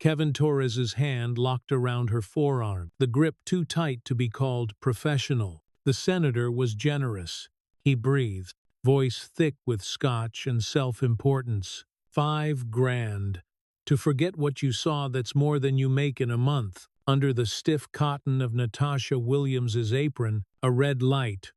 Kevin Torres's hand locked around her forearm, the grip too tight to be called professional. The senator was generous. He breathed, voice thick with scotch and self-importance. $5,000. To forget what you saw, that's more than you make in a month. Under the stiff cotton of Natasha Williams's apron, a red light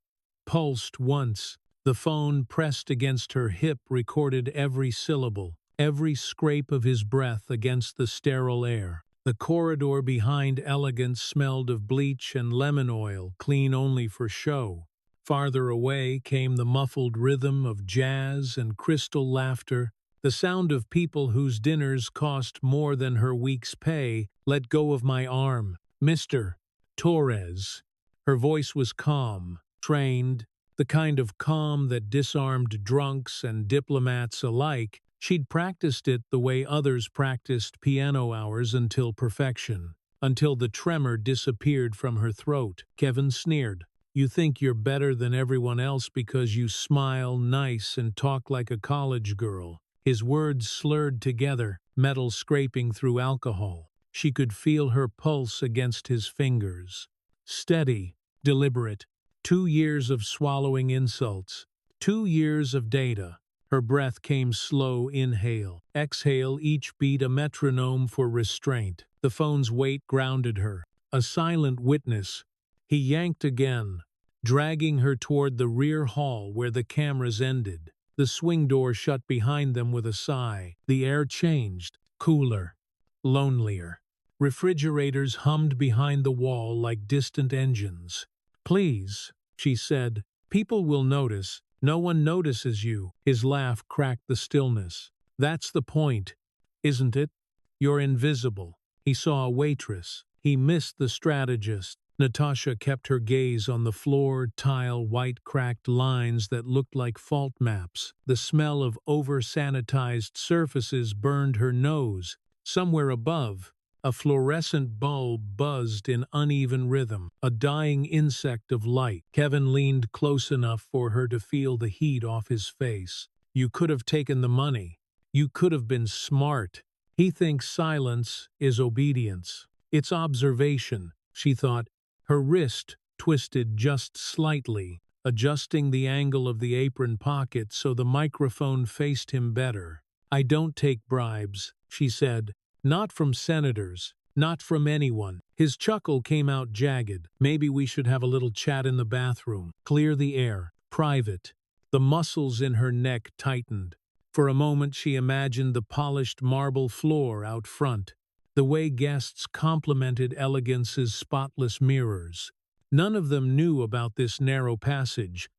pulsed once. The phone pressed against her hip recorded every syllable, every scrape of his breath against the sterile air. The corridor behind Elegance smelled of bleach and lemon oil, clean only for show. Farther away came the muffled rhythm of jazz and crystal laughter, the sound of people whose dinners cost more than her week's pay. "Let go of my arm, Mr. Torres." Her voice was calm, trained, the kind of calm that disarmed drunks and diplomats alike. She'd practiced it the way others practiced piano hours until perfection, until the tremor disappeared from her throat. Kevin sneered. "You think you're better than everyone else because you smile nice and talk like a college girl." His words slurred together, metal scraping through alcohol. She could feel her pulse against his fingers. Steady, deliberate. 2 years of swallowing insults. 2 years of data. Her breath came slow, inhale, exhale, each beat a metronome for restraint. The phone's weight grounded her, a silent witness. He yanked again, dragging her toward the rear hall where the cameras ended. The swing door shut behind them with a sigh. The air changed, cooler, lonelier. Refrigerators hummed behind the wall like distant engines. "Please," she said, "people will notice. No one notices you." His laugh cracked the stillness. "That's the point, isn't it? You're invisible." He saw a waitress. He missed the strategist. Natasha kept her gaze on the floor, tile, white cracked lines that looked like fault maps. The smell of over-sanitized surfaces burned her nose. Somewhere above, a fluorescent bulb buzzed in uneven rhythm, a dying insect of light. Kevin leaned close enough for her to feel the heat off his face. "You could have taken the money. You could have been smart." He thinks silence is obedience. It's observation, she thought. Her wrist twisted just slightly, adjusting the angle of the apron pocket so the microphone faced him better. "I don't take bribes," she said. "Not from senators. Not from anyone." His chuckle came out jagged. "Maybe we should have a little chat in the bathroom. Clear the air. Private." The muscles in her neck tightened. For a moment she imagined the polished marble floor out front, the way guests complimented Elegance's spotless mirrors. None of them knew about this narrow passage,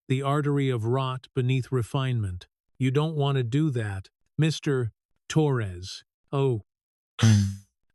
the artery of rot beneath refinement. "You don't want to do that, Mr. Torres." "Oh,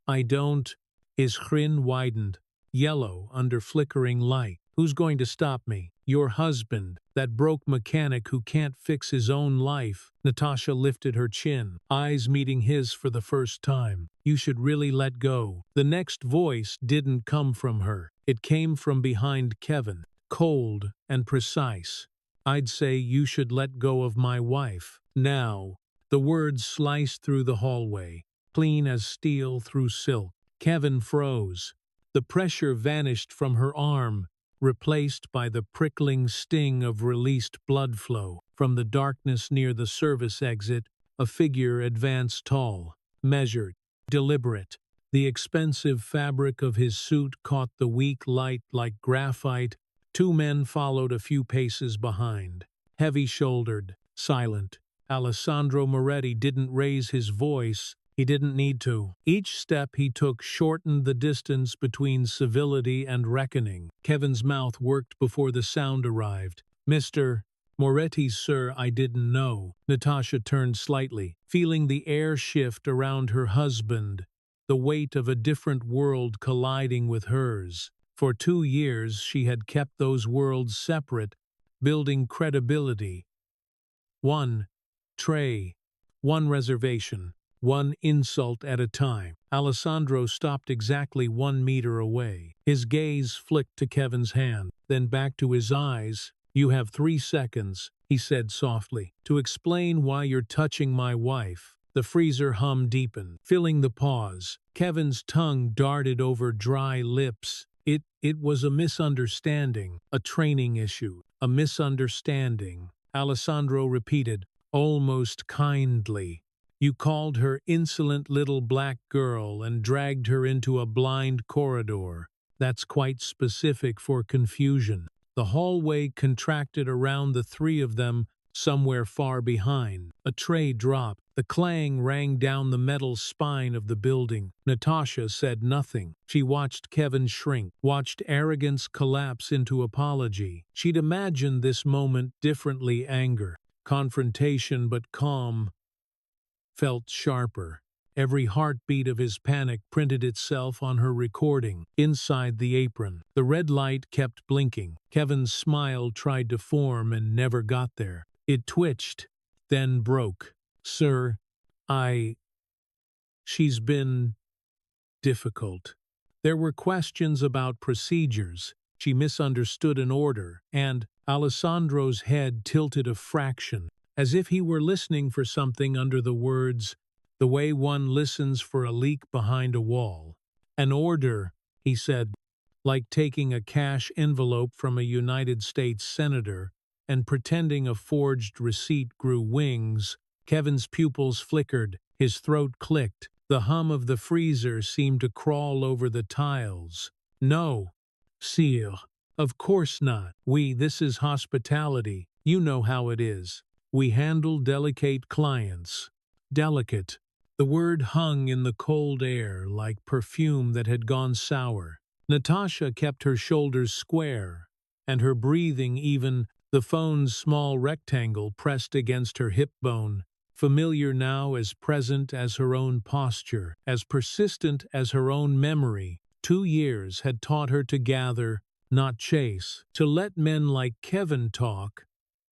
I don't." His grin widened, yellow under flickering light. "Who's going to stop me? Your husband, that broke mechanic who can't fix his own life." Natasha lifted her chin, eyes meeting his for the first time. "You should really let go." The next voice didn't come from her. It came from behind Kevin, cold and precise. "I'd say you should let go of my wife. Now." The words sliced through the hallway, clean as steel through silk. Kevin froze. The pressure vanished from her arm, replaced by the prickling sting of released blood flow. From the darkness near the service exit, a figure advanced, tall, measured, deliberate. The expensive fabric of his suit caught the weak light like graphite. 2 men followed a few paces behind, heavy-shouldered, silent. Alessandro Moretti didn't raise his voice. He didn't need to. Each step he took shortened the distance between civility and reckoning. Kevin's mouth worked before the sound arrived. "Mr. Moretti, sir, I didn't know." Natasha turned slightly, feeling the air shift around her husband, the weight of a different world colliding with hers. For 2 years she had kept those worlds separate, building credibility. One tray, one reservation, one insult at a time. Alessandro stopped exactly 1 meter away. His gaze flicked to Kevin's hand, then back to his eyes. "You have 3 seconds, he said softly, "to explain why you're touching my wife." The freezer hum deepened, filling the pause. Kevin's tongue darted over dry lips. It was a misunderstanding, a training issue, a misunderstanding. Alessandro repeated, almost kindly. You called her insolent little black girl and dragged her into a blind corridor. That's quite specific for confusion. The hallway contracted around the three of them, somewhere far behind. A tray dropped. The clang rang down the metal spine of the building. Natasha said nothing. She watched Kevin shrink, watched arrogance collapse into apology. She'd imagined this moment differently. Anger, confrontation, but calm felt sharper. Every heartbeat of his panic printed itself on her recording. Inside the apron, the red light kept blinking. Kevin's smile tried to form and never got there. It twitched, then broke. Sir, she's been difficult. There were questions about procedures. She misunderstood an order, and Alessandro's head tilted a fraction, as if he were listening for something under the words, the way one listens for a leak behind a wall. An order, he said, like taking a cash envelope from a United States senator and pretending a forged receipt grew wings. Kevin's pupils flickered, his throat clicked. The hum of the freezer seemed to crawl over the tiles. No, sire, of course not. This is hospitality. You know how it is. We handle delicate clients. Delicate. The word hung in the cold air like perfume that had gone sour. Natasha kept her shoulders square, and her breathing even, the phone's small rectangle pressed against her hip bone, familiar now, as present as her own posture, as persistent as her own memory. 2 years had taught her to gather, not chase, to let men like Kevin talk,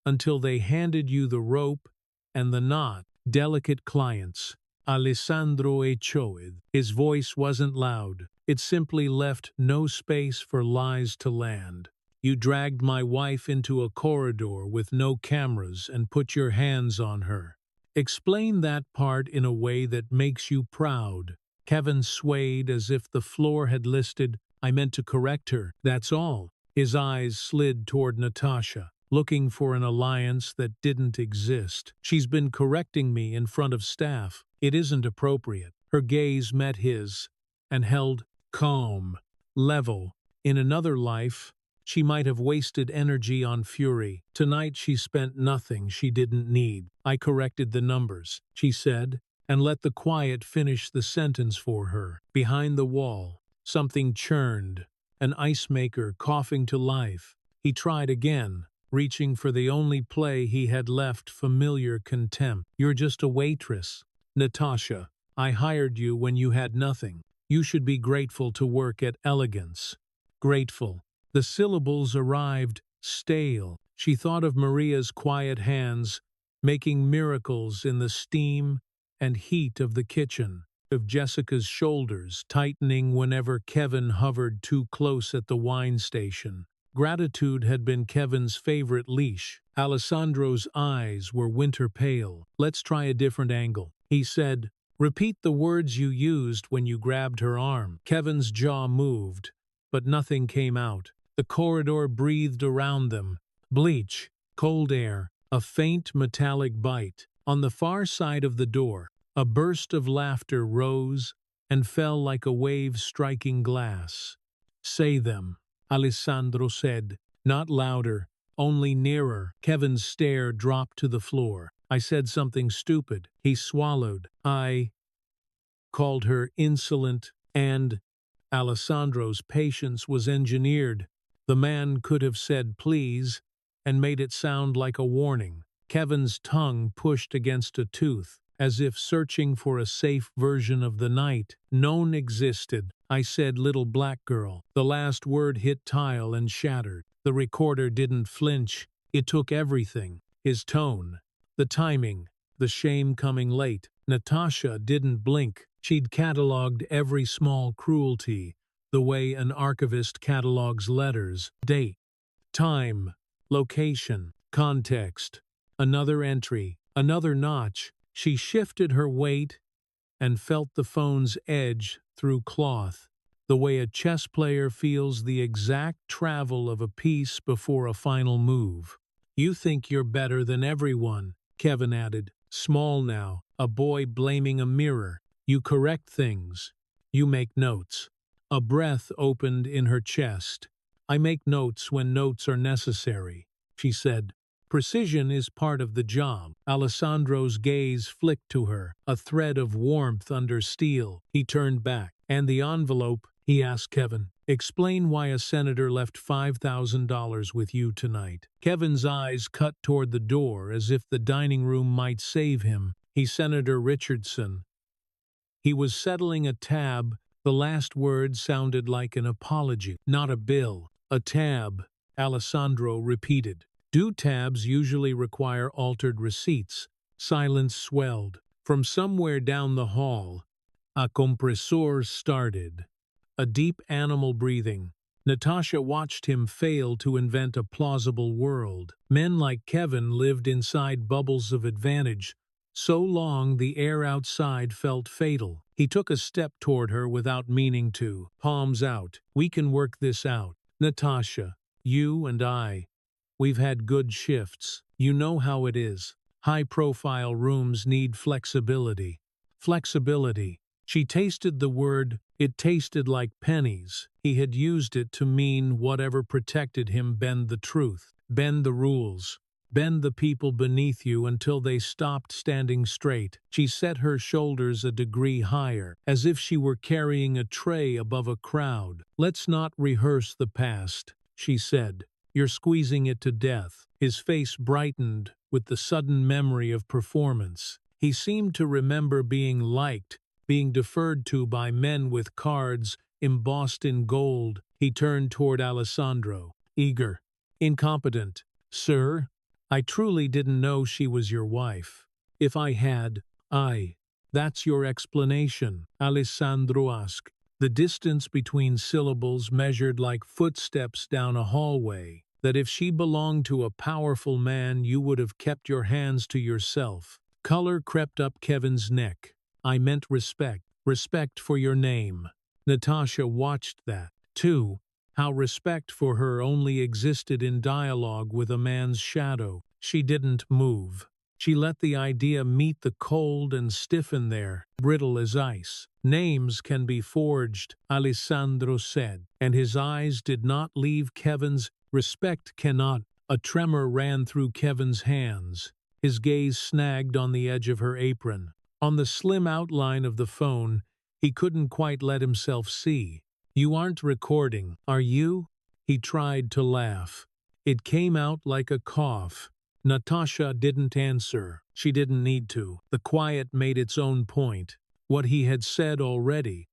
until they handed you the rope and the knot. Delicate clients. Alessandro echoed. His voice wasn't loud. It simply left no space for lies to land. You dragged my wife into a corridor with no cameras and put your hands on her. Explain that part in a way that makes you proud. Kevin swayed as if the floor had listed, I meant to correct her, that's all. His eyes slid toward Natasha, looking for an alliance that didn't exist. She's been correcting me in front of staff. It isn't appropriate. Her gaze met his and held calm, level. In another life, she might have wasted energy on fury. Tonight she spent nothing she didn't need. I corrected the numbers, she said, and let the quiet finish the sentence for her. Behind the wall, something churned, an ice maker coughing to life. He tried again, reaching for the only play he had left, familiar contempt. You're just a waitress. Natasha, I hired you when you had nothing. You should be grateful to work at Elegance. Grateful. The syllables arrived, stale. She thought of Maria's quiet hands, making miracles in the steam and heat of the kitchen, of Jessica's shoulders tightening whenever Kevin hovered too close at the wine station. Gratitude had been Kevin's favorite leash. Alessandro's eyes were winter pale. Let's try a different angle, he said. Repeat the words you used when you grabbed her arm. Kevin's jaw moved, but nothing came out. The corridor breathed around them. Bleach, cold air, a faint metallic bite. On the far side of the door, a burst of laughter rose and fell like a wave striking glass. Say them, Alessandro said, not louder, only nearer. Kevin's stare dropped to the floor. I said something stupid. He swallowed. I called her insolent, and Alessandro's patience was engineered. The man could have said please and made it sound like a warning. Kevin's tongue pushed against a tooth, as if searching for a safe version of the night. None existed. I said little black girl. The last word hit tile and shattered. The recorder didn't flinch. It took everything. His tone, the timing, the shame coming late. Natasha didn't blink. She'd catalogued every small cruelty, the way an archivist catalogues letters. Date, time, location, context. Another entry, another notch. She shifted her weight and felt the phone's edge through cloth, the way a chess player feels the exact travel of a piece before a final move. You think you're better than everyone, Kevin added. Small now, a boy blaming a mirror. You correct things. You make notes. A breath opened in her chest. I make notes when notes are necessary, she said. Precision is part of the job. Alessandro's gaze flicked to her, a thread of warmth under steel. He turned back. And the envelope, he asked Kevin. Explain why a senator left $5,000 with you tonight. Kevin's eyes cut toward the door as if the dining room might save him. Senator Richardson. He was settling a tab. The last word sounded like an apology, not a bill. A tab, Alessandro repeated. Do tabs usually require altered receipts? Silence swelled. From somewhere down the hall, a compressor started. A deep animal breathing. Natasha watched him fail to invent a plausible world. Men like Kevin lived inside bubbles of advantage. So long the air outside felt fatal. He took a step toward her without meaning to. Palms out. We can work this out. Natasha, you and I. We've had good shifts. You know how it is. High-profile rooms need flexibility. Flexibility. She tasted the word. It tasted like pennies. He had used it to mean whatever protected him. Bend the truth. Bend the rules. Bend the people beneath you until they stopped standing straight. She set her shoulders a degree higher, as if she were carrying a tray above a crowd. Let's not rehearse the past, she said. You're squeezing it to death. His face brightened with the sudden memory of performance. He seemed to remember being liked, being deferred to by men with cards embossed in gold. He turned toward Alessandro, eager, incompetent. Sir, I truly didn't know she was your wife. If I had, that's your explanation, Alessandro asked. The distance between syllables measured like footsteps down a hallway. That if she belonged to a powerful man, you would have kept your hands to yourself. Color crept up Kevin's neck. I meant respect. Respect for your name. Natasha watched that, too. How respect for her only existed in dialogue with a man's shadow. She didn't move. She let the idea meet the cold and stiffen there, brittle as ice. Names can be forged, Alessandro said, and his eyes did not leave Kevin's. Respect cannot. A tremor ran through Kevin's hands. His gaze snagged on the edge of her apron. On the slim outline of the phone, he couldn't quite let himself see. You aren't recording, are you? He tried to laugh. It came out like a cough. Natasha didn't answer. She didn't need to. The quiet made its own point. What he had said already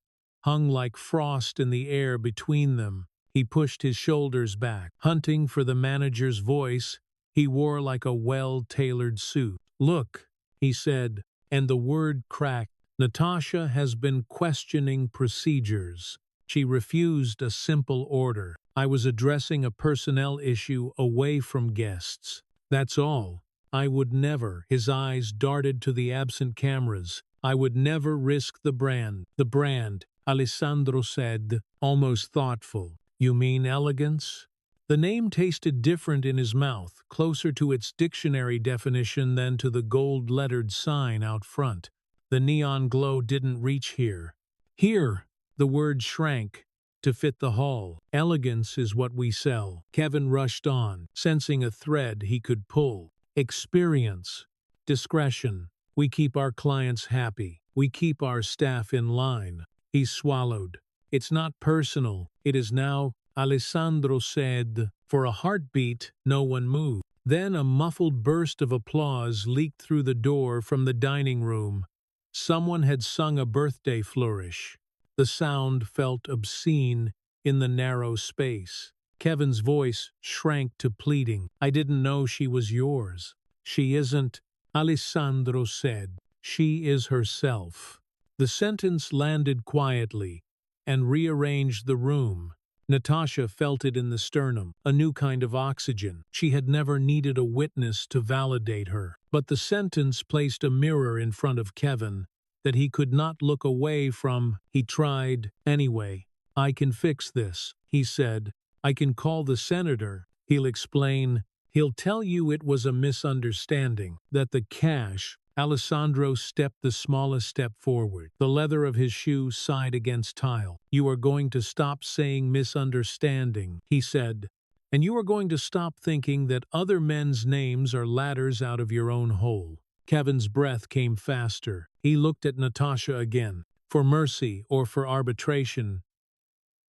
hung like frost in the air between them. He pushed his shoulders back, hunting for the manager's voice. He wore like a well-tailored suit. Look, he said, and the word cracked. Natasha has been questioning procedures. She refused a simple order. I was addressing a personnel issue away from guests. That's all. I would never. His eyes darted to the absent cameras. I would never risk the brand. The brand, Alessandro said, almost thoughtful. You mean Elegance? The name tasted different in his mouth, closer to its dictionary definition than to the gold-lettered sign out front. The neon glow didn't reach here. Here! The word shrank to fit the hall. Elegance is what we sell. Kevin rushed on, sensing a thread he could pull. Experience. Discretion. We keep our clients happy. We keep our staff in line. He swallowed. It's not personal. It is now, Alessandro said. For a heartbeat, no one moved. Then a muffled burst of applause leaked through the door from the dining room. Someone had sung a birthday flourish. The sound felt obscene in the narrow space. Kevin's voice shrank to pleading. I didn't know she was yours. She isn't, Alessandro said. She is herself. The sentence landed quietly and rearranged the room. Natasha felt it in the sternum, a new kind of oxygen. She had never needed a witness to validate her. But the sentence placed a mirror in front of Kevin that he could not look away from. He tried. "Anyway, I can fix this," he said. "I can call the senator. He'll explain. He'll tell you it was a misunderstanding, that the cash—" Alessandro stepped the smallest step forward. The leather of his shoe sighed against tile. "You are going to stop saying misunderstanding," he said. "And you are going to stop thinking that other men's names are ladders out of your own hole." Kevin's breath came faster. He looked at Natasha again. For mercy or for arbitration,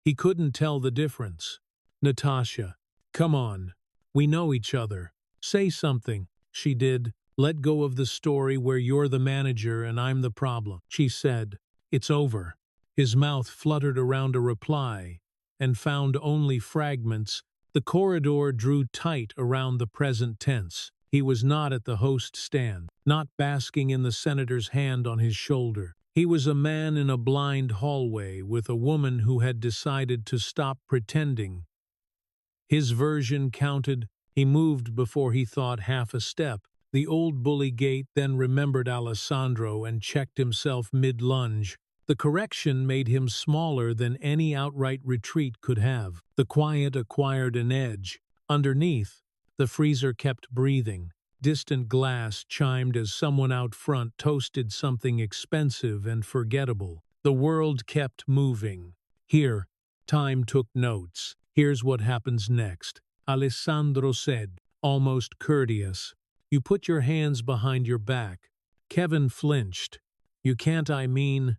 he couldn't tell the difference. "Natasha, come on. We know each other. Say something." She did. "Let go of the story where you're the manager and I'm the problem," she said. "It's over." His mouth fluttered around a reply and found only fragments. The corridor drew tight around the present tense. He was not at the host stand, not basking in the senator's hand on his shoulder. He was a man in a blind hallway with a woman who had decided to stop pretending. His version counted. He moved before he thought half a step. The old bully gait, then remembered Alessandro and checked himself mid-lunge. The correction made him smaller than any outright retreat could have. The quiet acquired an edge. Underneath, the freezer kept breathing. Distant glass chimed as someone out front toasted something expensive and forgettable. The world kept moving. "Here," time took notes. "Here's what happens next," Alessandro said, almost courteous. "You put your hands behind your back." Kevin flinched. "You can't, I mean—"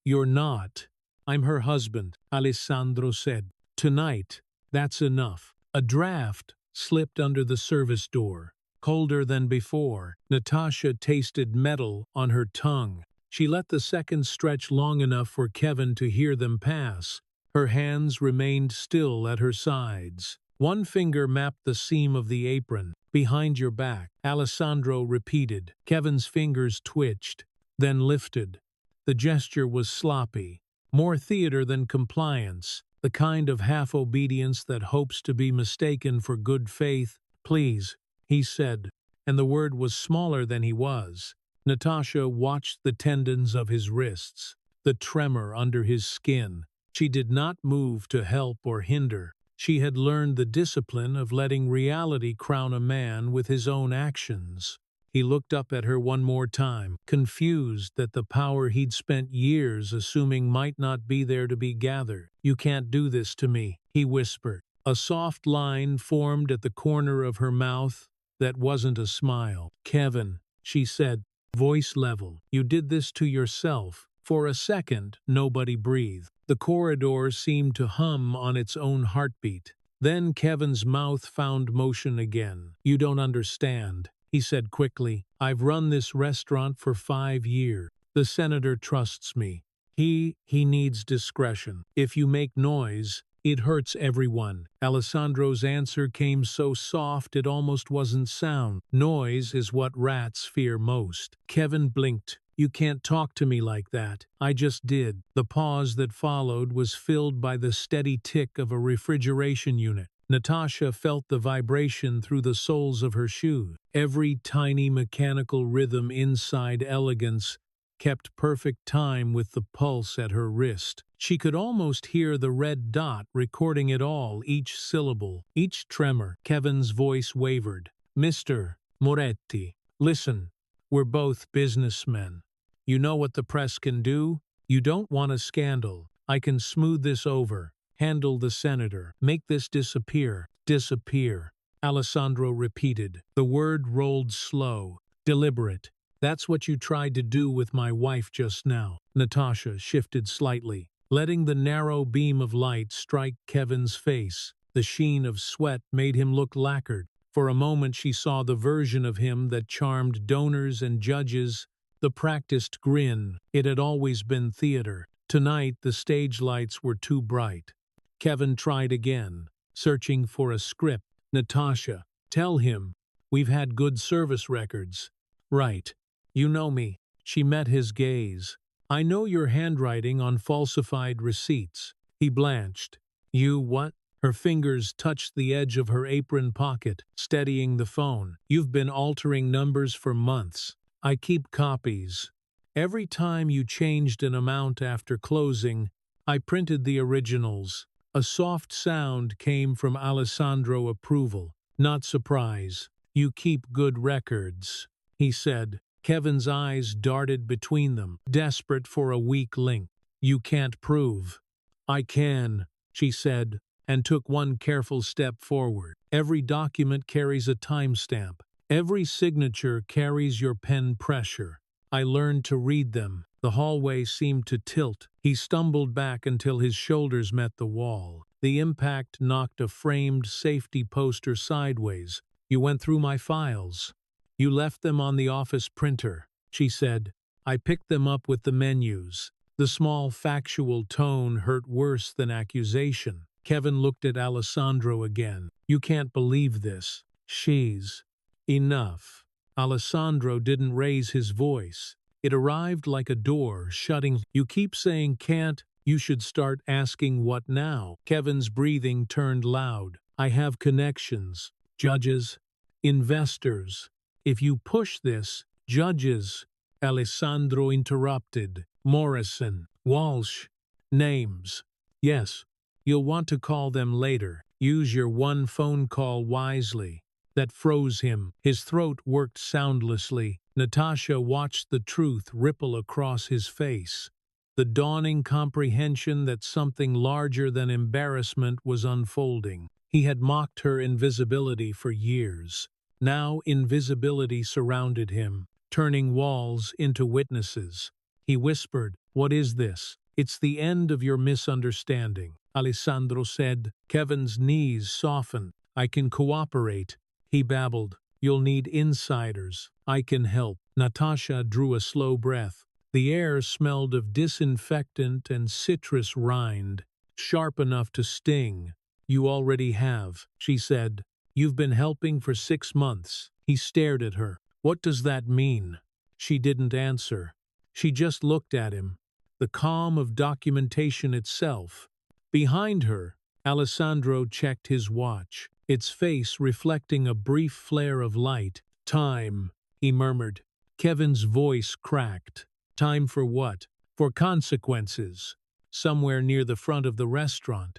"You're not. I'm her husband," Alessandro said. "Tonight, that's enough." A draft slipped under the service door. Colder than before, Natasha tasted metal on her tongue. She let the seconds stretch long enough for Kevin to hear them pass. Her hands remained still at her sides. One finger mapped the seam of the apron. "Behind your back," Alessandro repeated. Kevin's fingers twitched, then lifted. The gesture was sloppy, more theater than compliance, the kind of half-obedience that hopes to be mistaken for good faith. "Please," he said, and the word was smaller than he was. Natasha watched the tendons of his wrists, the tremor under his skin. She did not move to help or hinder. She had learned the discipline of letting reality crown a man with his own actions. He looked up at her one more time, confused that the power he'd spent years assuming might not be there to be gathered. "You can't do this to me," he whispered. A soft line formed at the corner of her mouth that wasn't a smile. "Kevin," she said, voice level, "you did this to yourself." For a second, nobody breathed. The corridor seemed to hum on its own heartbeat. Then Kevin's mouth found motion again. "You don't understand," he said quickly. "I've run this restaurant for 5 years. The senator trusts me. He needs discretion. If you make noise, it hurts everyone." Alessandro's answer came so soft it almost wasn't sound. "Noise is what rats fear most." Kevin blinked. "You can't talk to me like that." "I just did." The pause that followed was filled by the steady tick of a refrigeration unit. Natasha felt the vibration through the soles of her shoes. Every tiny mechanical rhythm inside Elegance kept perfect time with the pulse at her wrist. She could almost hear the red dot recording it all, each syllable, each tremor. Kevin's voice wavered. "Mr. Moretti, listen, we're both businessmen. You know what the press can do? You don't want a scandal. I can smooth this over. Handle the senator. Make this disappear." "Disappear," Alessandro repeated. The word rolled slow, deliberate. "That's what you tried to do with my wife just now." Natasha shifted slightly, letting the narrow beam of light strike Kevin's face. The sheen of sweat made him look lacquered. For a moment she saw the version of him that charmed donors and judges, the practiced grin. It had always been theater. Tonight the stage lights were too bright. Kevin tried again, searching for a script. "Natasha, tell him we've had good service records." "Right. You know me." She met his gaze. "I know your handwriting on falsified receipts." He blanched. "You what?" Her fingers touched the edge of her apron pocket, steadying the phone. "You've been altering numbers for months. I keep copies. Every time you changed an amount after closing, I printed the originals." A soft sound came from Alessandro. Approval, not surprise. "You keep good records," he said. Kevin's eyes darted between them, desperate for a weak link. "You can't prove." "I can," she said, and took one careful step forward. "Every document carries a timestamp. Every signature carries your pen pressure. I learned to read them." The hallway seemed to tilt. He stumbled back until his shoulders met the wall. The impact knocked a framed safety poster sideways. "You went through my files. You left them on the office printer," she said. "I picked them up with the menus." The small factual tone hurt worse than accusation. Kevin looked at Alessandro again. "You can't believe this." "She's..." "Enough." Alessandro didn't raise his voice. It arrived like a door shutting. "You keep saying can't. You should start asking what now." Kevin's breathing turned loud. "I have connections. Judges. Investors. If you push this..." "Judges," Alessandro interrupted. "Morrison. Walsh. Names. Yes. You'll want to call them later. Use your one phone call wisely." That froze him. His throat worked soundlessly. Natasha watched the truth ripple across his face. The dawning comprehension that something larger than embarrassment was unfolding. He had mocked her invisibility for years. Now invisibility surrounded him, turning walls into witnesses. He whispered, "What is this?" "It's the end of your misunderstanding," Alessandro said. Kevin's knees softened. "I can cooperate," he babbled. "You'll need insiders. I can help." Natasha drew a slow breath. The air smelled of disinfectant and citrus rind, sharp enough to sting. "You already have," she said. "You've been helping for 6 months." He stared at her. "What does that mean?" She didn't answer. She just looked at him, the calm of documentation itself. Behind her, Alessandro checked his watch, its face reflecting a brief flare of light. "Time," he murmured. Kevin's voice cracked. "Time for what?" "For consequences." Somewhere near the front of the restaurant,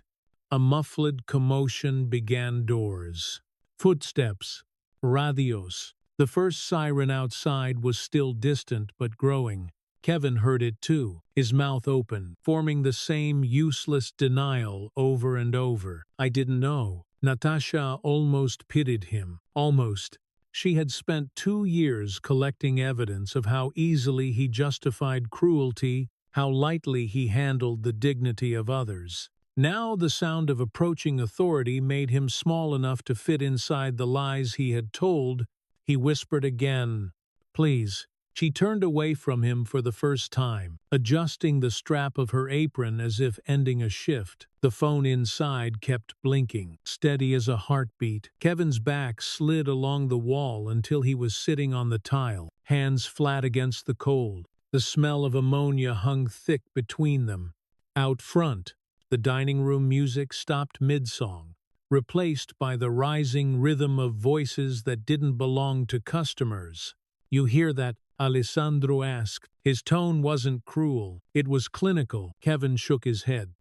a muffled commotion began. Doors. Footsteps. Radios. The first siren outside was still distant but growing. Kevin heard it too, his mouth open, forming the same useless denial over and over. "I didn't know." Natasha almost pitied him. Almost. She had spent 2 years collecting evidence of how easily he justified cruelty, how lightly he handled the dignity of others. Now the sound of approaching authority made him small enough to fit inside the lies he had told. He whispered again, "Please." She turned away from him for the first time, adjusting the strap of her apron as if ending a shift. The phone inside kept blinking, steady as a heartbeat. Kevin's back slid along the wall until he was sitting on the tile, hands flat against the cold. The smell of ammonia hung thick between them. Out front, the dining room music stopped mid-song, replaced by the rising rhythm of voices that didn't belong to customers. "You hear that?" Alessandro asked. His tone wasn't cruel, it was clinical. Kevin shook his head.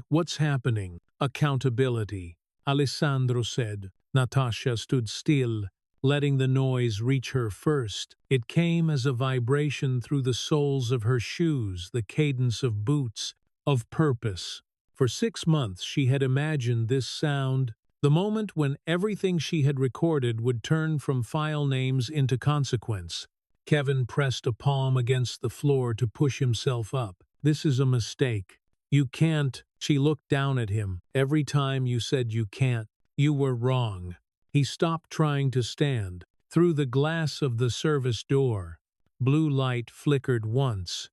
What's happening?" "Accountability," Alessandro said. Natasha stood still, letting the noise reach her first. It came as a vibration through the soles of her shoes, the cadence of boots, of purpose. For 6 months she had imagined this sound, the moment when everything she had recorded would turn from file names into consequence. Kevin pressed a palm against the floor to push himself up. "This is a mistake. You can't." She looked down at him. "Every time you said you can't, you were wrong." He stopped trying to stand. Through the glass of the service door, blue light flickered once.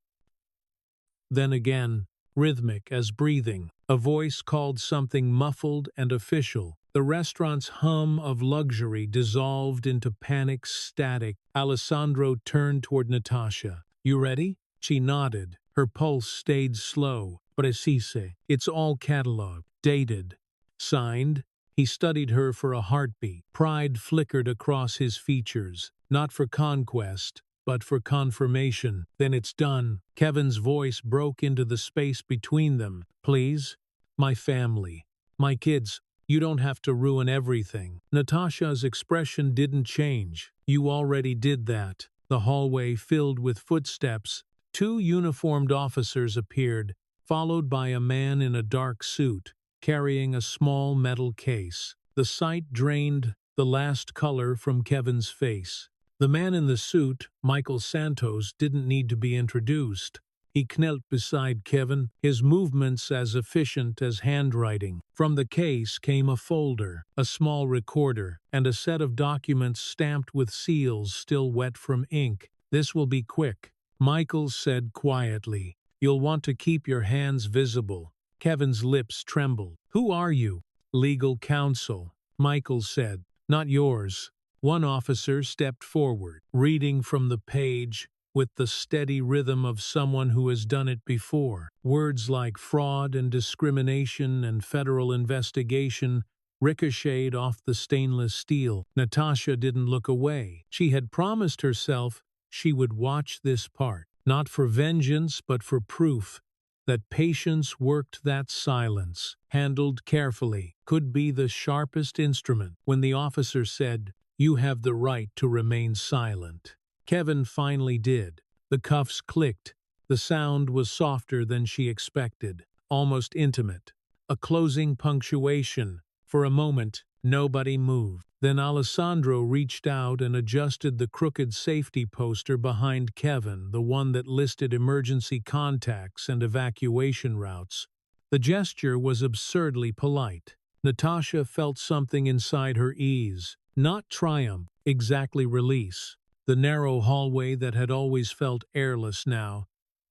Then again, rhythmic as breathing. A voice called something muffled and official. The restaurant's hum of luxury dissolved into panic static. Alessandro turned toward Natasha. "You ready?" She nodded. Her pulse stayed slow. "Precise. It's all cataloged, dated. Signed. He studied her for a heartbeat. Pride flickered across his features, not for conquest, but for confirmation. Then it's done. Kevin's voice broke into the space between them. Please? My family. My kids. You don't have to ruin everything. Natasha's expression didn't change. You already did that. The hallway filled with footsteps. 2 uniformed officers appeared, followed by a man in a dark suit, carrying a small metal case. The sight drained the last color from Kevin's face. The man in the suit, Michael Santos, didn't need to be introduced. He knelt beside Kevin, his movements as efficient as handwriting. From the case came a folder, a small recorder, and a set of documents stamped with seals still wet from ink. This will be quick, Michael said quietly. You'll want to keep your hands visible. Kevin's lips trembled. Who are you? Legal counsel, Michael said. Not yours. One officer stepped forward, reading from the page with the steady rhythm of someone who has done it before. Words like fraud and discrimination and federal investigation ricocheted off the stainless steel. Natasha didn't look away. She had promised herself she would watch this part, not for vengeance but for proof that patience worked, that silence, handled carefully, could be the sharpest instrument. When the officer said, "You have the right to remain silent," Kevin finally did. The cuffs clicked. The sound was softer than she expected, almost intimate. A closing punctuation. For a moment, nobody moved. Then Alessandro reached out and adjusted the crooked safety poster behind Kevin, the one that listed emergency contacts and evacuation routes. The gesture was absurdly polite. Natasha felt something inside her ease. Not triumph, exactly release. The narrow hallway that had always felt airless now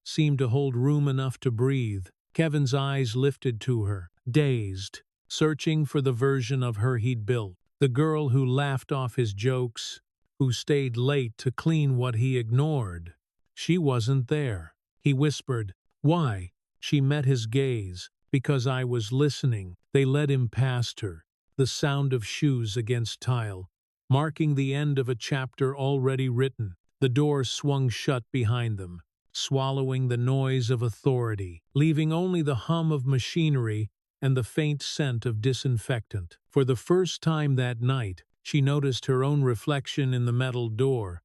seemed to hold room enough to breathe. Kevin's eyes lifted to her, dazed, searching for the version of her he'd built. The girl who laughed off his jokes, who stayed late to clean what he ignored. She wasn't there. He whispered, "Why?" She met his gaze. "Because I was listening." They led him past her, the sound of shoes against tile, marking the end of a chapter already written. The door swung shut behind them, swallowing the noise of authority, leaving only the hum of machinery and the faint scent of disinfectant. For the first time that night, she noticed her own reflection in the metal door.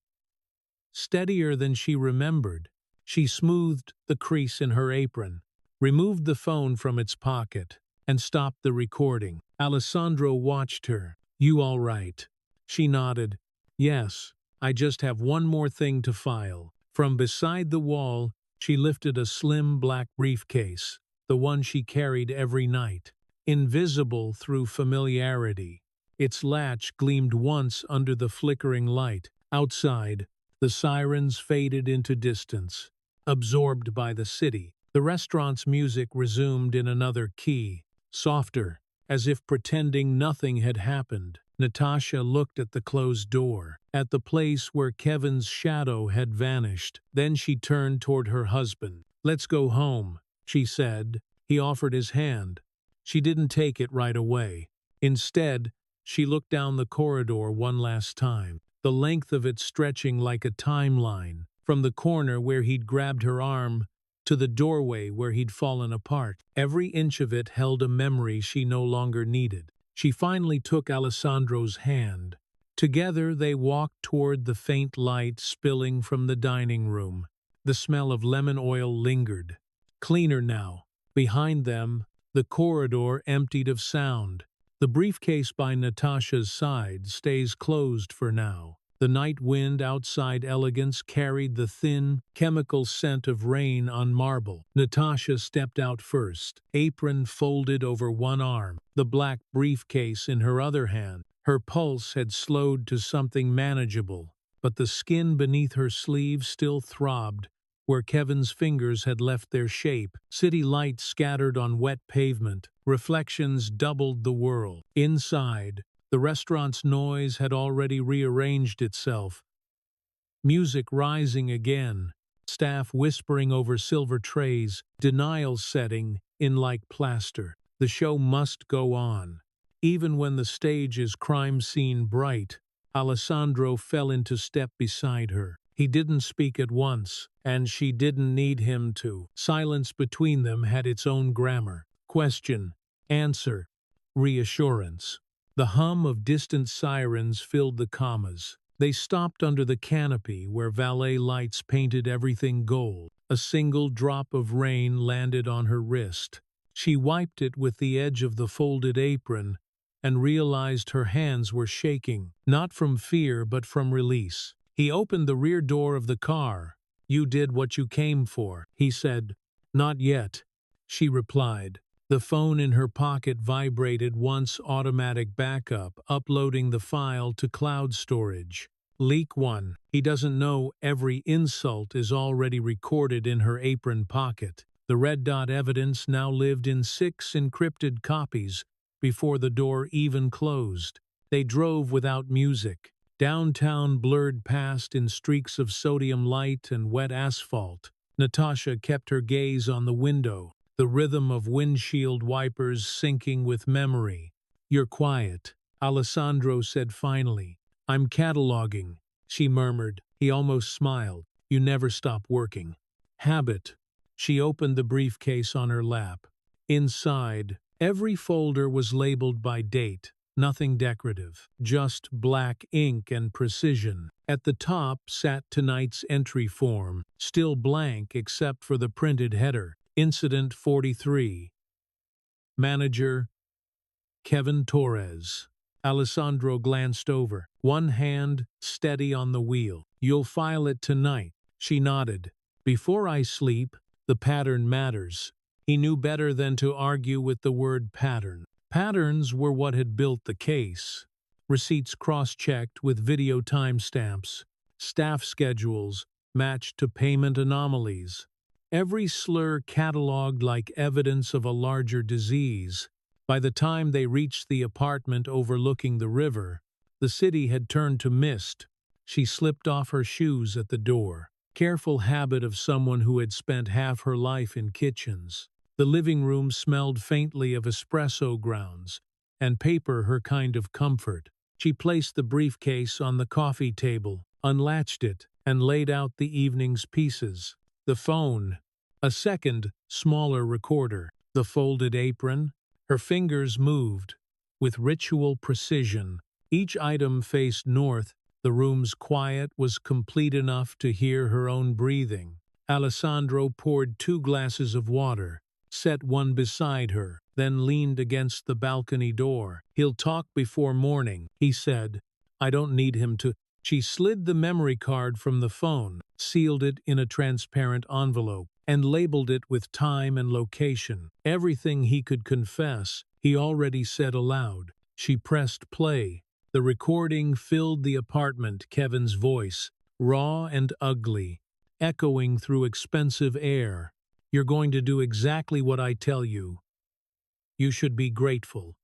Steadier than she remembered, she smoothed the crease in her apron, removed the phone from its pocket, and stopped the recording. Alessandro watched her. "You all right?" She nodded. "Yes, I just have one more thing to file." From beside the wall, she lifted a slim black briefcase, the one she carried every night, invisible through familiarity. Its latch gleamed once under the flickering light. Outside, the sirens faded into distance, absorbed by the city. The restaurant's music resumed in another key, softer, as if pretending nothing had happened. Natasha looked at the closed door, at the place where Kevin's shadow had vanished. Then she turned toward her husband. "Let's go home," she said. He offered his hand. She didn't take it right away. Instead, she looked down the corridor one last time, the length of it stretching like a timeline, from the corner where he'd grabbed her arm to the doorway where he'd fallen apart. Every inch of it held a memory she no longer needed. She finally took Alessandro's hand. Together they walked toward the faint light spilling from the dining room. The smell of lemon oil lingered. Cleaner now. Behind them, the corridor emptied of sound. The briefcase by Natasha's side stays closed for now. The night wind outside Elegance carried the thin, chemical scent of rain on marble. Natasha stepped out first, apron folded over one arm, the black briefcase in her other hand. Her pulse had slowed to something manageable, but the skin beneath her sleeve still throbbed, where Kevin's fingers had left their shape. City lights scattered on wet pavement. Reflections doubled the world. Inside, the restaurant's noise had already rearranged itself. Music rising again, staff whispering over silver trays, denial setting in like plaster. The show must go on. Even when the stage is crime scene bright, Alessandro fell into step beside her. He didn't speak at once, and she didn't need him to. Silence between them had its own grammar. Question, answer, reassurance. The hum of distant sirens filled the commas. They stopped under the canopy where valet lights painted everything gold. A single drop of rain landed on her wrist. She wiped it with the edge of the folded apron and realized her hands were shaking, not from fear but from release. He opened the rear door of the car. "You did what you came for," he said. "Not yet," she replied. The phone in her pocket vibrated once. Automatic backup, uploading the file to cloud storage. Leak 1. He doesn't know every insult is already recorded in her apron pocket. The red dot evidence now lived in 6 encrypted copies before the door even closed. They drove without music. Downtown blurred past in streaks of sodium light and wet asphalt. Natasha kept her gaze on the window, the rhythm of windshield wipers syncing with memory. "You're quiet," Alessandro said finally. "I'm cataloging," she murmured. He almost smiled. "You never stop working." "Habit." She opened the briefcase on her lap. Inside, every folder was labeled by date. Nothing decorative, just black ink and precision. At the top sat tonight's entry form, still blank except for the printed header. Incident 43. Manager, Kevin Torres. Alessandro glanced over, one hand steady on the wheel. "You'll file it tonight." She nodded. "Before I sleep, the pattern matters." He knew better than to argue with the word pattern. Patterns were what had built the case. Receipts cross-checked with video timestamps, staff schedules matched to payment anomalies. Every slur catalogued like evidence of a larger disease. By the time they reached the apartment overlooking the river, the city had turned to mist. She slipped off her shoes at the door. Careful habit of someone who had spent half her life in kitchens. The living room smelled faintly of espresso grounds, and paper her kind of comfort. She placed the briefcase on the coffee table, unlatched it, and laid out the evening's pieces. The phone, a second, smaller recorder, the folded apron. Her fingers moved, with ritual precision. Each item faced north. The room's quiet was complete enough to hear her own breathing. Alessandro poured 2 glasses of water, set one beside her, then leaned against the balcony door. "He'll talk before morning," he said. "I don't need him to." She slid the memory card from the phone, sealed it in a transparent envelope, and labeled it with time and location. Everything he could confess, he already said aloud. She pressed play. The recording filled the apartment, Kevin's voice, raw and ugly, echoing through expensive air. "You're going to do exactly what I tell you. You should be grateful."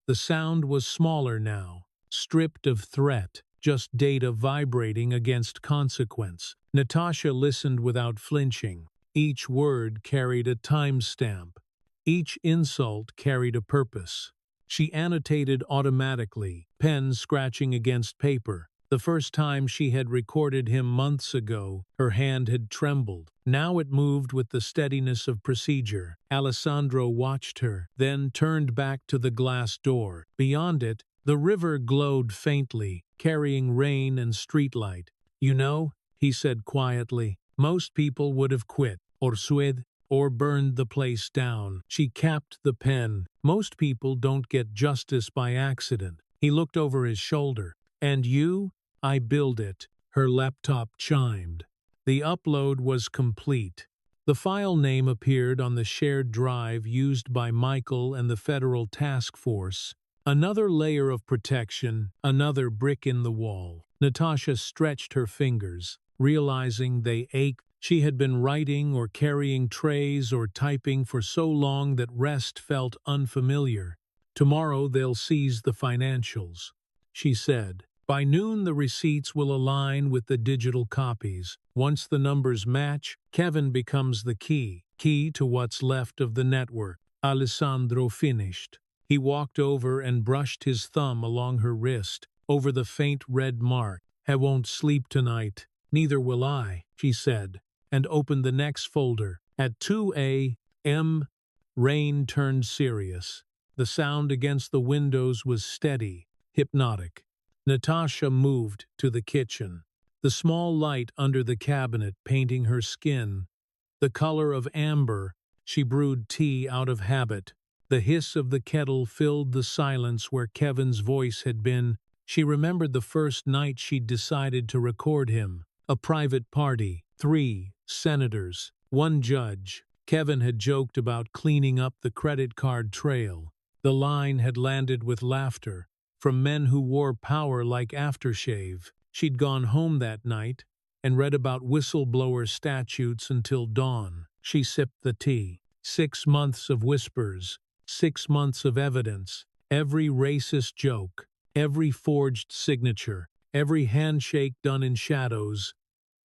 The sound was smaller now, stripped of threat, just data vibrating against consequence. Natasha listened without flinching. Each word carried a timestamp. Each insult carried a purpose. She annotated automatically, pen scratching against paper. The first time she had recorded him months ago, her hand had trembled. Now it moved with the steadiness of procedure. Alessandro watched her, then turned back to the glass door. Beyond it, the river glowed faintly, carrying rain and streetlight. "You know," he said quietly, "most people would have quit, or sued, or burned the place down." She capped the pen. "Most people don't get justice by accident." He looked over his shoulder. "And you?" "I build it." Her laptop chimed. The upload was complete. The file name appeared on the shared drive used by Michael and the federal task force. Another layer of protection, another brick in the wall. Natasha stretched her fingers, realizing they ached. She had been writing or carrying trays or typing for so long that rest felt unfamiliar. "Tomorrow they'll seize the financials," she said. "By noon the receipts will align with the digital copies. Once the numbers match, Kevin becomes the key to what's left of the network." Alessandro finished. He walked over and brushed his thumb along her wrist, over the faint red mark. "I won't sleep tonight." "Neither will I," she said, and opened the next folder. At 2 a.m., rain turned serious. The sound against the windows was steady, hypnotic. Natasha moved to the kitchen, the small light under the cabinet painting her skin. The color of amber, she brewed tea out of habit. The hiss of the kettle filled the silence where Kevin's voice had been. She remembered the first night she'd decided to record him. A private party, 3 senators, 1 judge. Kevin had joked about cleaning up the credit card trail. The line had landed with laughter, from men who wore power like aftershave. She'd gone home that night and read about whistleblower statutes until dawn. She sipped the tea. 6 months of whispers, 6 months of evidence, every racist joke, every forged signature, every handshake done in shadows,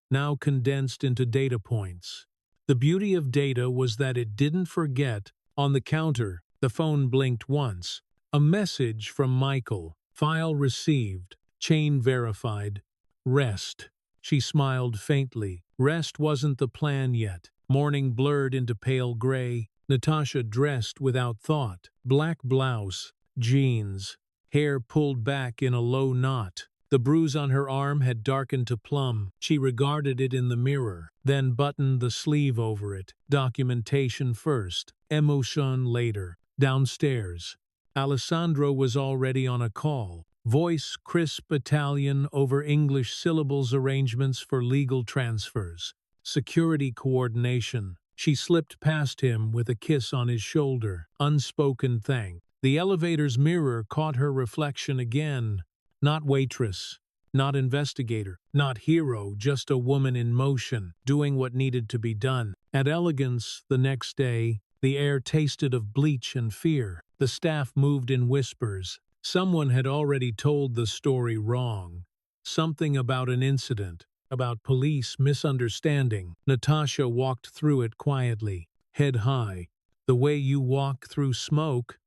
now condensed into data points. The beauty of data was that it didn't forget. On the counter, the phone blinked once. A message from Michael. "File received. Chain verified. Rest." She smiled faintly. Rest wasn't the plan yet. Morning blurred into pale gray. Natasha dressed without thought. Black blouse, jeans, hair pulled back in a low knot. The bruise on her arm had darkened to plum. She regarded it in the mirror, then buttoned the sleeve over it. Documentation first, emotion later. Downstairs, Alessandro was already on a call. Voice crisp Italian over English syllables, arrangements for legal transfers. Security coordination. She slipped past him with a kiss on his shoulder. Unspoken thanks. The elevator's mirror caught her reflection again. Not waitress, not investigator, not hero, just a woman in motion, doing what needed to be done. At Elegance the next day, the air tasted of bleach and fear. The staff moved in whispers. Someone had already told the story wrong. Something about an incident, about police misunderstanding. Natasha walked through it quietly, head high, the way you walk through smoke,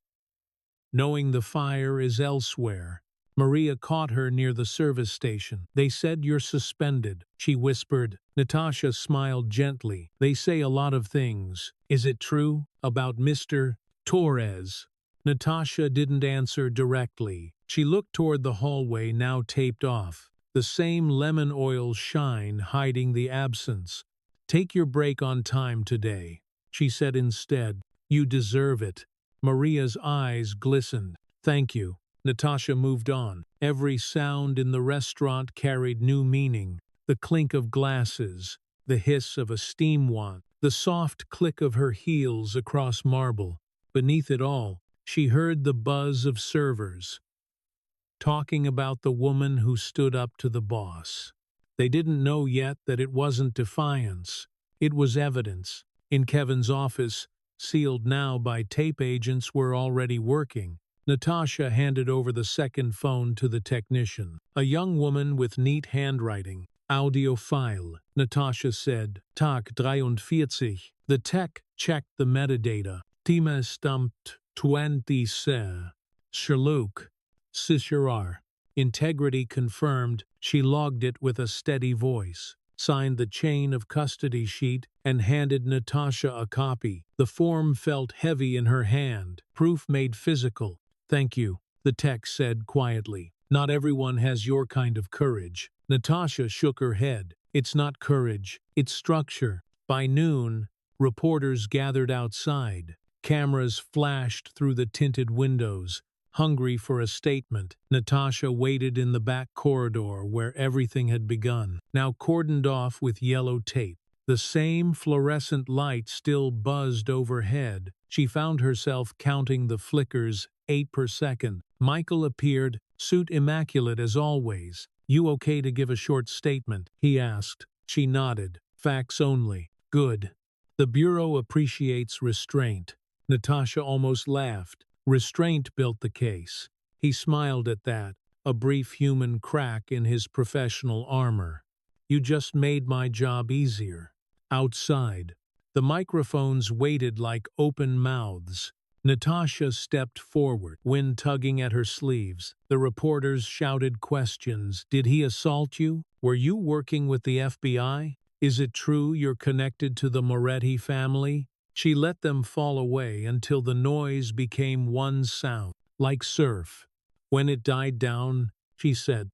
knowing the fire is elsewhere. Maria caught her near the service station. "They said you're suspended," she whispered. Natasha smiled gently. "They say a lot of things. Is it true? About Mr. Torres?" Natasha didn't answer directly. She looked toward the hallway, now taped off. The same lemon oil shine hiding the absence. "Take your break on time today," she said instead. "You deserve it." Maria's eyes glistened. "Thank you." Natasha moved on. Every sound in the restaurant carried new meaning. The clink of glasses, the hiss of a steam wand, the soft click of her heels across marble. Beneath it all, she heard the buzz of servers, talking about the woman who stood up to the boss. They didn't know yet that it wasn't defiance. It was evidence. In Kevin's office, sealed now by tape agents, were already working. Natasha handed over the second phone to the technician. A young woman with neat handwriting. "Audio file," Natasha said. "Tag 43. The tech checked the metadata. Thema stammt 20. Sherlock. Cicerar. Integrity confirmed. She logged it with a steady voice, signed the chain of custody sheet, and handed Natasha a copy. The form felt heavy in her hand. Proof made physical. "Thank you," the tech said quietly. "Not everyone has your kind of courage." Natasha shook her head. "It's not courage, it's structure." By noon, reporters gathered outside. Cameras flashed through the tinted windows, hungry for a statement. Natasha waited in the back corridor where everything had begun, now cordoned off with yellow tape. The same fluorescent light still buzzed overhead. She found herself counting the flickers, 8 per second. Michael appeared, suit immaculate as always. "You okay to give a short statement?" he asked. She nodded. "Facts only." "Good. The Bureau appreciates restraint." Natasha almost laughed. Restraint built the case. He smiled at that, a brief human crack in his professional armor. "You just made my job easier." Outside, the microphones waited like open mouths. Natasha stepped forward, wind tugging at her sleeves. The reporters shouted questions. Did he assault you? Were you working with the FBI? Is it true you're connected to the Moretti family? She let them fall away until the noise became one sound, like surf. When it died down, she said,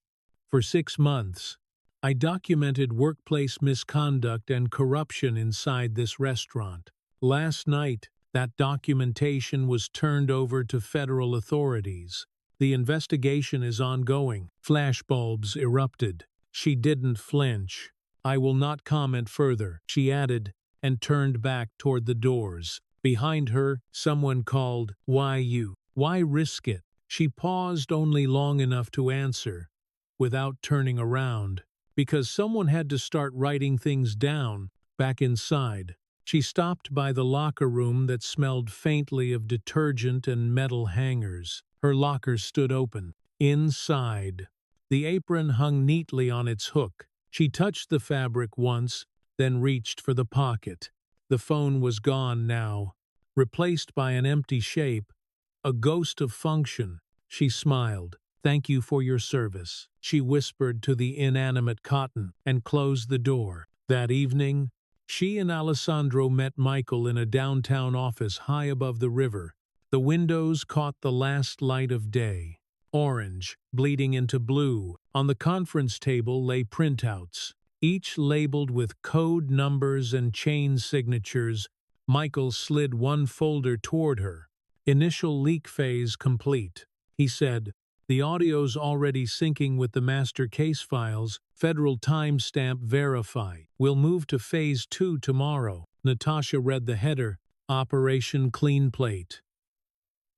"For 6 months, I documented workplace misconduct and corruption inside this restaurant. Last night, that documentation was turned over to federal authorities. The investigation is ongoing." Flashbulbs erupted. She didn't flinch. "I will not comment further," she added, and turned back toward the doors. Behind her, someone called, "Why you? Why risk it?" She paused only long enough to answer, without turning around, because someone had to start writing things down back inside. She stopped by the locker room that smelled faintly of detergent and metal hangers. Her locker stood open. Inside, the apron hung neatly on its hook. She touched the fabric once, then reached for the pocket. The phone was gone now, replaced by an empty shape, a ghost of function. She smiled. "Thank you for your service," she whispered to the inanimate cotton, and closed the door. That evening, she and Alessandro met Michael in a downtown office high above the river. The windows caught the last light of day, orange, bleeding into blue. On the conference table lay printouts, each labeled with code numbers and chain signatures. Michael slid one folder toward her. "Initial leak phase complete," he said. "The audio's already syncing with the master case files. Federal timestamp verified. We'll move to phase 2 tomorrow." Natasha read the header, Operation Clean Plate.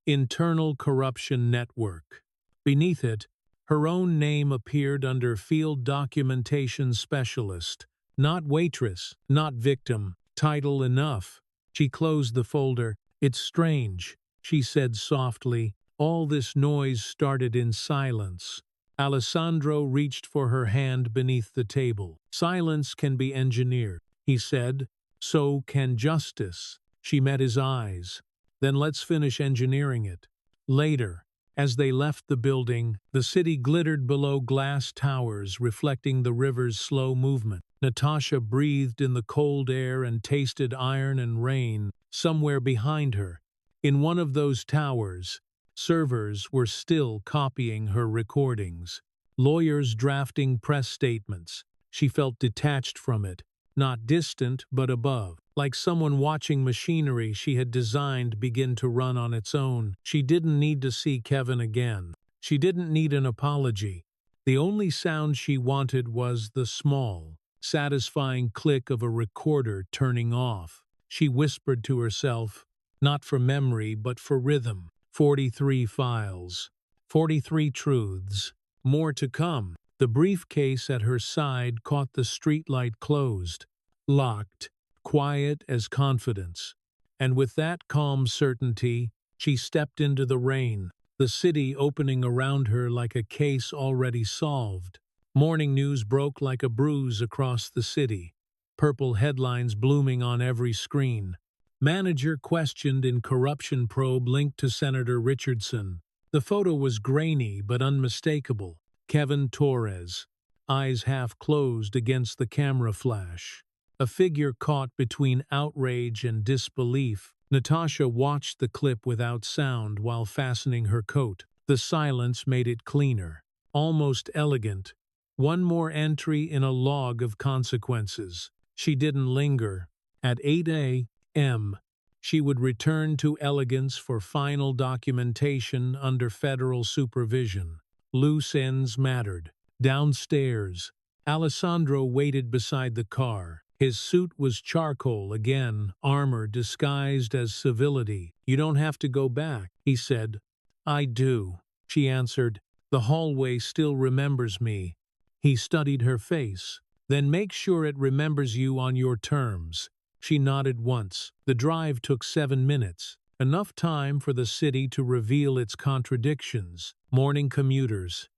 Internal Corruption Network. Beneath it, her own name appeared under Field Documentation Specialist. Not waitress, not victim. Title enough. She closed the folder. "It's strange," she said softly. "All this noise started in silence." Alessandro reached for her hand beneath the table. "Silence can be engineered," he said. "So can justice." She met his eyes. "Then let's finish engineering it." Later, as they left the building, the city glittered below glass towers reflecting the river's slow movement. Natasha breathed in the cold air and tasted iron and rain. Somewhere behind her, in one of those towers, servers were still copying her recordings. Lawyers drafting press statements. She felt detached from it, not distant but above, like someone watching machinery she had designed begin to run on its own. She didn't need to see Kevin again. She didn't need an apology. The only sound she wanted was the small, satisfying click of a recorder turning off. She whispered to herself, not for memory but for rhythm. 43 files. 43 truths. More to come. The briefcase at her side caught the streetlight closed, locked, quiet as confidence. And with that calm certainty, she stepped into the rain, the city opening around her like a case already solved. Morning news broke like a bruise across the city, purple headlines blooming on every screen. Manager questioned in corruption probe linked to Senator Richardson. The photo was grainy but unmistakable. Kevin Torres, eyes half closed against the camera flash. A figure caught between outrage and disbelief. Natasha watched the clip without sound while fastening her coat. The silence made it cleaner, almost elegant. One more entry in a log of consequences. She didn't linger. At 8 a.m., she would return to Elegance for final documentation under federal supervision. Loose ends mattered. Downstairs, Alessandro waited beside the car. His suit was charcoal again, armor disguised as civility. "You don't have to go back," he said. "I do," she answered. "The hallway still remembers me." He studied her face. "Then make sure it remembers you on your terms." She nodded once. The drive took 7 minutes. Enough time for the city to reveal its contradictions. Morning commuters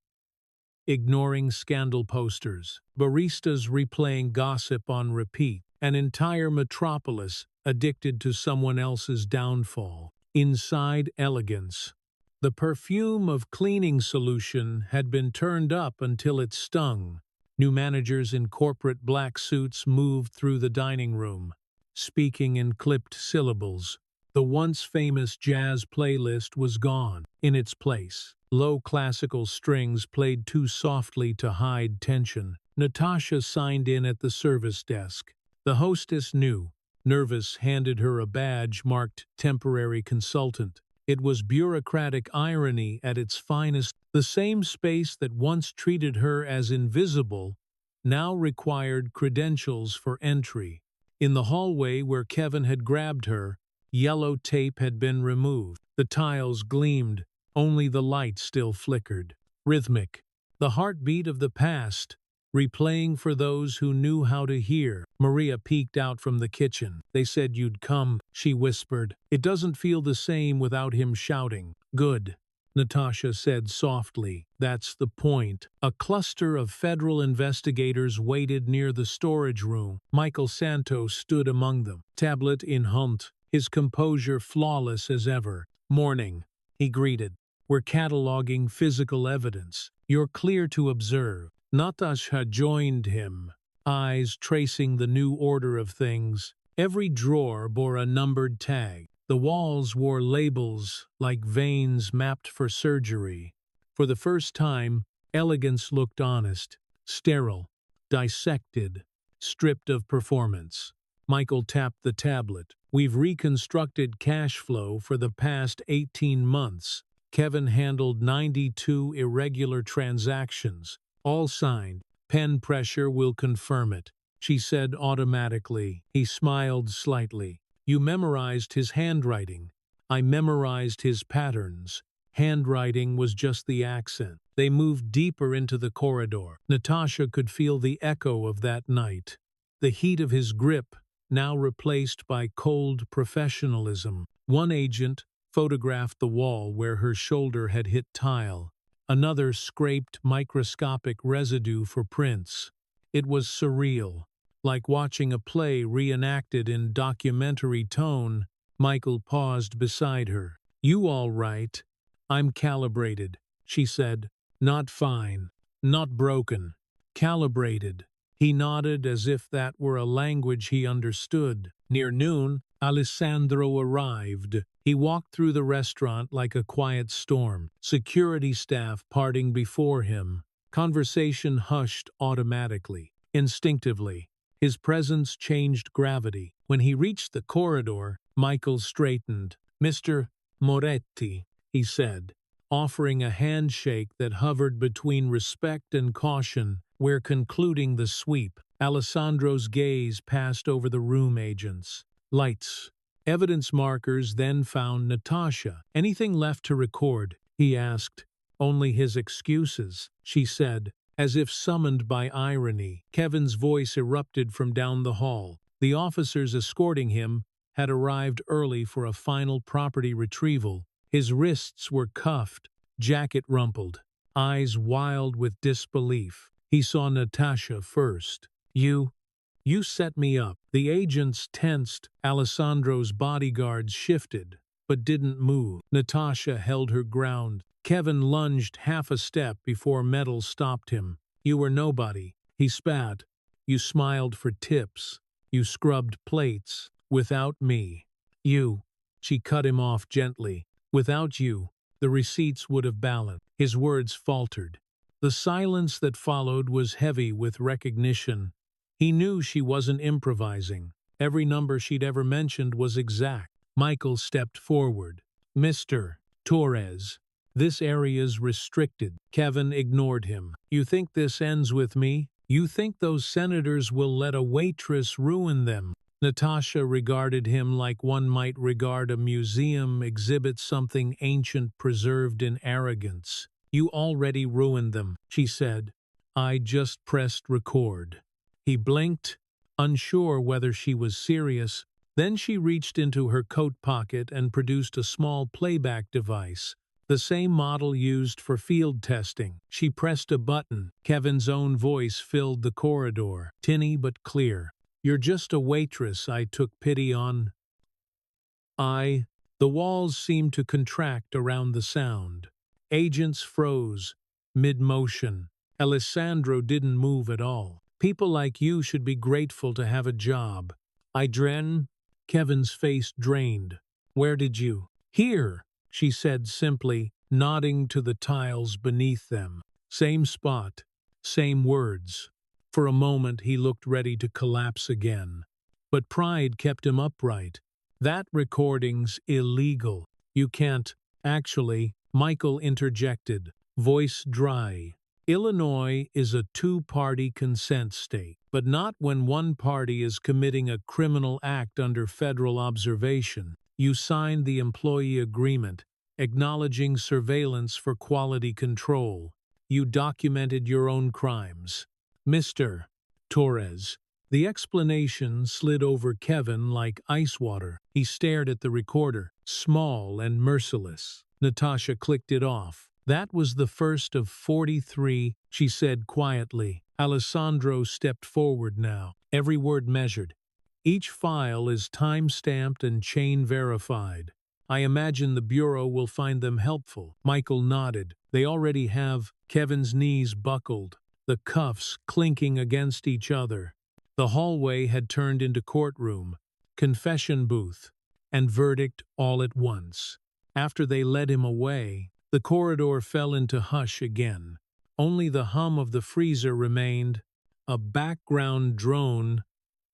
ignoring scandal posters, baristas replaying gossip on repeat, an entire metropolis addicted to someone else's downfall. Inside Elegance, the perfume of cleaning solution had been turned up until it stung. New managers in corporate black suits moved through the dining room, speaking in clipped syllables. The once famous jazz playlist was gone. In its place, low classical strings played too softly to hide tension. Natasha signed in at the service desk. The hostess knew. Nervous, handed her a badge marked temporary consultant. It was bureaucratic irony at its finest. The same space that once treated her as invisible now required credentials for entry. In the hallway where Kevin had grabbed her, yellow tape had been removed. The tiles gleamed, only the light still flickered. Rhythmic, the heartbeat of the past, replaying for those who knew how to hear. Maria peeked out from the kitchen. "They said you'd come," she whispered. "It doesn't feel the same without him shouting." "Good," Natasha said softly. "That's the point." A cluster of federal investigators waited near the storage room. Michael Santos stood among them, tablet in hand, his composure flawless as ever. "Morning," he greeted. "We're cataloging physical evidence. You're clear to observe." Natasha joined him, eyes tracing the new order of things. Every drawer bore a numbered tag. The walls wore labels like veins mapped for surgery. For the first time, Elegance looked honest, sterile, dissected, stripped of performance. Michael tapped the tablet. "We've reconstructed cash flow for the past 18 months. Kevin handled 92 irregular transactions. All signed. Pen pressure will confirm it," she said automatically. He smiled slightly. "You memorized his handwriting. I memorized his patterns. Handwriting was just the accent." They moved deeper into the corridor. Natasha could feel the echo of that night. The heat of his grip, now replaced by cold professionalism. One agent photographed the wall where her shoulder had hit tile. Another scraped microscopic residue for prints. It was surreal, like watching a play reenacted in documentary tone. Michael paused beside her. "You all right?" "I'm calibrated," she said. "Not fine. Not broken. Calibrated." He nodded as if that were a language he understood. Near noon, Alessandro arrived. He walked through the restaurant like a quiet storm, security staff parting before him. Conversation hushed automatically, instinctively. His presence changed gravity. When he reached the corridor, Michael straightened. "Mr. Moretti," he said, offering a handshake that hovered between respect and caution. "We're concluding the sweep." Alessandro's gaze passed over the room agents. Lights. Evidence markers then found Natasha. "Anything left to record?" he asked. "Only his excuses," she said, as if summoned by irony. Kevin's voice erupted from down the hall. The officers escorting him had arrived early for a final property retrieval. His wrists were cuffed, jacket rumpled, eyes wild with disbelief. He saw Natasha first. You set me up." The agents tensed. Alessandro's bodyguards shifted, but didn't move. Natasha held her ground. Kevin lunged half a step before metal stopped him. "You were nobody," he spat. "You smiled for tips. You scrubbed plates. Without me. She cut him off gently. "Without you, the receipts would have balanced." His words faltered. The silence that followed was heavy with recognition. He knew she wasn't improvising. Every number she'd ever mentioned was exact. Michael stepped forward. "Mr. Torres, this area's restricted." Kevin ignored him. "You think this ends with me? You think those senators will let a waitress ruin them?" Natasha regarded him like one might regard a museum exhibit something ancient preserved in arrogance. "You already ruined them," she said. "I just pressed record." He blinked, unsure whether she was serious. Then she reached into her coat pocket and produced a small playback device, the same model used for field testing. She pressed a button. Kevin's own voice filled the corridor, tinny but clear. "You're just a waitress I took pity on." The walls seemed to contract around the sound. Agents froze, mid-motion. Alessandro didn't move at all. People like you should be grateful to have a job. Kevin's face drained. Where did you? Here, she said simply, nodding to the tiles beneath them. Same spot, same words. For a moment he looked ready to collapse again. But pride kept him upright. That recording's illegal. You can't. Actually, Michael interjected, voice dry. Illinois is a two-party consent state, but not when one party is committing a criminal act under federal observation. You signed the employee agreement, acknowledging surveillance for quality control. You documented your own crimes. Mr. Torres. The explanation slid over Kevin like ice water. He stared at the recorder, small and merciless. Natasha clicked it off. That was the first of 43, she said quietly. Alessandro stepped forward now, every word measured. Each file is time-stamped and chain-verified. I imagine the Bureau will find them helpful. Michael nodded. They already have. Kevin's knees buckled, the cuffs clinking against each other. The hallway had turned into courtroom, confession booth, and verdict all at once. After they led him away, the corridor fell into hush again. Only the hum of the freezer remained, a background drone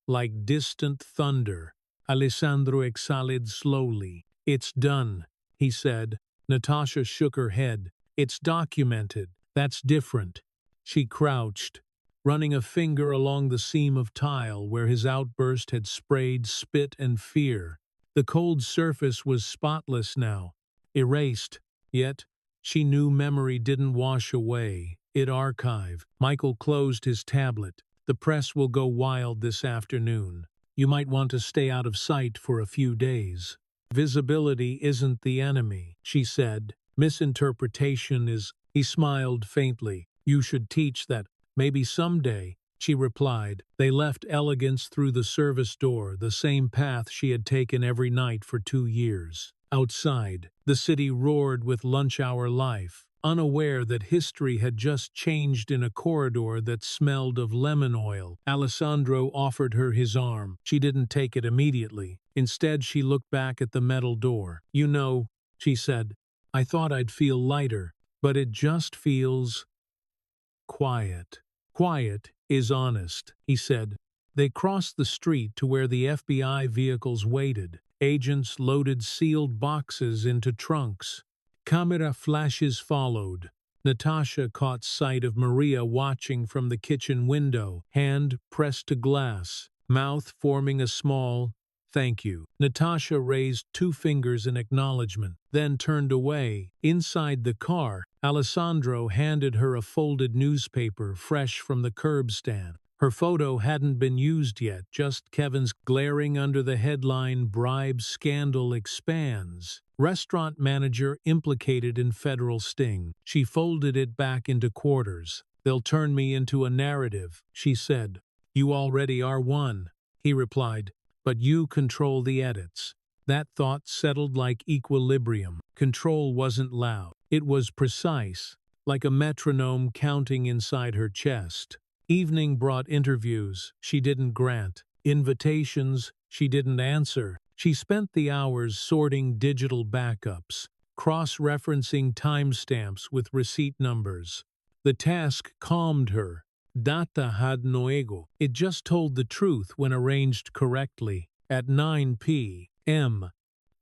like distant thunder. Alessandro exhaled slowly. It's done, he said. Natasha shook her head. It's documented. That's different. She crouched, running a finger along the seam of tile where his outburst had sprayed spit and fear. The cold surface was spotless now, erased. Yet, she knew memory didn't wash away. It archived. Michael closed his tablet. The press will go wild this afternoon. You might want to stay out of sight for a few days. Visibility isn't the enemy, she said. Misinterpretation is. He smiled faintly. You should teach that. Maybe someday, she replied. They left Elegance through the service door, the same path she had taken every night for 2 years. Outside, the city roared with lunch-hour life, unaware that history had just changed in a corridor that smelled of lemon oil. Alessandro offered her his arm. She didn't take it immediately. Instead, she looked back at the metal door. You know, she said, I thought I'd feel lighter, but it just feels quiet. Quiet is honest, he said. They crossed the street to where the FBI vehicles waited. Agents loaded sealed boxes into trunks. Camera flashes followed. Natasha caught sight of Maria watching from the kitchen window, hand pressed to glass, mouth forming a small thank you. Natasha raised 2 fingers in acknowledgement, then turned away. Inside the car, Alessandro handed her a folded newspaper fresh from the curb stand. Her photo hadn't been used yet, just Kevin's glaring under the headline Bribe Scandal Expands. Restaurant manager implicated in federal sting. She folded it back into quarters. They'll turn me into a narrative, she said. You already are one, he replied, but you control the edits. That thought settled like equilibrium. Control wasn't loud. It was precise, like a metronome counting inside her chest. Evening brought interviews she didn't grant, invitations she didn't answer. She spent the hours sorting digital backups, cross-referencing timestamps with receipt numbers. The task calmed her. Data had no ego. It just told the truth when arranged correctly. At 9 p.m.,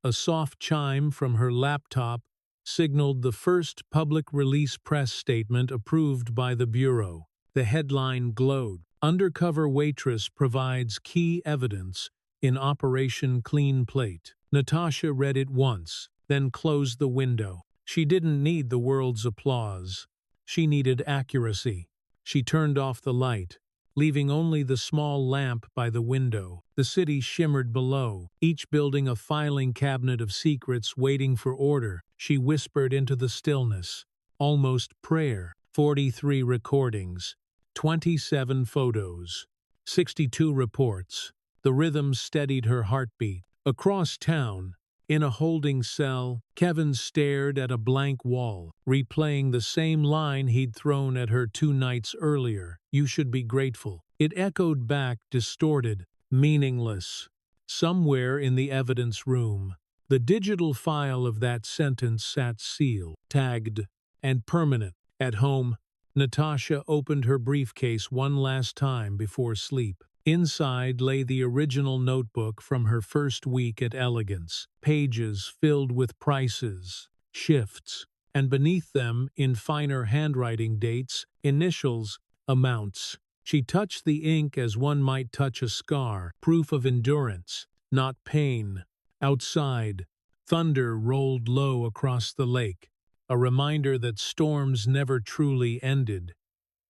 a soft chime from her laptop signaled the first public release press statement approved by the Bureau. The headline glowed. Undercover Waitress provides key evidence in Operation Clean Plate. Natasha read it once, then closed the window. She didn't need the world's applause. She needed accuracy. She turned off the light, leaving only the small lamp by the window. The city shimmered below, each building a filing cabinet of secrets waiting for order. She whispered into the stillness, almost prayer. 43 recordings, 27 photos, 62 reports. The rhythm steadied her heartbeat. Across town, In a holding cell, Kevin stared at a blank wall, replaying the same line he'd thrown at her 2 nights earlier. "You should be grateful." It echoed back, distorted, meaningless. Somewhere in the evidence room, the digital file of that sentence sat sealed, tagged, and permanent. At home, Natasha opened her briefcase one last time before sleep. Inside lay the original notebook from her first week at Elegance, pages filled with prices, shifts, and beneath them, in finer handwriting, dates, initials, amounts. She touched the ink as one might touch a scar, proof of endurance, not pain. Outside, thunder rolled low across the lake, a reminder that storms never truly ended.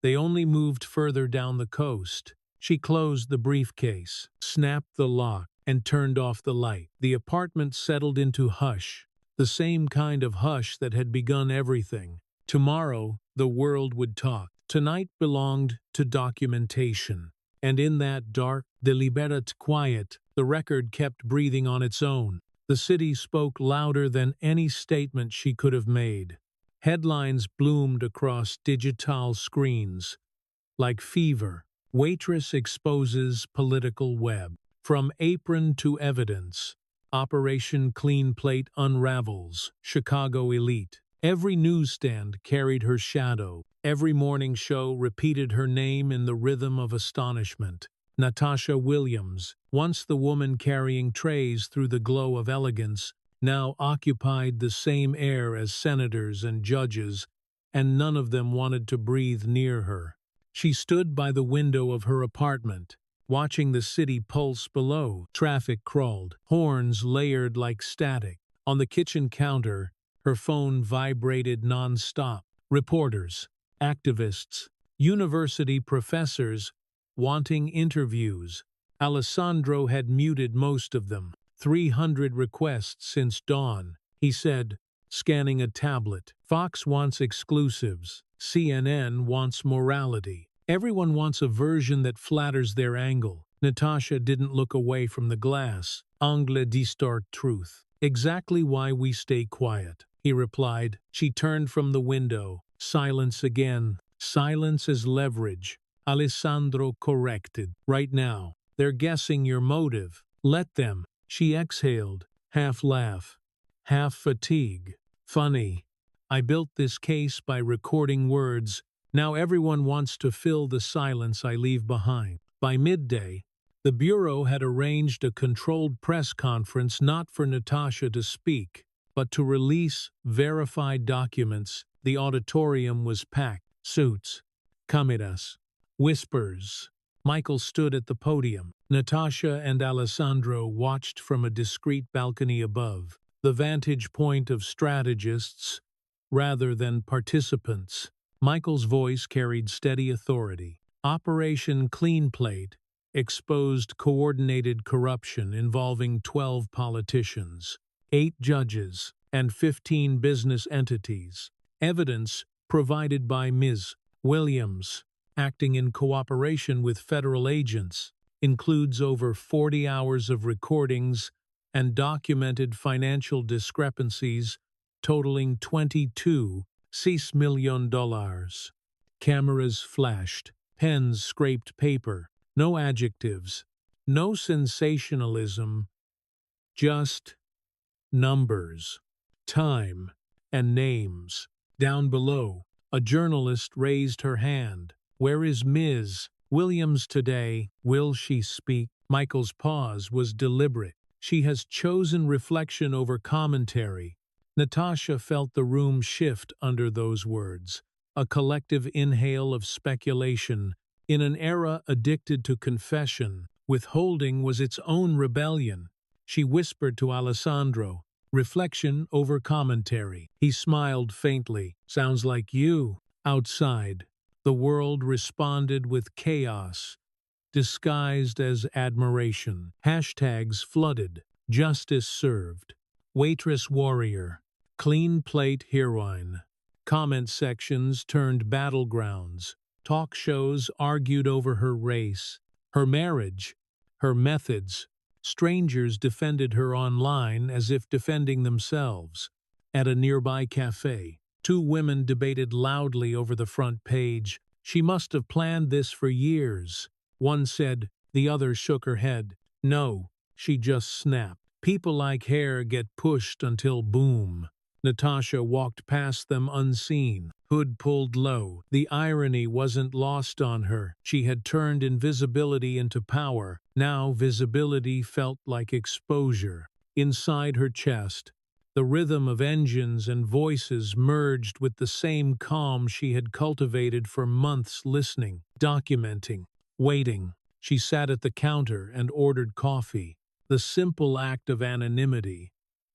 They only moved further down the coast. She closed the briefcase, snapped the lock, and turned off the light. The apartment settled into hush, the same kind of hush that had begun everything. Tomorrow, the world would talk. Tonight belonged to documentation. And in that dark, deliberate quiet, the record kept breathing on its own. The city spoke louder than any statement she could have made. Headlines bloomed across digital screens. Like fever, Waitress exposes political web. From apron to evidence, Operation Clean Plate unravels Chicago elite. Every newsstand carried her shadow. Every morning show repeated her name in the rhythm of astonishment. Natasha Williams, once the woman carrying trays through the glow of elegance, now occupied the same air as senators and judges, and none of them wanted to breathe near her. She stood by the window of her apartment, watching the city pulse below. Traffic crawled, horns layered like static. On the kitchen counter, her phone vibrated non-stop. Reporters, activists, university professors, wanting interviews. Alessandro had muted most of them. 300 requests since dawn, he said, scanning a tablet. Fox wants exclusives. CNN wants morality. Everyone wants a version that flatters their angle. Natasha didn't look away from the glass. Angle distort truth. Exactly why we stay quiet, he replied. She turned from the window. Silence again. Silence as leverage. Alessandro corrected. Right now, they're guessing your motive. Let them. She exhaled, half laugh, half fatigue. Funny. I built this case by recording words. Now everyone wants to fill the silence I leave behind. By midday, the Bureau had arranged a controlled press conference not for Natasha to speak, but to release verified documents. The auditorium was packed. Suits, cameras, whispers. Michael stood at the podium. Natasha and Alessandro watched from a discreet balcony above, the vantage point of strategists rather than participants. Michael's voice carried steady authority. Operation Clean Plate exposed coordinated corruption involving 12 politicians, 8 judges, and 15 business entities. Evidence provided by Ms. Williams, acting in cooperation with federal agents, includes over 40 hours of recordings and documented financial discrepancies totaling $22 million. Cameras flashed, pens scraped paper, no adjectives, no sensationalism, just numbers, time, and names. Down below, a journalist raised her hand. Where is Ms. Williams today? Will she speak? Michael's pause was deliberate. She has chosen reflection over commentary. Natasha felt the room shift under those words, a collective inhale of speculation. In an era addicted to confession, withholding was its own rebellion. She whispered to Alessandro, reflection over commentary. He smiled faintly. Sounds like you. Outside, the world responded with chaos, disguised as admiration. Hashtags flooded. Justice served. Waitress warrior. Clean plate heroine. Comment sections turned battlegrounds. Talk shows argued over her race, her marriage, her methods. Strangers defended her online as if defending themselves. At a nearby cafe, two women debated loudly over the front page. She must have planned this for years. One said, the other shook her head. No, she just snapped. People like hair get pushed until boom. Natasha walked past them unseen, hood pulled low. The irony wasn't lost on her. She had turned invisibility into power. Now visibility felt like exposure. Inside her chest, the rhythm of engines and voices merged with the same calm she had cultivated for months, listening, documenting, waiting. She sat at the counter and ordered coffee. The simple act of anonymity.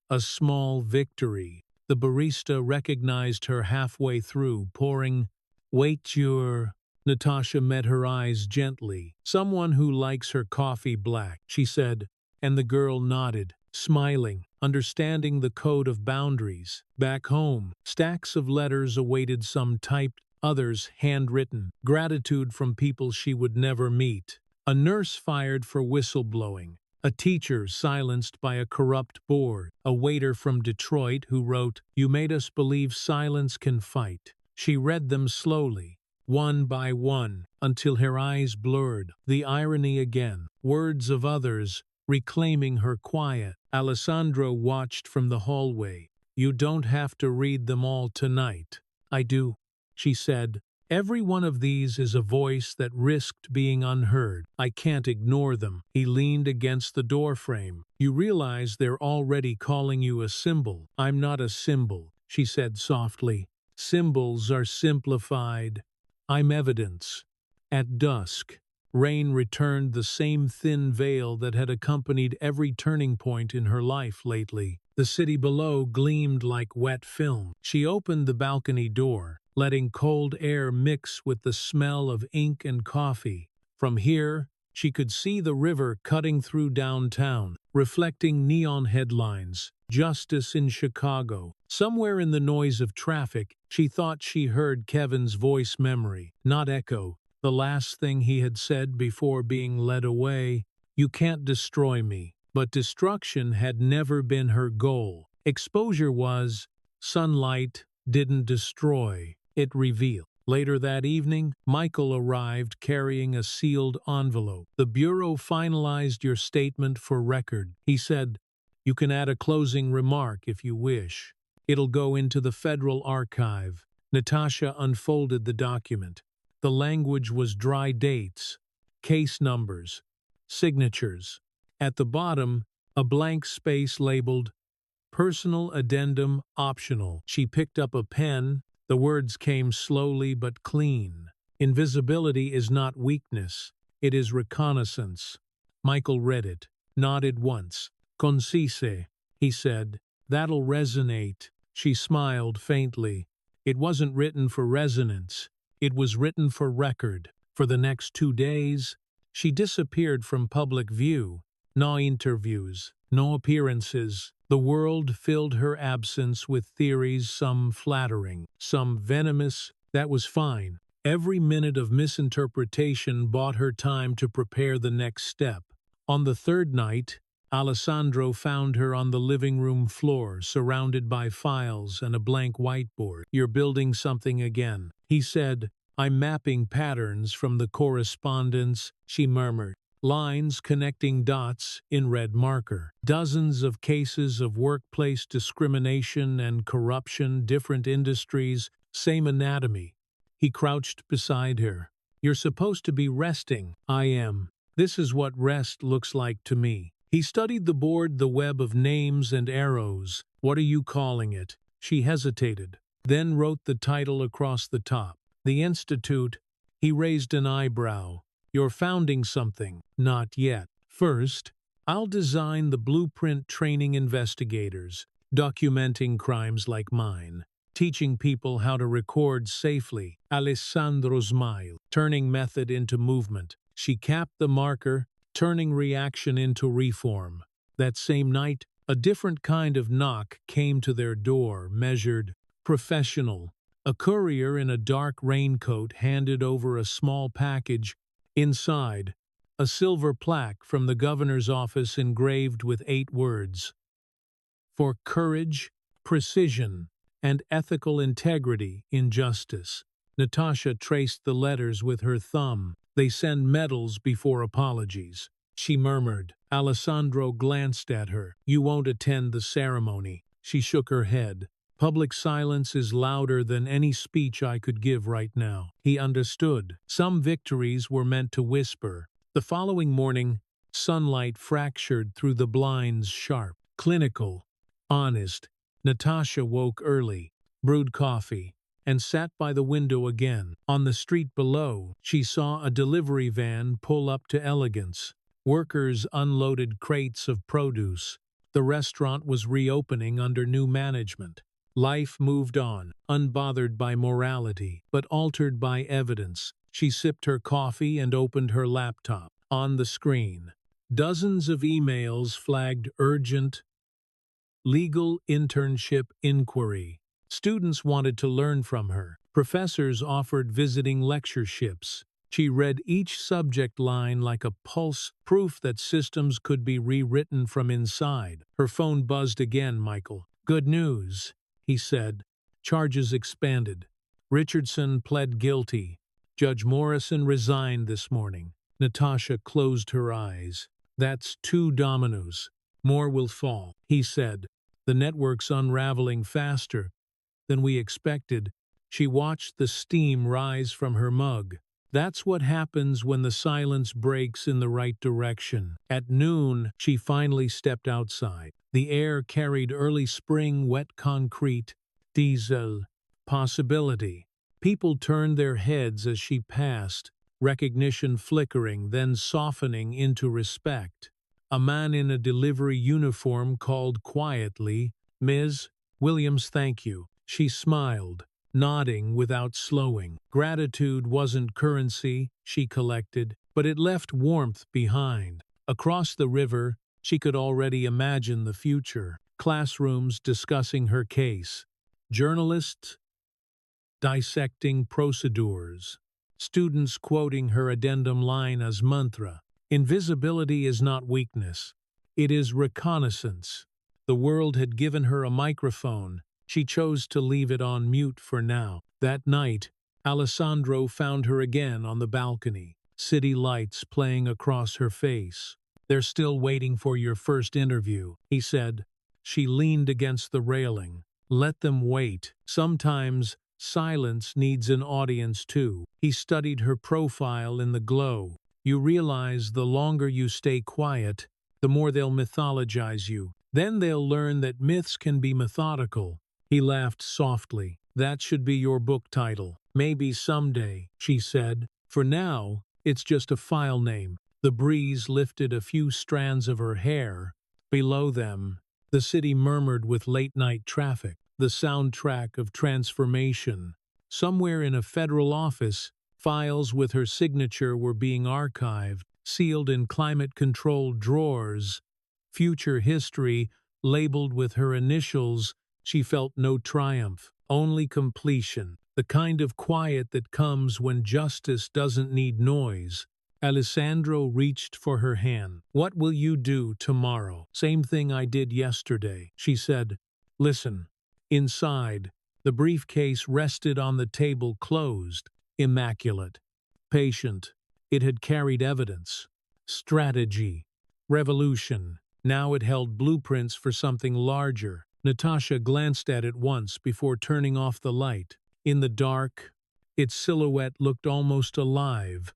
A small victory. The barista recognized her halfway through, pouring, "Wait, you're—" Natasha met her eyes gently. "Someone who likes her coffee black," she said, and the girl nodded, smiling, understanding the code of boundaries. Back home, stacks of letters awaited, some typed, others handwritten, gratitude from people she would never meet. A nurse fired for whistleblowing. A teacher silenced by a corrupt board. A waiter from Detroit who wrote, "You made us believe silence can fight." She read them slowly, one by one, until her eyes blurred. The irony again. Words of others, reclaiming her quiet. Alessandro watched from the hallway. "You don't have to read them all tonight." "I do," she said. "Every one of these is a voice that risked being unheard. I can't ignore them." He leaned against the doorframe. "You realize they're already calling you a symbol." "I'm not a symbol," she said softly. "Symbols are simplified. I'm evidence." At dusk, rain returned, the same thin veil that had accompanied every turning point in her life lately. The city below gleamed like wet film. She opened the balcony door, letting cold air mix with the smell of ink and coffee. From here, she could see the river cutting through downtown, reflecting neon headlines. "Justice in Chicago." Somewhere in the noise of traffic, she thought she heard Kevin's voice, memory, not echo. The last thing he had said before being led away, "You can't destroy me." But destruction had never been her goal. Exposure was. Sunlight didn't destroy, it revealed. Later that evening, Michael arrived carrying a sealed envelope. "The Bureau finalized your statement for record," he said. "You can add a closing remark if you wish. It'll go into the Federal Archive." Natasha unfolded the document. The language was dry dates, case numbers, signatures. At the bottom, a blank space labeled "Personal Addendum Optional." She picked up a pen. The words came slowly but clean. "Invisibility is not weakness. It is reconnaissance." Michael read it, nodded once. "Concise," he said. "That'll resonate." She smiled faintly. It wasn't written for resonance. It was written for record. For the next 2 days, she disappeared from public view. No interviews, no appearances. The world filled her absence with theories, some flattering, some venomous. That was fine. Every minute of misinterpretation bought her time to prepare the next step. On the third night, Alessandro found her on the living room floor, surrounded by files and a blank whiteboard. "You're building something again," he said. "I'm mapping patterns from the correspondence," she murmured. Lines connecting dots in red marker. Dozens of cases of workplace discrimination and corruption, different industries, same anatomy. He crouched beside her. "You're supposed to be resting." "I am. This is what rest looks like to me." He studied the board, the web of names and arrows. "What are you calling it?" She hesitated, then wrote the title across the top. "The Institute." He raised an eyebrow. "You're founding something." "Not yet. First, I'll design the blueprint, training investigators, documenting crimes like mine, teaching people how to record safely." Alessandro smiled, turning method into movement. She capped the marker, turning reaction into reform. That same night, a different kind of knock came to their door, measured, professional. A courier in a dark raincoat handed over a small package. Inside, a silver plaque from the governor's office engraved with 8 words: "For courage, precision, and ethical integrity in justice." Natasha traced the letters with her thumb. "They send medals before apologies," she murmured. Alessandro glanced at her. "You won't attend the ceremony." She shook her head. "Public silence is louder than any speech I could give right now." He understood. Some victories were meant to whisper. The following morning, sunlight fractured through the blinds sharp, clinical, honest. Natasha woke early, brewed coffee, and sat by the window again. On the street below, she saw a delivery van pull up to Elegance. Workers unloaded crates of produce. The restaurant was reopening under new management. Life moved on, unbothered by morality, but altered by evidence. She sipped her coffee and opened her laptop. On the screen, dozens of emails flagged urgent legal internship inquiry. Students wanted to learn from her. Professors offered visiting lectureships. She read each subject line like a pulse, proof that systems could be rewritten from inside. Her phone buzzed again. "Michael." "Good news," he said. "Charges expanded. Richardson pled guilty. Judge Morrison resigned this morning." Natasha closed her eyes. "That's 2 dominoes. More will fall," he said. "The network's unraveling faster than we expected." She watched the steam rise from her mug. That's what happens when the silence breaks in the right direction. At noon, she finally stepped outside. The air carried early spring wet concrete, diesel, possibility. People turned their heads as she passed, recognition flickering, then softening into respect. A man in a delivery uniform called quietly, "Ms. Williams, thank you." She smiled, nodding without slowing. Gratitude wasn't currency, she collected, but it left warmth behind. Across the river, she could already imagine the future. Classrooms discussing her case. Journalists dissecting procedures. Students quoting her addendum line as mantra. Invisibility is not weakness. It is reconnaissance. The world had given her a microphone. She chose to leave it on mute for now. That night, Alessandro found her again on the balcony, city lights playing across her face. "They're still waiting for your first interview," he said. She leaned against the railing. "Let them wait. Sometimes silence needs an audience too." He studied her profile in the glow. "You realize the longer you stay quiet, the more they'll mythologize you. Then they'll learn that myths can be methodical." He laughed softly. "That should be your book title." "Maybe someday," she said. "For now, it's just a file name." The breeze lifted a few strands of her hair. Below them, the city murmured with late-night traffic, the soundtrack of transformation. Somewhere in a federal office, files with her signature were being archived, sealed in climate-controlled drawers. Future history, labeled with her initials. She felt no triumph, only completion, the kind of quiet that comes when justice doesn't need noise. Alessandro reached for her hand. "What will you do tomorrow?" "Same thing I did yesterday," she said. "Listen." Inside, the briefcase rested on the table, closed, immaculate, patient. It had carried evidence, strategy, revolution. Now it held blueprints for something larger. Natasha glanced at it once before turning off the light. In the dark, its silhouette looked almost alive,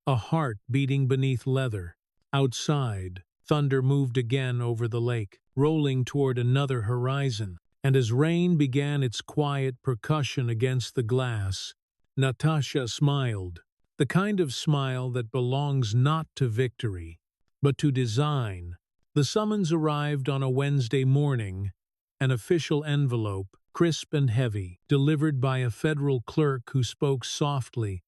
a heart beating beneath leather. Outside, thunder moved again over the lake, rolling toward another horizon, and as rain began its quiet percussion against the glass, Natasha smiled, the kind of smile that belongs not to victory, but to design. The summons arrived on a Wednesday morning, an official envelope, crisp and heavy, delivered by a federal clerk who spoke softly,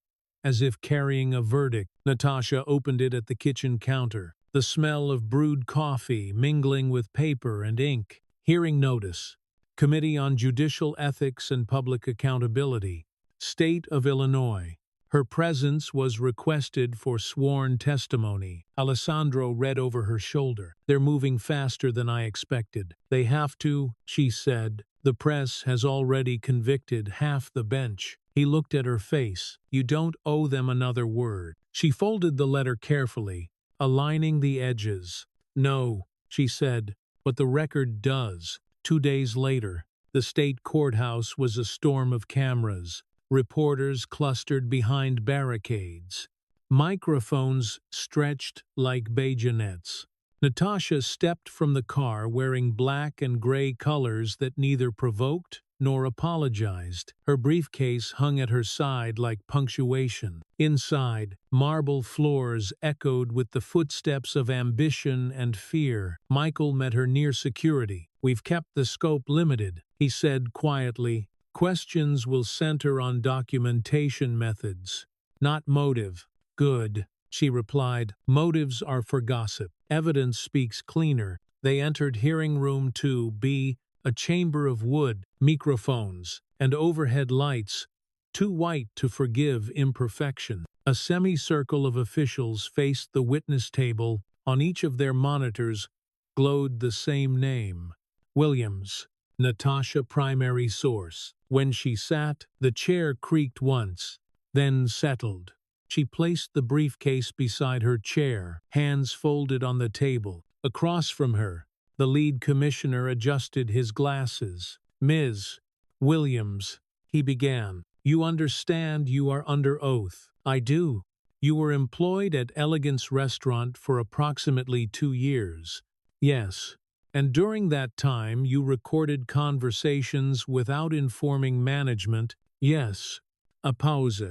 as if carrying a verdict. Natasha opened it at the kitchen counter, the smell of brewed coffee mingling with paper and ink. Hearing notice. Committee on Judicial Ethics and Public Accountability. State of Illinois. Her presence was requested for sworn testimony. Alessandro read over her shoulder. They're moving faster than I expected. They have to, she said. The press has already convicted half the bench. He looked at her face. You don't owe them another word. She folded the letter carefully, aligning the edges. No, she said, but the record does. 2 days later, the state courthouse was a storm of cameras. Reporters clustered behind barricades. Microphones stretched like bayonets. Natasha stepped from the car wearing black and gray colors that neither provoked nor apologized. Her briefcase hung at her side like punctuation. Inside, marble floors echoed with the footsteps of ambition and fear. Michael met her near security. We've kept the scope limited, he said quietly. Questions will center on documentation methods, not motive. Good, she replied. Motives are for gossip. Evidence speaks cleaner. They entered hearing room 2B, a chamber of wood, microphones, and overhead lights, too white to forgive imperfection. A semicircle of officials faced the witness table. On each of their monitors glowed the same name, Williams, Natasha, primary source. When she sat, the chair creaked once, then settled. She placed the briefcase beside her chair, hands folded on the table. Across from her, the lead commissioner adjusted his glasses. Ms. Williams, he began, you understand you are under oath. I do. You were employed at Elegance restaurant for approximately 2 years. Yes. And during that time you recorded conversations without informing management. Yes. A pause.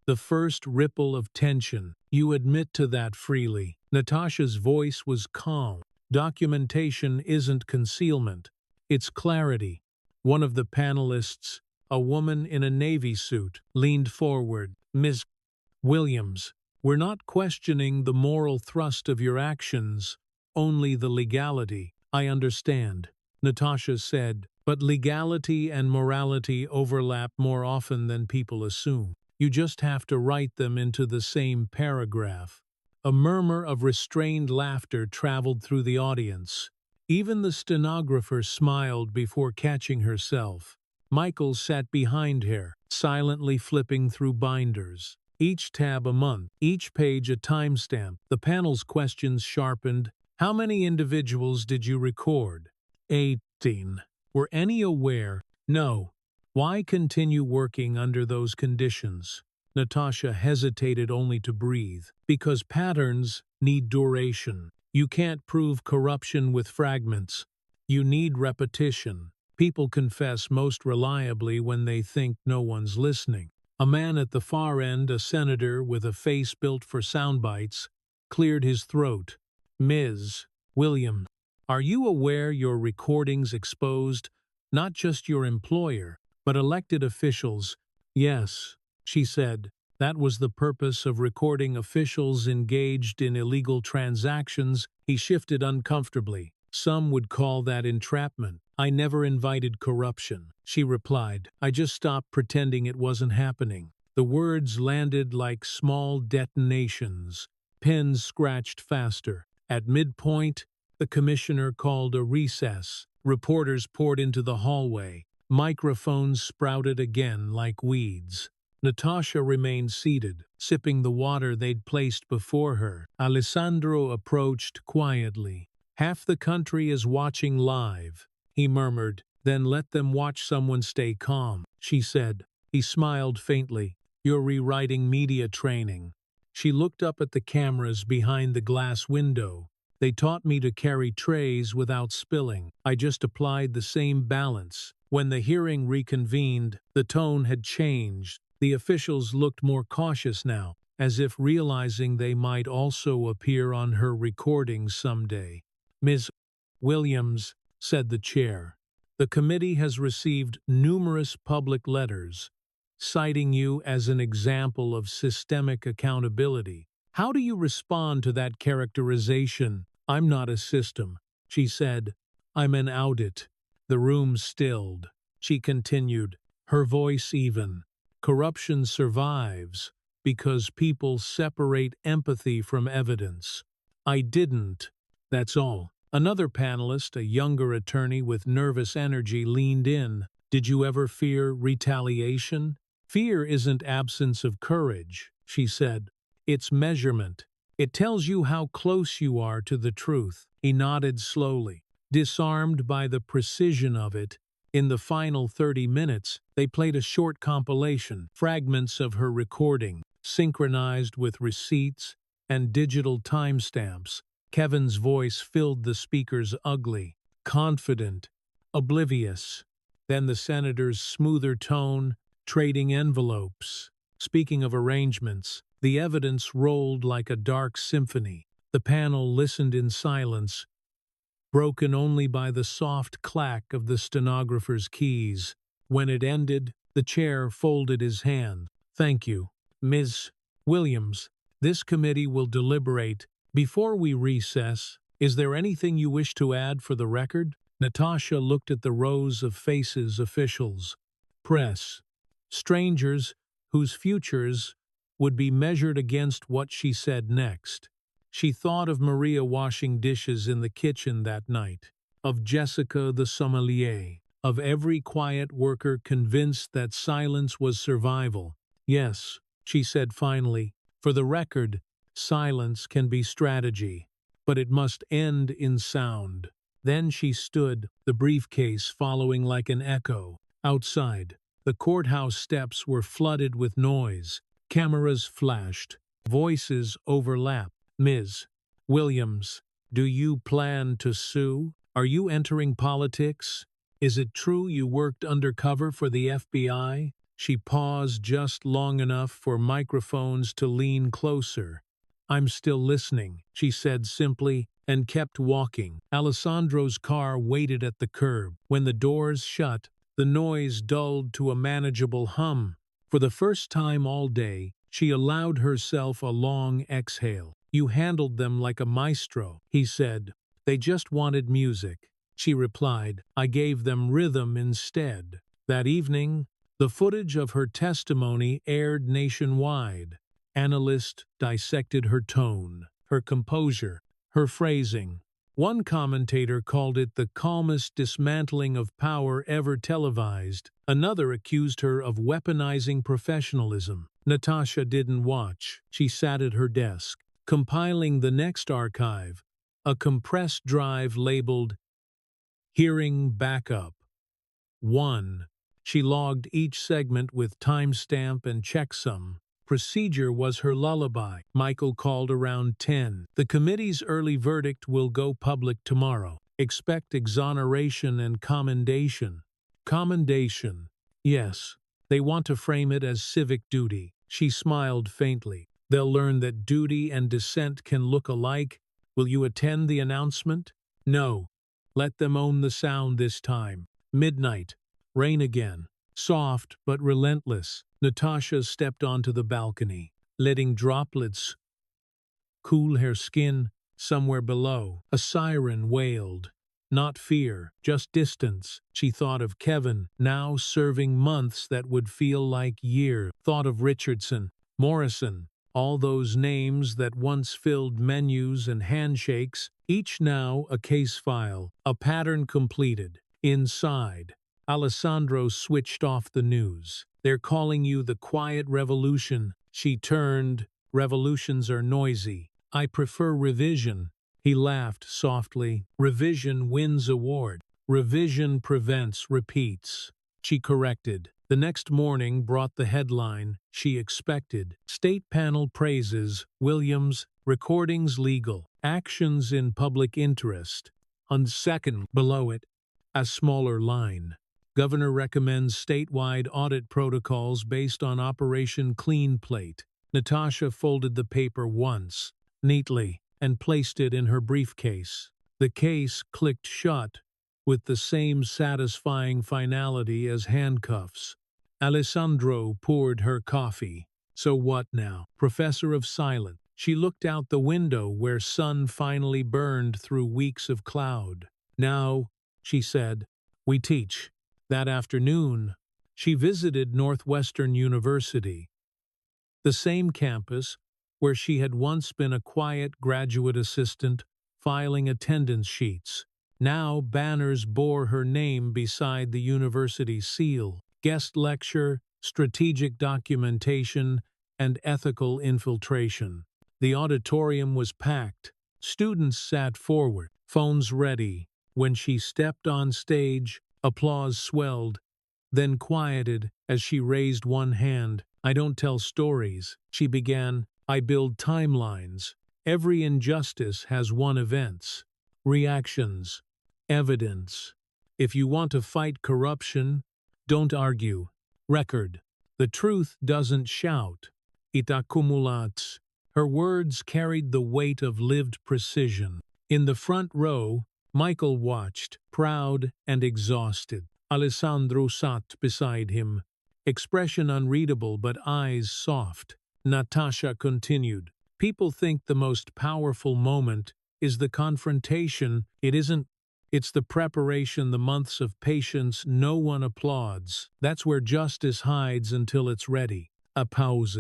The first ripple of tension. You admit to that freely. Natasha's voice was calm. Documentation isn't concealment. It's clarity. One of the panelists, a woman in a navy suit, leaned forward. Ms. Williams, we're not questioning the moral thrust of your actions, only the legality. I understand, Natasha said, but legality and morality overlap more often than people assume. You just have to write them into the same paragraph. A murmur of restrained laughter traveled through the audience. Even the stenographer smiled before catching herself. Michael sat behind her, silently flipping through binders. Each tab a month, each page a timestamp. The panel's questions sharpened. How many individuals did you record? 18. Were any aware? No. Why continue working under those conditions? Natasha hesitated only to breathe. Because patterns need duration. You can't prove corruption with fragments. You need repetition. People confess most reliably when they think no one's listening. A man at the far end, a senator with a face built for soundbites, cleared his throat. Ms. Williams, are you aware your recordings exposed not just your employer, but elected officials? Yes, she said. That was the purpose of recording officials engaged in illegal transactions. He shifted uncomfortably. Some would call that entrapment. I never invited corruption, she replied. I just stopped pretending it wasn't happening. The words landed like small detonations. Pens scratched faster. At midpoint, the commissioner called a recess. Reporters poured into the hallway. Microphones sprouted again like weeds. Natasha remained seated, sipping the water they'd placed before her. Alessandro approached quietly. Half the country is watching live, he murmured. Then let them watch someone stay calm, she said. He smiled faintly. You're rewriting media training. She looked up at the cameras behind the glass window. They taught me to carry trays without spilling. I just applied the same balance. When the hearing reconvened, the tone had changed. The officials looked more cautious now, as if realizing they might also appear on her recordings someday. Ms. Williams, said the chair, the committee has received numerous public letters, citing you as an example of systemic accountability. How do you respond to that characterization? I'm not a system, she said. I'm an audit. The room stilled. She continued, her voice even. Corruption survives, because people separate empathy from evidence. I didn't. That's all. Another panelist, a younger attorney with nervous energy, leaned in. Did you ever fear retaliation? Fear isn't absence of courage, she said. It's measurement. It tells you how close you are to the truth. He nodded slowly, disarmed by the precision of it. In the final 30 minutes, they played a short compilation, fragments of her recording, synchronized with receipts and digital timestamps. Kevin's voice filled the speaker's ugly, confident, oblivious. Then the senator's smoother tone, trading envelopes. Speaking of arrangements, the evidence rolled like a dark symphony. The panel listened in silence, broken only by the soft clack of the stenographer's keys. When it ended, the chair folded his hand. Thank you, Ms. Williams. This committee will deliberate. Before we recess, is there anything you wish to add for the record? Natasha looked at the rows of faces, officials, press, strangers whose futures would be measured against what she said next. She thought of Maria washing dishes in the kitchen that night, of Jessica the sommelier, of every quiet worker convinced that silence was survival. Yes, she said finally, for the record, silence can be strategy, but it must end in sound. Then she stood, the briefcase following like an echo. Outside, the courthouse steps were flooded with noise. Cameras flashed. Voices overlapped. Ms. Williams, do you plan to sue? Are you entering politics? Is it true you worked undercover for the FBI? She paused just long enough for microphones to lean closer. I'm still listening, she said simply, and kept walking. Alessandro's car waited at the curb. When the doors shut, the noise dulled to a manageable hum. For the first time all day, she allowed herself a long exhale. You handled them like a maestro, he said. They just wanted music. She replied, I gave them rhythm instead. That evening, the footage of her testimony aired nationwide. Analysts dissected her tone, her composure, her phrasing. One commentator called it the calmest dismantling of power ever televised. Another accused her of weaponizing professionalism. Natasha didn't watch. She sat at her desk, compiling the next archive, a compressed drive labeled Hearing Backup 1. She logged each segment with timestamp and checksum. Procedure was her lullaby. Michael called around 10. The committee's early verdict will go public tomorrow. Expect exoneration and commendation. Commendation. Yes, they want to frame it as civic duty. She smiled faintly. They'll learn that duty and dissent can look alike. Will you attend the announcement? No. Let them own the sound this time. Midnight. Rain again. Soft but relentless. Natasha stepped onto the balcony, letting droplets cool her skin. Somewhere below, a siren wailed. Not fear, just distance. She thought of Kevin, now serving months that would feel like years. Thought of Richardson, Morrison, all those names that once filled menus and handshakes, each now a case file, a pattern completed. Inside, Alessandro switched off the news. They're calling you the quiet revolution. She turned. Revolutions are noisy. I prefer revision. He laughed softly. Revision wins award. Revision prevents repeats. She corrected. The next morning brought the headline she expected. State panel praises Williams, recordings legal, actions in public interest. On second, below it, a smaller line. Governor recommends statewide audit protocols based on Operation Clean Plate. Natasha folded the paper once, neatly, and placed it in her briefcase. The case clicked shut, with the same satisfying finality as handcuffs. Alessandro poured her coffee. So what now? Professor of silence. She looked out the window where sun finally burned through weeks of cloud. Now, she said, we teach. That afternoon, she visited Northwestern University, The same campus where she had once been a quiet graduate assistant filing attendance sheets. Now banners bore her name beside the university seal: guest lecture, strategic documentation, and ethical infiltration. The auditorium was packed. Students sat forward, phones ready. When she stepped on stage, applause swelled, then quieted as she raised one hand. "I don't tell stories," she began. "I build timelines. Every injustice has one: events, reactions, evidence. If you want to fight corruption, don't argue. Record. The truth doesn't shout. It accumulates." Her words carried the weight of lived precision. In the front row, Michael watched, proud and exhausted. Alessandro sat beside him, expression unreadable but eyes soft. Natasha continued, "People think the most powerful moment is the confrontation. It isn't. It's the preparation, the months of patience no one applauds. That's where justice hides until it's ready." A pause,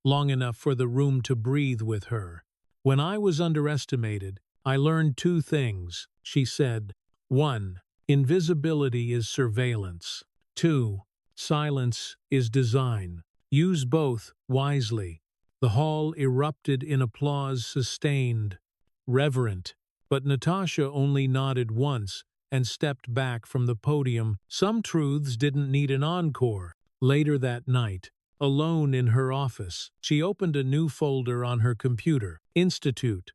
long enough for the room to breathe with her. "When I was underestimated, I learned two things," she said. 1. Invisibility is surveillance. 2. Silence is design. Use both wisely. The hall erupted in applause, sustained, reverent. But Natasha only nodded once and stepped back from the podium. Some truths didn't need an encore. Later that night, alone in her office, she opened a new folder on her computer. Institute.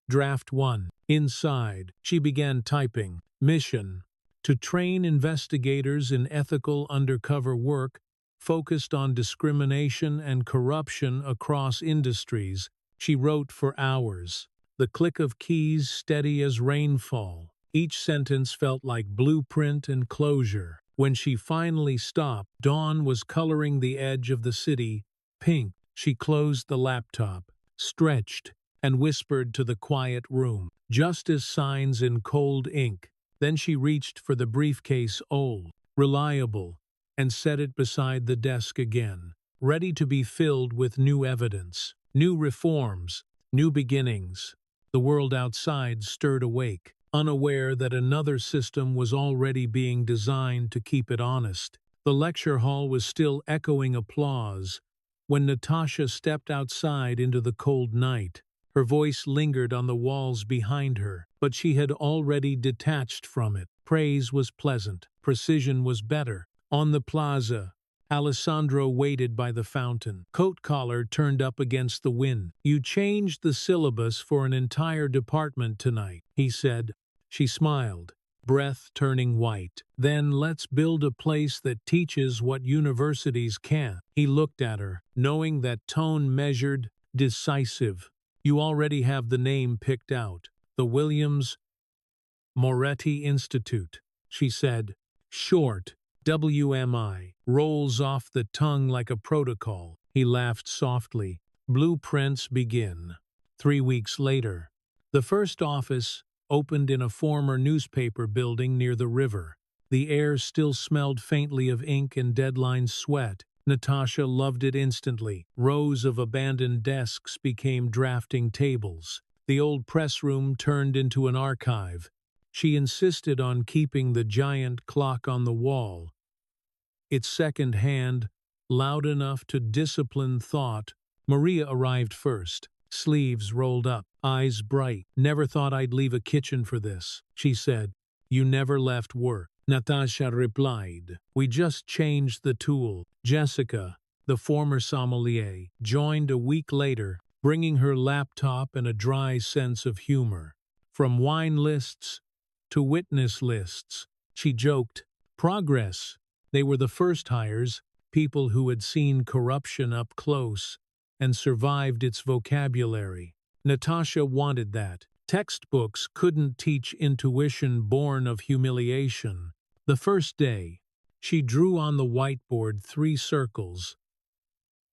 Draft 1. Inside, she began typing. Mission: to train investigators in ethical undercover work focused on discrimination and corruption across industries. She wrote for hours, the click of keys steady as rainfall. Each sentence felt like blueprint and closure. When she finally stopped, dawn was coloring the edge of the city pink. She closed the laptop, stretched, and whispered to the quiet room, "Justice signs in cold ink." Then she reached for the briefcase, old, reliable, and set it beside the desk again, ready to be filled with new evidence, new reforms, new beginnings. The world outside stirred awake, unaware that another system was already being designed to keep it honest. The lecture hall was still echoing applause when Natasha stepped outside into the cold night. Her voice lingered on the walls behind her, but she had already detached from it. Praise was pleasant, precision was better. On the plaza, Alessandro waited by the fountain, coat collar turned up against the wind. "You changed the syllabus for an entire department tonight," he said. She smiled, breath turning white. "Then let's build a place that teaches what universities can't." He looked at her, knowing that tone measured, decisive. "You already have the name picked out. The Williams Moretti Institute," she said. "Short, WMI, rolls off the tongue like a protocol." He laughed softly. "Blueprints begin." 3 weeks later, the first office opened in a former newspaper building near the river. The air still smelled faintly of ink and deadline sweat. Natasha loved it instantly. Rows of abandoned desks became drafting tables. The old press room turned into an archive. She insisted on keeping the giant clock on the wall, its second hand loud enough to discipline thought. Maria arrived first, sleeves rolled up, eyes bright. "Never thought I'd leave a kitchen for this," she said. "You never left work," Natasha replied. "We just changed the tool." Jessica, the former sommelier, joined a week later, bringing her laptop and a dry sense of humor. From wine lists to witness lists, she joked. Progress. They were the first hires, people who had seen corruption up close and survived its vocabulary. Natasha wanted that. Textbooks couldn't teach intuition born of humiliation. The first day, she drew on the whiteboard 3 circles,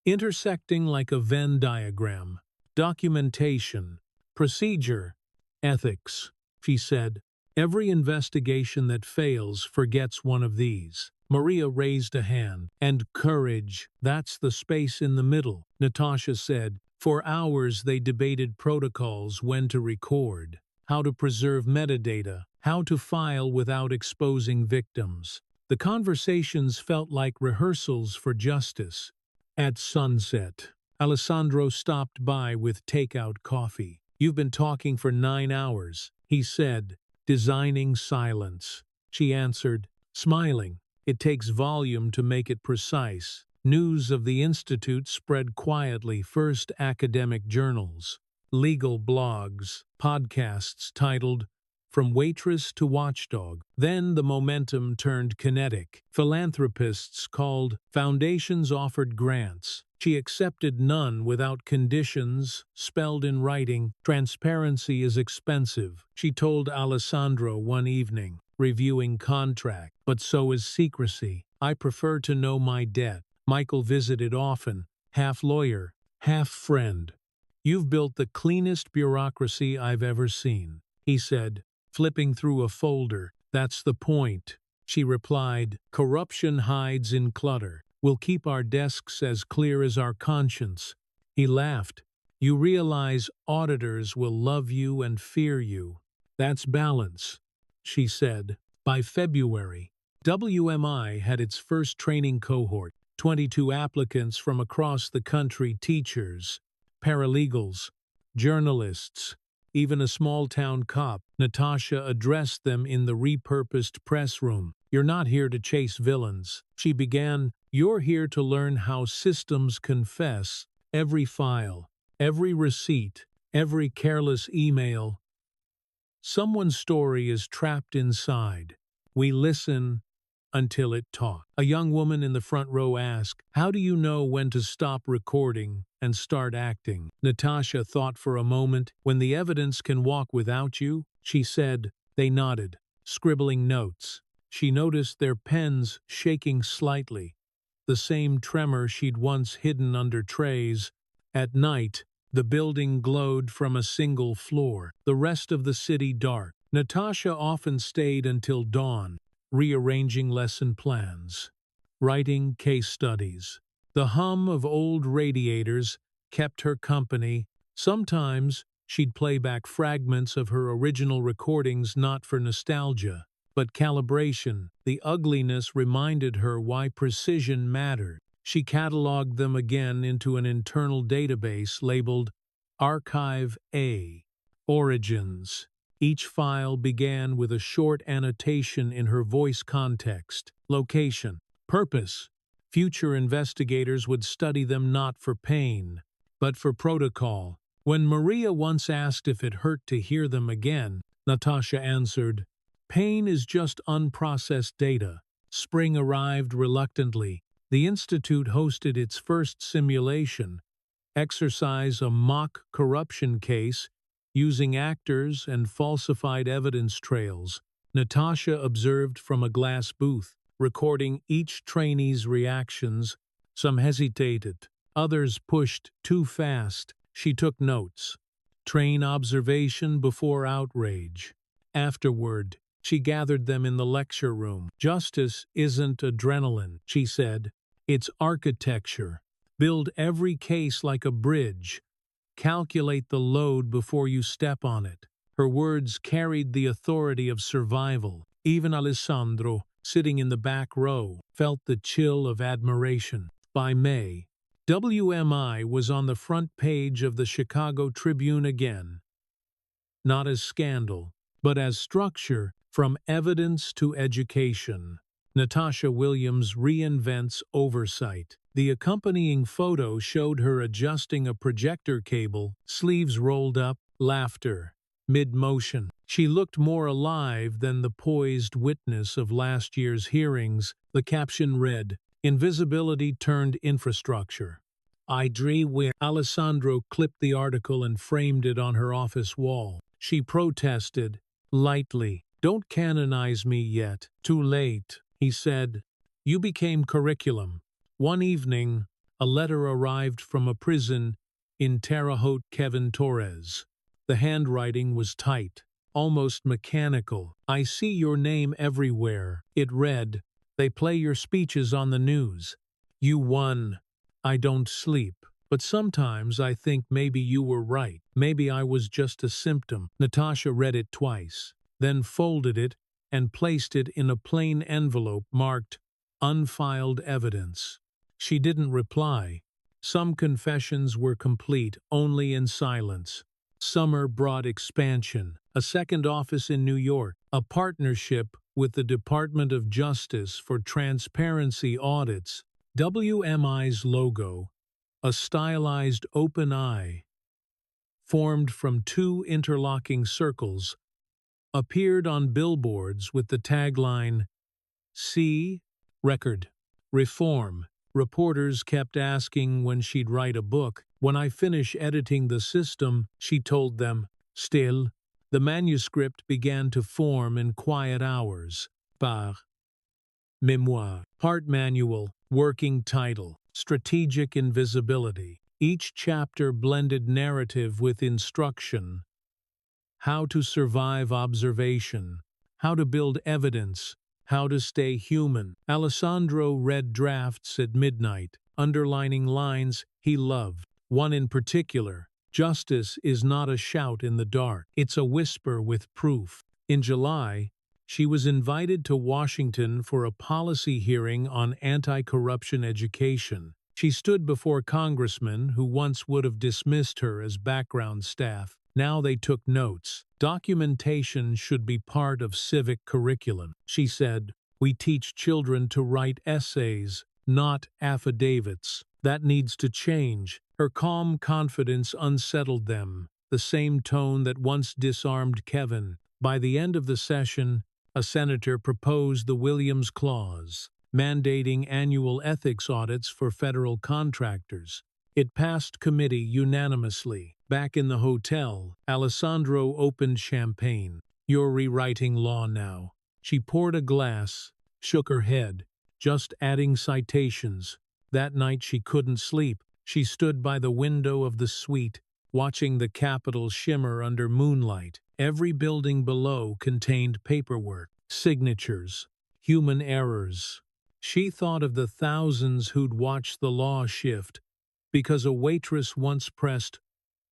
intersecting like a Venn diagram. Documentation, procedure, ethics, she said. Every investigation that fails forgets one of these. Maria raised a hand. And courage, that's the space in the middle, Natasha said. For hours they debated protocols, when to record, how to preserve metadata, how to file without exposing victims. The conversations felt like rehearsals for justice. At sunset, Alessandro stopped by with takeout coffee. "You've been talking for 9 hours, he said, designing silence. She answered, smiling. It takes volume to make it precise. News of the Institute spread quietly, first academic journals, legal blogs, podcasts titled From Waitress to Watchdog. Then the momentum turned kinetic. Philanthropists called, foundations offered grants. She accepted none without conditions, spelled in writing. Transparency is expensive, she told Alessandro one evening, reviewing contract. But so is secrecy. I prefer to know my debt. Michael visited often, half lawyer, half friend. You've built the cleanest bureaucracy I've ever seen, he said, flipping through a folder. That's the point, she replied. Corruption hides in clutter. We'll keep our desks as clear as our conscience. He laughed. You realize auditors will love you and fear you. That's balance, she said. By February, WMI had its first training cohort, 22 applicants from across the country, teachers, paralegals, journalists, even a small-town cop. Natasha addressed them in the repurposed press room. You're not here to chase villains, she began. You're here to learn how systems confess. Every file, every receipt, every careless email. Someone's story is trapped inside. We listen until it talks. A young woman in the front row asked, how do you know when to stop recording and start acting? Natasha thought for a moment. When the evidence can walk without you, she said. They nodded, scribbling notes. She noticed their pens shaking slightly, the same tremor she'd once hidden under trays. At night, the building glowed from a single floor, the rest of the city dark. Natasha often stayed until dawn, rearranging lesson plans, writing case studies. The hum of old radiators kept her company. Sometimes she'd play back fragments of her original recordings, not for nostalgia, but calibration. The ugliness reminded her why precision mattered. She cataloged them again into an internal database labeled Archive A. Origins. Each file began with a short annotation in her voice context. Location. Purpose. Future investigators would study them not for pain, but for protocol. When Maria once asked if it hurt to hear them again, Natasha answered, pain is just unprocessed data. Spring arrived reluctantly. The Institute hosted its first simulation, exercise a mock corruption case, using actors and falsified evidence trails. Natasha observed from a glass booth, recording each trainee's reactions. Some hesitated, others pushed too fast. She took notes. Train observation before outrage. Afterward, she gathered them in the lecture room. Justice isn't adrenaline, she said. It's architecture. Build every case like a bridge. Calculate the load before you step on it. Her words carried the authority of survival. Even Alessandro, sitting in the back row, felt the chill of admiration. By May, WMI was on the front page of the Chicago Tribune again. Not as scandal, but as structure, from evidence to education. Natasha Williams reinvents oversight. The accompanying photo showed her adjusting a projector cable, sleeves rolled up, laughter, mid-motion. She looked more alive than the poised witness of last year's hearings. The caption read, Invisibility turned infrastructure. I agree where Alessandro clipped the article and framed it on her office wall. She protested, lightly, don't canonize me yet. Too late, he said. You became curriculum. One evening, a letter arrived from a prison in Terre Haute. Kevin Torres. The handwriting was tight, almost mechanical. I see your name everywhere. It read, They play your speeches on the news. You won. I don't sleep. But sometimes I think maybe you were right. Maybe I was just a symptom. Natasha read it twice, then folded it and placed it in a plain envelope marked unfiled evidence. She didn't reply. Some confessions were complete only in silence. Summer brought expansion, a second office in New York, a partnership with the Department of Justice for transparency audits, WMI's logo, a stylized open eye, formed from two interlocking circles, appeared on billboards with the tagline, "See, Record, Reform." Reporters kept asking when she'd write a book. When I finish editing the system, she told them. Still, the manuscript began to form in quiet hours. Par Memoir. Part Manual. Working title. Strategic Invisibility. Each chapter blended narrative with instruction. How to survive observation. How to build evidence. How to stay human. Alessandro read drafts at midnight, underlining lines he loved. One in particular, "Justice is not a shout in the dark. It's a whisper with proof." In July, she was invited to Washington for a policy hearing on anti-corruption education. She stood before congressmen who once would have dismissed her as background staff. Now they took notes. Documentation should be part of civic curriculum. She said, "We teach children to write essays, not affidavits. That needs to change." Her calm confidence unsettled them, the same tone that once disarmed Kevin. By the end of the session, a senator proposed the Williams Clause, mandating annual ethics audits for federal contractors. It passed committee unanimously. Back in the hotel, Alessandro opened champagne. "You're rewriting law now." She poured a glass, shook her head, just adding citations. That night she couldn't sleep. She stood by the window of the suite, watching the Capitol shimmer under moonlight. Every building below contained paperwork, signatures, human errors. She thought of the thousands who'd watched the law shift, because a waitress once pressed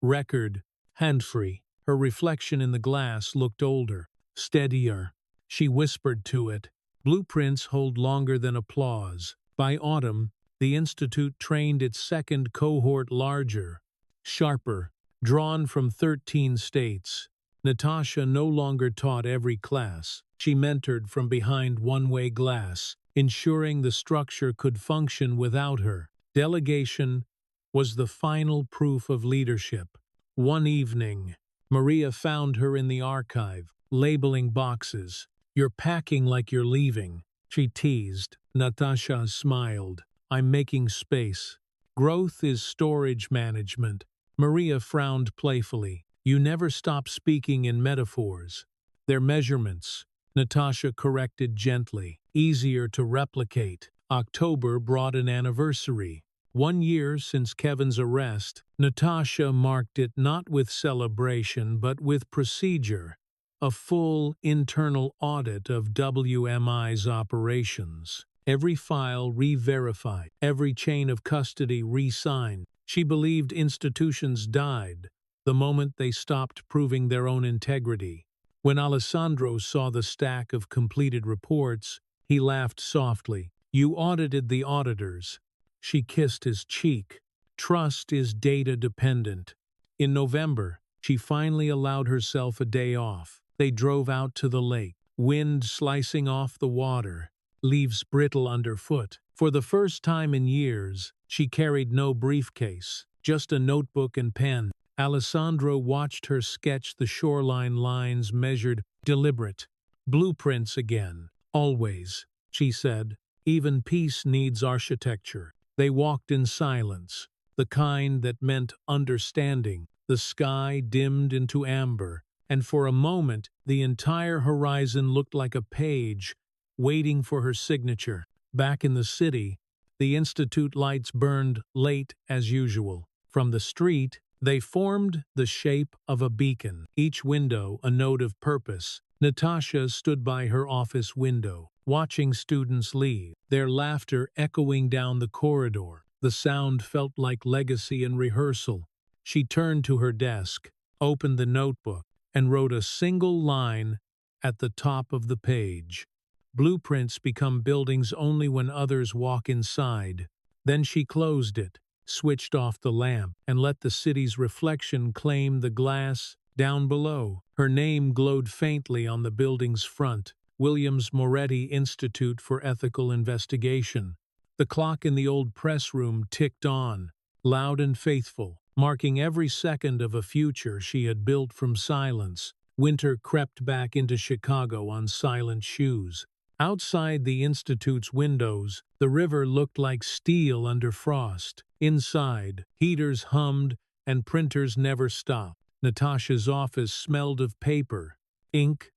record, hand-free. Her reflection in the glass looked older, steadier. She whispered to it, "Blueprints hold longer than applause." By autumn, the Institute trained its second cohort larger, sharper, drawn from 13 states. Natasha no longer taught every class. She mentored from behind one-way glass, ensuring the structure could function without her. Delegation was the final proof of leadership. One evening, Maria found her in the archive, labeling boxes. "You're packing like you're leaving," she teased. Natasha smiled. "I'm making space. Growth is storage management." Maria frowned playfully. "You never stop speaking in metaphors. They're measurements." Natasha corrected gently. "Easier to replicate." October brought an anniversary. 1 year since Kevin's arrest. Natasha marked it not with celebration but with procedure. A full internal audit of WMI's operations. Every file re-verified, every chain of custody re-signed. She believed institutions died the moment they stopped proving their own integrity. When Alessandro saw the stack of completed reports, he laughed softly. "You audited the auditors." She kissed his cheek. "Trust is data-dependent." In November, she finally allowed herself a day off. They drove out to the lake, wind slicing off the water, leaves brittle underfoot. For the first time in years, she carried no briefcase, just a notebook and pen. Alessandro watched her sketch the shoreline lines measured, deliberate. "Blueprints again. Always," she said. "Even peace needs architecture." They walked in silence, the kind that meant understanding. The sky dimmed into amber, and for a moment the entire horizon looked like a page waiting for her signature. Back in the city, the Institute lights burned late as usual. From the street, they formed the shape of a beacon, each window a note of purpose. Natasha stood by her office window, watching students leave, their laughter echoing down the corridor. The sound felt like legacy and rehearsal. She turned to her desk, opened the notebook, and wrote a single line at the top of the page. Blueprints become buildings only when others walk inside. Then she closed it, switched off the lamp, and let the city's reflection claim the glass down below. Her name glowed faintly on the building's front, Williams Moretti Institute for Ethical Investigation. The clock in the old press room ticked on, loud and faithful, marking every second of a future she had built from silence. Winter crept back into Chicago on silent shoes. Outside the Institute's windows, the river looked like steel under frost. Inside, heaters hummed and printers never stopped. Natasha's office smelled of paper, ink,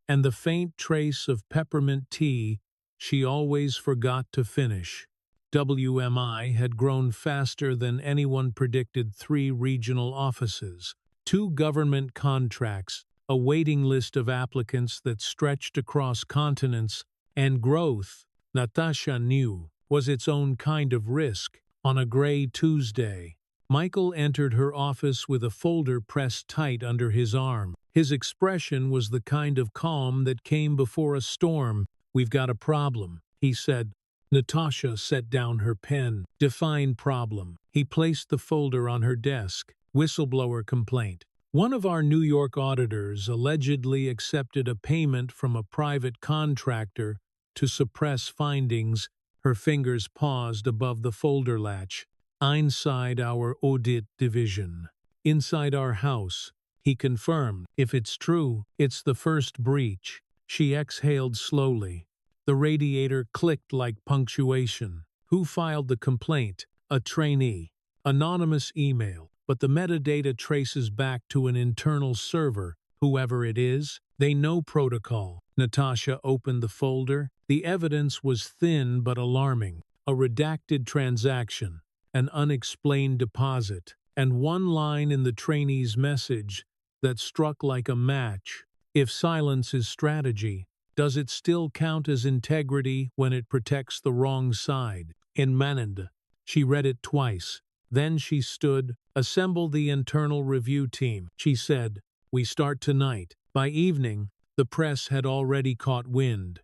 and the faint trace of peppermint tea she always forgot to finish. WMI had grown faster than anyone predicted. 3 regional offices, 2 government contracts, a waiting list of applicants that stretched across continents, and growth, Natasha knew, was its own kind of risk. On a gray Tuesday, Michael entered her office with a folder pressed tight under his arm. His expression was the kind of calm that came before a storm. "We've got a problem," he said. Natasha set down her pen. "Define problem." He placed the folder on her desk. "Whistleblower complaint. One of our New York auditors allegedly accepted a payment from a private contractor to suppress findings." Her fingers paused above the folder latch. "Inside our audit division. Inside our house," he confirmed. "If it's true, it's the first breach." She exhaled slowly. The radiator clicked like punctuation. "Who filed the complaint?" "A trainee. Anonymous email. But the metadata traces back to an internal server. Whoever it is, they know protocol." Natasha opened the folder. The evidence was thin but alarming. A redacted transaction, an unexplained deposit, and one line in the trainee's message that struck like a match. If silence is strategy, does it still count as integrity when it protects the wrong side? In Manand, she read it twice. Then she stood, "Assemble the internal review team," she said. "We start tonight." By evening, the press had already caught wind.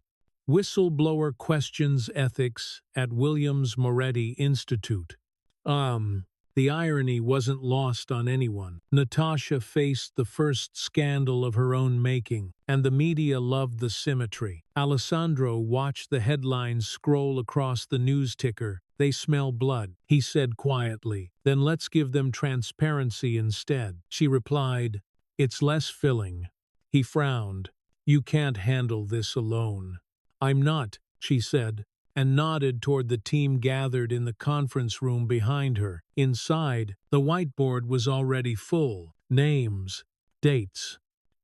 Whistleblower questions ethics at Williams Moretti Institute. The irony wasn't lost on anyone. Natasha faced the first scandal of her own making, and the media loved the symmetry. Alessandro watched the headlines scroll across the news ticker. "They smell blood," he said quietly. "Then let's give them transparency instead." She replied, "It's less filling." He frowned. "You can't handle this alone." "I'm not," she said, and nodded toward the team gathered in the conference room behind her. Inside, the whiteboard was already full. Names, dates,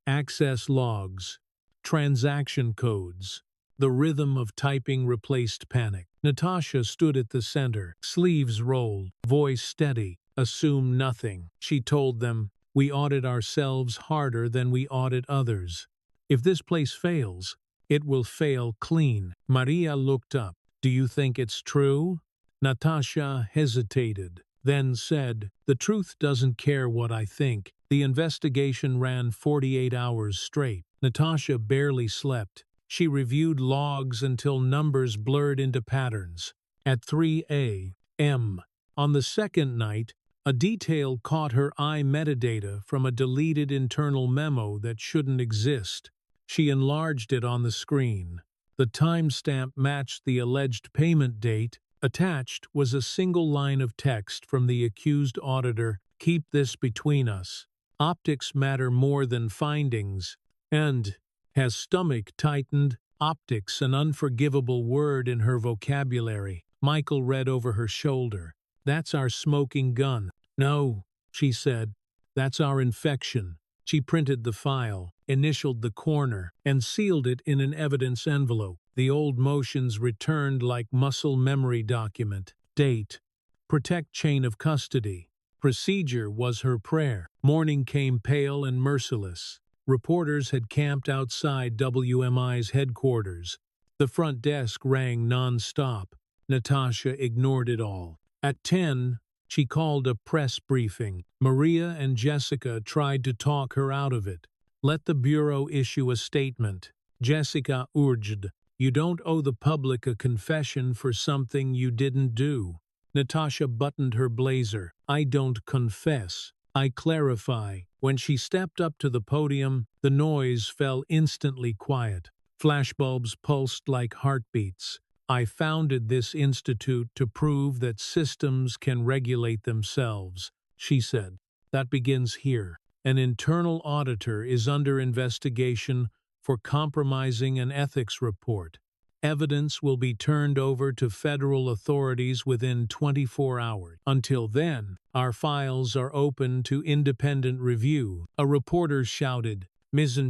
access logs, transaction codes. The rhythm of typing replaced panic. Natasha stood at the center, sleeves rolled, voice steady. "Assume nothing," she told them. "We audit ourselves harder than we audit others. If this place fails, it will fail clean." Maria looked up. "Do you think it's true?" Natasha hesitated, then said, "The truth doesn't care what I think." The investigation ran 48 hours straight. Natasha barely slept. She reviewed logs until numbers blurred into patterns. At 3 a.m. on the second night, a detail caught her eye: metadata from a deleted internal memo that shouldn't exist. She enlarged it on the screen. The timestamp matched the alleged payment date. Attached was a single line of text from the accused auditor: "Keep this between us. Optics matter more than findings." And, his stomach tightened. Optics, an unforgivable word in her vocabulary. Michael read over her shoulder. "That's our smoking gun." "No," she said. "That's our infection." She printed the file, initialed the corner, and sealed it in an evidence envelope. The old motions returned like muscle memory document. Date. Protect chain of custody. Procedure was her prayer. Morning came pale and merciless. Reporters had camped outside WMI's headquarters. The front desk rang non-stop. Natasha ignored it all. At 10, she called a press briefing. Maria and Jessica tried to talk her out of it. Let the Bureau issue a statement. Jessica urged, "You don't owe the public a confession for something you didn't do." Natasha buttoned her blazer. "I don't confess. I clarify." When she stepped up to the podium, the noise fell instantly quiet. Flashbulbs pulsed like heartbeats. "I founded this institute to prove that systems can regulate themselves," she said. "That begins here. An internal auditor is under investigation for compromising an ethics report. Evidence will be turned over to federal authorities within 24 hours. Until then, our files are open to independent review." A reporter shouted, "Ms.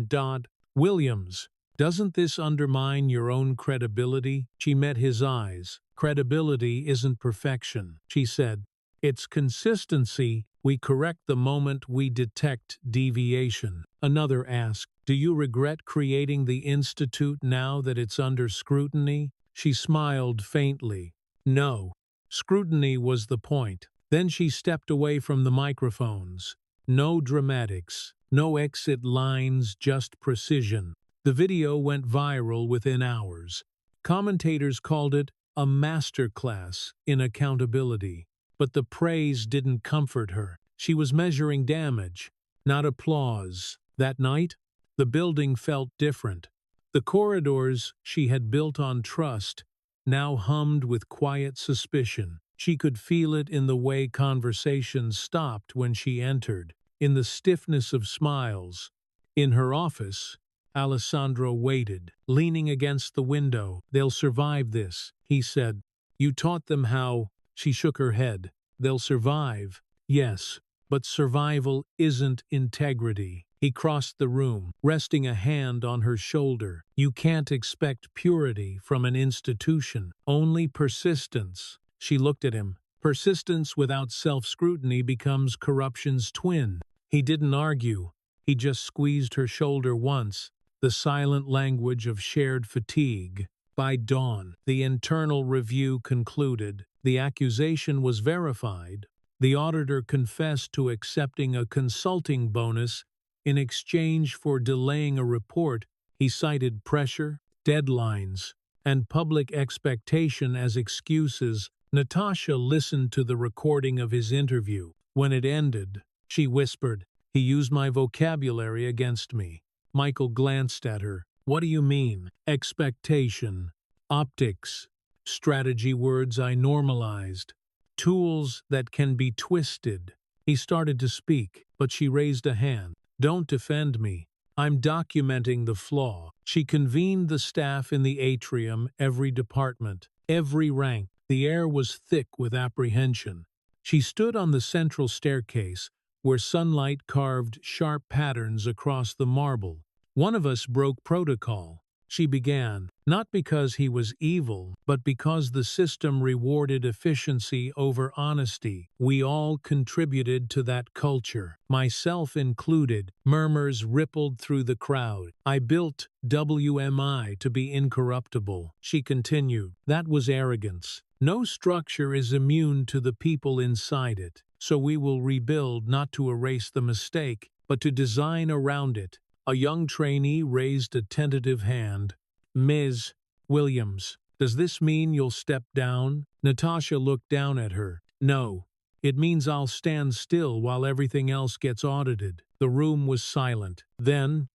Williams, doesn't this undermine your own credibility?" She met his eyes. "Credibility isn't perfection," she said. "It's consistency. We correct the moment we detect deviation." Another asked, "Do you regret creating the institute now that it's under scrutiny?" She smiled faintly. "No. Scrutiny was the point." Then she stepped away from the microphones. No dramatics, no exit lines, just precision. The video went viral within hours. Commentators called it a masterclass in accountability. But the praise didn't comfort her. She was measuring damage, not applause. That night, the building felt different. The corridors she had built on trust now hummed with quiet suspicion. She could feel it in the way conversations stopped when she entered, in the stiffness of smiles. In her office, Alessandro waited, leaning against the window. "They'll survive this," he said. "You taught them how." She shook her head. "They'll survive, yes, but survival isn't integrity." He crossed the room, resting a hand on her shoulder. "You can't expect purity from an institution, only persistence." She looked at him. Persistence without self-scrutiny becomes corruption's twin. He didn't argue. He just squeezed her shoulder once, the silent language of shared fatigue. By dawn, the internal review concluded. The accusation was verified. The auditor confessed to accepting a consulting bonus in exchange for delaying a report. He cited pressure, deadlines, and public expectation as excuses. Natasha listened to the recording of his interview. When it ended, she whispered, "He used my vocabulary against me." Michael glanced at her. "What do you mean?" "Expectation, optics, strategy, words I normalized. Tools that can be twisted." He started to speak, but she raised a hand. "Don't defend me. I'm documenting the flaw." She convened the staff in the atrium, every department, every rank. The air was thick with apprehension. She stood on the central staircase, where sunlight carved sharp patterns across the marble. "One of us broke protocol," she began, "not because he was evil, but because the system rewarded efficiency over honesty. We all contributed to that culture, myself included." Murmurs rippled through the crowd. "I built WMI to be incorruptible," she continued. "That was arrogance. No structure is immune to the people inside it, so we will rebuild not to erase the mistake, but to design around it." A young trainee raised a tentative hand. "Ms. Williams, does this mean you'll step down?" Natasha looked down at her. "No. It means I'll stand still while everything else gets audited." The room was silent. Then,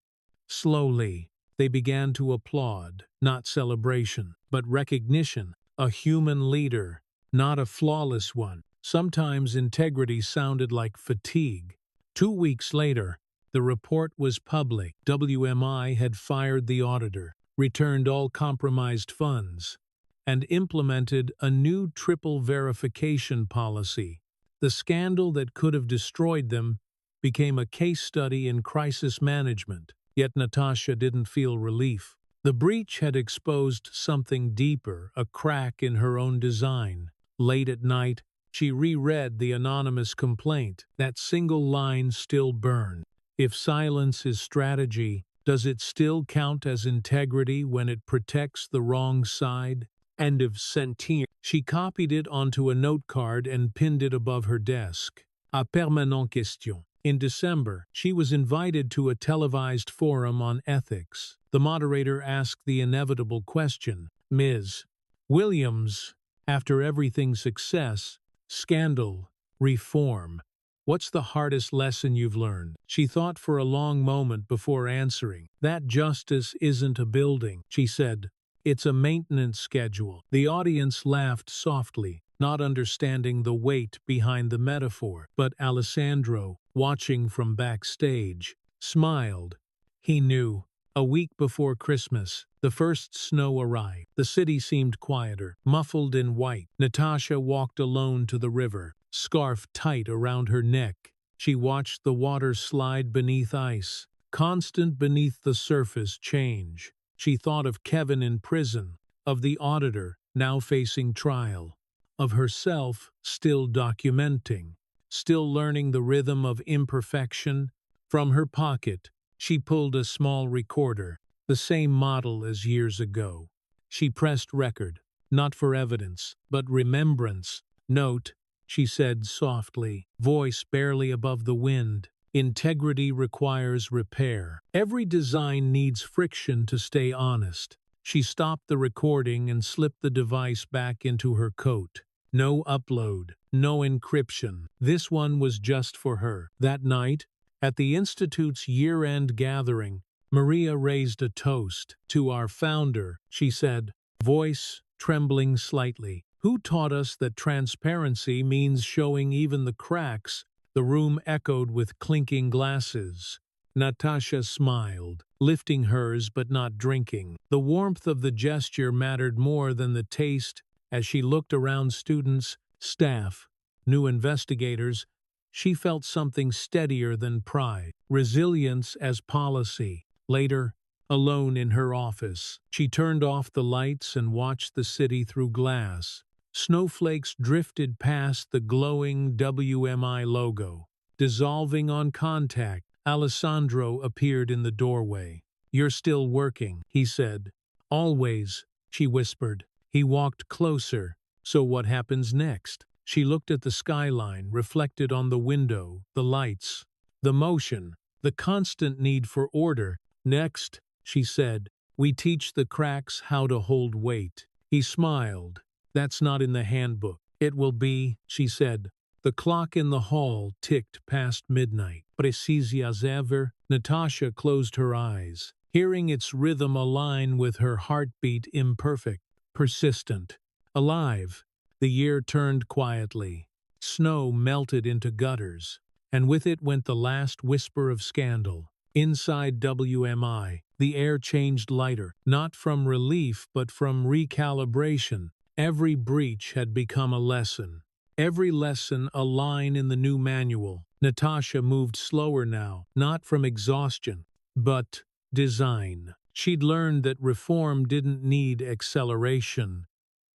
slowly, they began to applaud, not celebration, but recognition. A human leader, not a flawless one. Sometimes integrity sounded like fatigue. 2 weeks later, the report was public. WMI had fired the auditor, returned all compromised funds, and implemented a new triple verification policy. The scandal that could have destroyed them became a case study in crisis management. Yet Natasha didn't feel relief. The breach had exposed something deeper, a crack in her own design. Late at night, she reread the anonymous complaint. That single line still burned. If silence is strategy, does it still count as integrity when it protects the wrong side? End of sentence. She copied it onto a note card and pinned it above her desk. A permanent question. In December, she was invited to a televised forum on ethics. The moderator asked the inevitable question, Ms. Williams, after everything success, scandal, reform, what's the hardest lesson you've learned? She thought for a long moment before answering. That justice isn't a building, she said. It's a maintenance schedule. The audience laughed softly, not understanding the weight behind the metaphor. But Alessandro, watching from backstage, smiled. He knew. A week before Christmas, the first snow arrived. The city seemed quieter, muffled in white. Natasha walked alone to the river, scarf tight around her neck. She watched the water slide beneath ice, constant beneath the surface change. She thought of Kevin in prison, of the auditor now facing trial, of herself still documenting, still learning the rhythm of imperfection. From her pocket, she pulled a small recorder, the same model as years ago. She pressed record, not for evidence, but remembrance. Note, she said softly, voice barely above the wind. Integrity requires repair. Every design needs friction to stay honest. She stopped the recording and slipped the device back into her coat. No upload, no encryption. This one was just for her. That night, at the Institute's year-end gathering, Maria raised a toast. To our founder, she said, voice trembling slightly. Who taught us that transparency means showing even the cracks? The room echoed with clinking glasses. Natasha smiled, lifting hers but not drinking. The warmth of the gesture mattered more than the taste. As she looked around students, staff, new investigators, she felt something steadier than pride, resilience as policy. Later, alone in her office, she turned off the lights and watched the city through glass. Snowflakes drifted past the glowing WMI logo. Dissolving on contact, Alessandro appeared in the doorway. You're still working, he said. Always, she whispered. He walked closer. So what happens next? She looked at the skyline reflected on the window, the lights, the motion, the constant need for order. Next, she said, we teach the cracks how to hold weight. He smiled. That's not in the handbook. It will be, she said. The clock in the hall ticked past midnight. Precise as ever, Natasha closed her eyes, hearing its rhythm align with her heartbeat, imperfect, persistent, alive. The year turned quietly. Snow melted into gutters, and with it went the last whisper of scandal. Inside WMI, the air changed lighter, not from relief but from recalibration. Every breach had become a lesson. Every lesson a line in the new manual. Natasha moved slower now, not from exhaustion, but design. She'd learned that reform didn't need acceleration.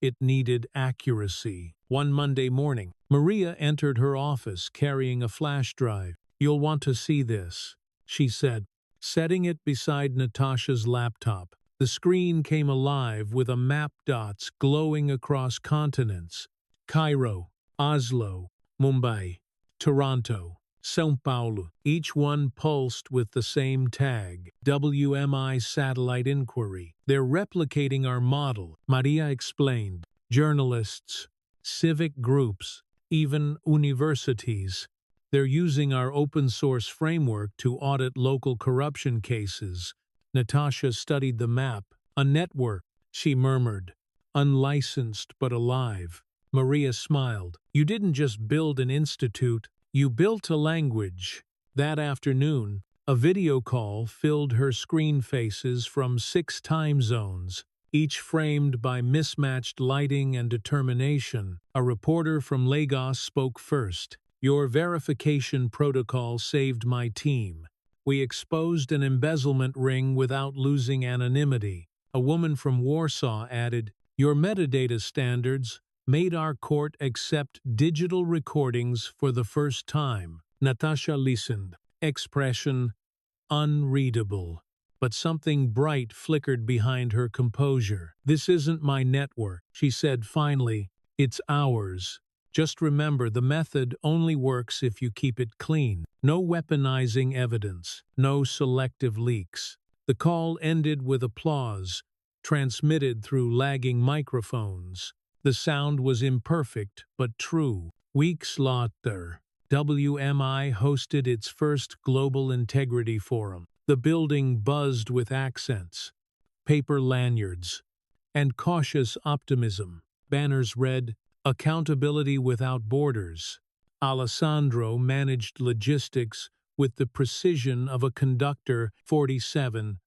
It needed accuracy. One Monday morning, Maria entered her office carrying a flash drive. You'll want to see this, she said, setting it beside Natasha's laptop. The screen came alive with a map dots glowing across continents. Cairo, Oslo, Mumbai, Toronto, São Paulo, each one pulsed with the same tag, WMI Satellite Inquiry. They're replicating our model, Maria explained. Journalists, civic groups, even universities. They're using our open-source framework to audit local corruption cases. Natasha studied the map. A network, she murmured. Unlicensed but alive. Maria smiled. You didn't just build an institute, you built a language. That afternoon, a video call filled her screen faces from 6 time zones, each framed by mismatched lighting and determination. A reporter from Lagos spoke first. Your verification protocol saved my team. We exposed an embezzlement ring without losing anonymity. A woman from Warsaw added, your metadata standards made our court accept digital recordings for the first time. Natasha listened. expression unreadable. But something bright flickered behind her composure. "This isn't my network," she said finally. "It's ours. Just remember, the method only works if you keep it clean. No weaponizing evidence, no selective leaks." The call ended with applause, transmitted through lagging microphones. The sound was imperfect, but true. Weeks later, WMI hosted its first Global Integrity Forum. The building buzzed with accents, paper lanyards, and cautious optimism. Banners read, "Accountability without borders." Alessandro managed logistics with the precision of a conductor. 47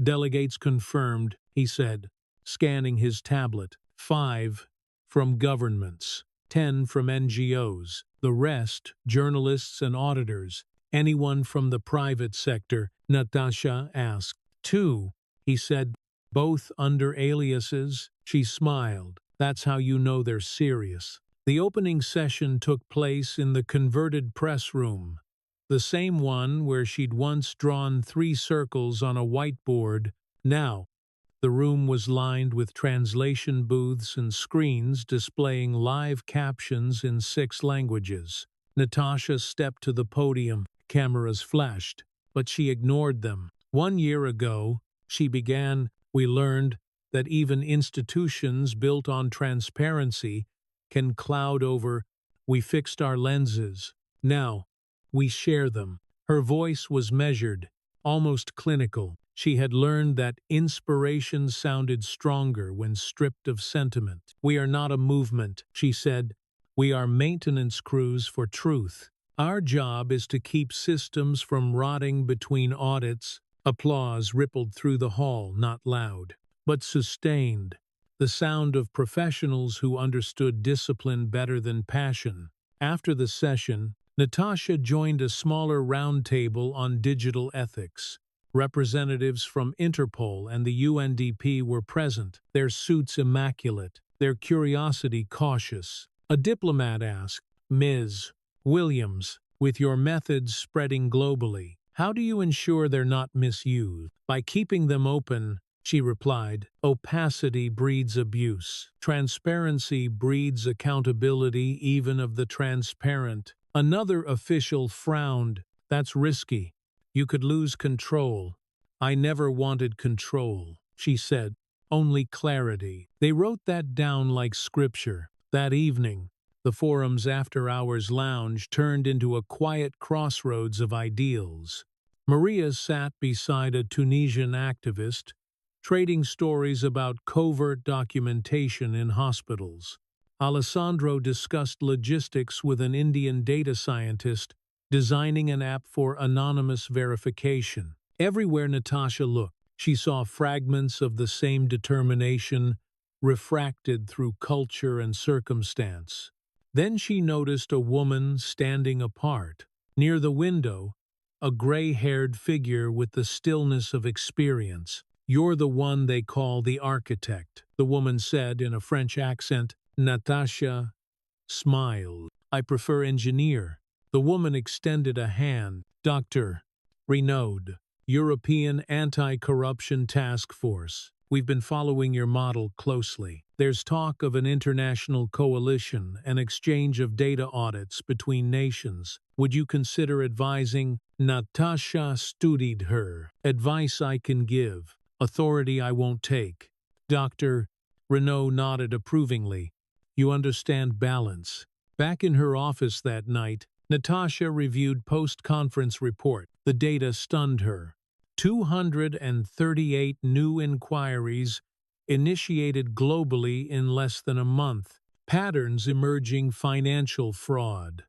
delegates confirmed, he said, scanning his tablet. 5 from governments, 10 from NGOs, the rest journalists and auditors. "Anyone from the private sector?" Natasha asked. 2, he said, both under aliases. She smiled. "That's how you know they're serious." The opening session took place in the converted press room, the same one where she'd once drawn 3 circles on a whiteboard. Now, the room was lined with translation booths and screens displaying live captions in 6 languages. Natasha stepped to the podium. Cameras flashed, but she ignored them. "1 year ago," she began, "we learned that even institutions built on transparency can cloud over. We fixed our lenses. Now, we share them." Her voice was measured, almost clinical. She had learned that inspiration sounded stronger when stripped of sentiment. "We are not a movement," she said. "We are maintenance crews for truth. Our job is to keep systems from rotting between audits." Applause rippled through the hall, not loud, but sustained, the sound of professionals who understood discipline better than passion. After the session, Natasha joined a smaller roundtable on digital ethics. Representatives from Interpol and the UNDP were present, their suits immaculate, their curiosity cautious. A diplomat asked, "Ms. Williams, with your methods spreading globally, how do you ensure they're not misused?" "By keeping them open," she replied. "Opacity breeds abuse. Transparency breeds accountability even of the transparent." Another official frowned. "That's risky. You could lose control." "I never wanted control," she said. "Only clarity." They wrote that down like scripture. That evening, the forum's after-hours lounge turned into a quiet crossroads of ideals. Maria sat beside a Tunisian activist, trading stories about covert documentation in hospitals. Alessandro discussed logistics with an Indian data scientist designing an app for anonymous verification. Everywhere Natasha looked, she saw fragments of the same determination refracted through culture and circumstance. Then she noticed a woman standing apart. Near the window, a gray-haired figure with the stillness of experience. "You're the one they call the architect," the woman said in a French accent. Natasha smiled. "I prefer engineer." The woman extended a hand. "Dr. Renaud, European Anti-Corruption Task Force. We've been following your model closely. There's talk of an international coalition, an exchange of data audits between nations. Would you consider advising?" Natasha studied her. "Advice I can give. Authority I won't take." Dr. Renaud nodded approvingly. "You understand balance." Back in her office that night, Natasha reviewed post-conference report. The data stunned her. 238 new inquiries initiated globally in less than a month. Patterns emerging: financial fraud,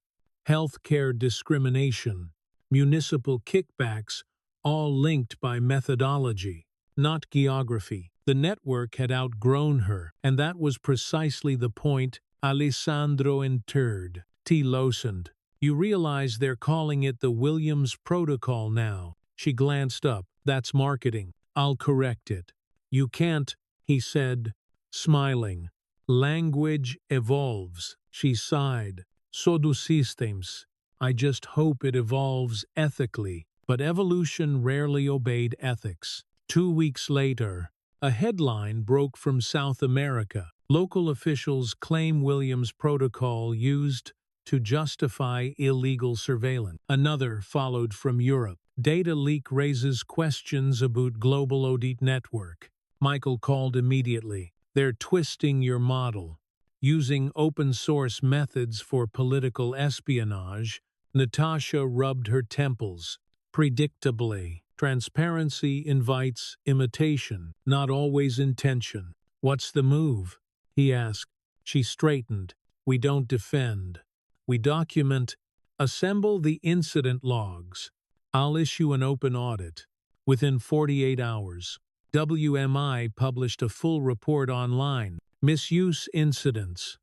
healthcare discrimination, municipal kickbacks, all linked by methodology, not geography. The network had outgrown her, and that was precisely the point. Alessandro entered. T. loosened. "You realize they're calling it the Williams Protocol now." She glanced up. "That's marketing. I'll correct it." "You can't," he said, smiling. "Language evolves." She sighed. "So do systems. I just hope it evolves ethically. But evolution rarely obeyed ethics. 2 weeks later, a headline broke from South America. Local officials claim Williams' protocol used to justify illegal surveillance. Another followed from Europe. Data leak raises questions about global audit network. Michael called immediately. They're twisting your model. Using open-source methods for political espionage, Natasha rubbed her temples. Predictably, transparency invites imitation, not always intention. What's the move? He asked. She straightened. We don't defend. We document. Assemble the incident logs. I'll issue an open audit. Within 48 hours, WMI published a full report online. Misuse incidents.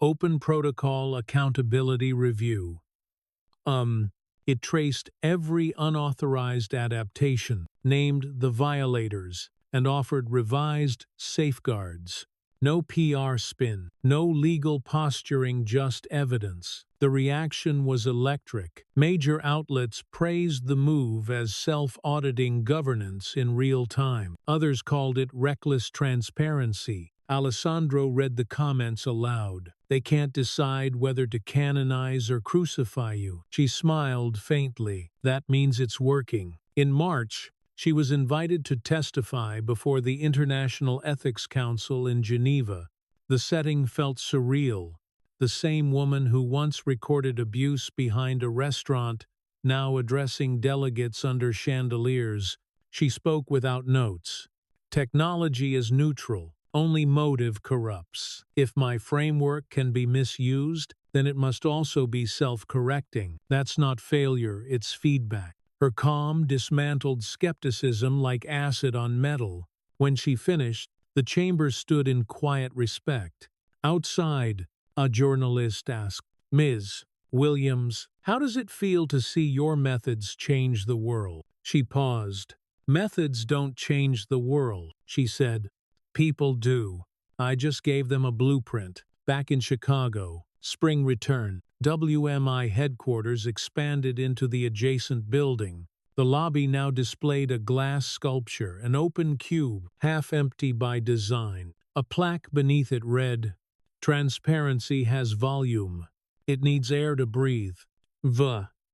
Open protocol accountability review. It traced every unauthorized adaptation, named the violators, and offered revised safeguards. No PR spin, no legal posturing, just evidence. The reaction was electric. Major outlets praised the move as self-auditing governance in real time. Others called it reckless transparency. Alessandro read the comments aloud. They can't decide whether to canonize or crucify you. She smiled faintly. That means it's working. In March, she was invited to testify before the International Ethics Council in Geneva. The setting felt surreal. The same woman who once recorded abuse behind a restaurant, now addressing delegates under chandeliers. She spoke without notes. Technology is neutral. Only motive corrupts. If my framework can be misused, then it must also be self-correcting. That's not failure, it's feedback. Her calm dismantled skepticism like acid on metal. When she finished, the chamber stood in quiet respect. Outside, a journalist asked, Ms. Williams, how does it feel to see your methods change the world? She paused. Methods don't change the world, she said. People do. I just gave them a blueprint. Back in Chicago, spring return. WMI headquarters expanded into the adjacent building. The lobby now displayed a glass sculpture, an open cube, half empty by design. A plaque beneath it read, Transparency has volume. It needs air to breathe.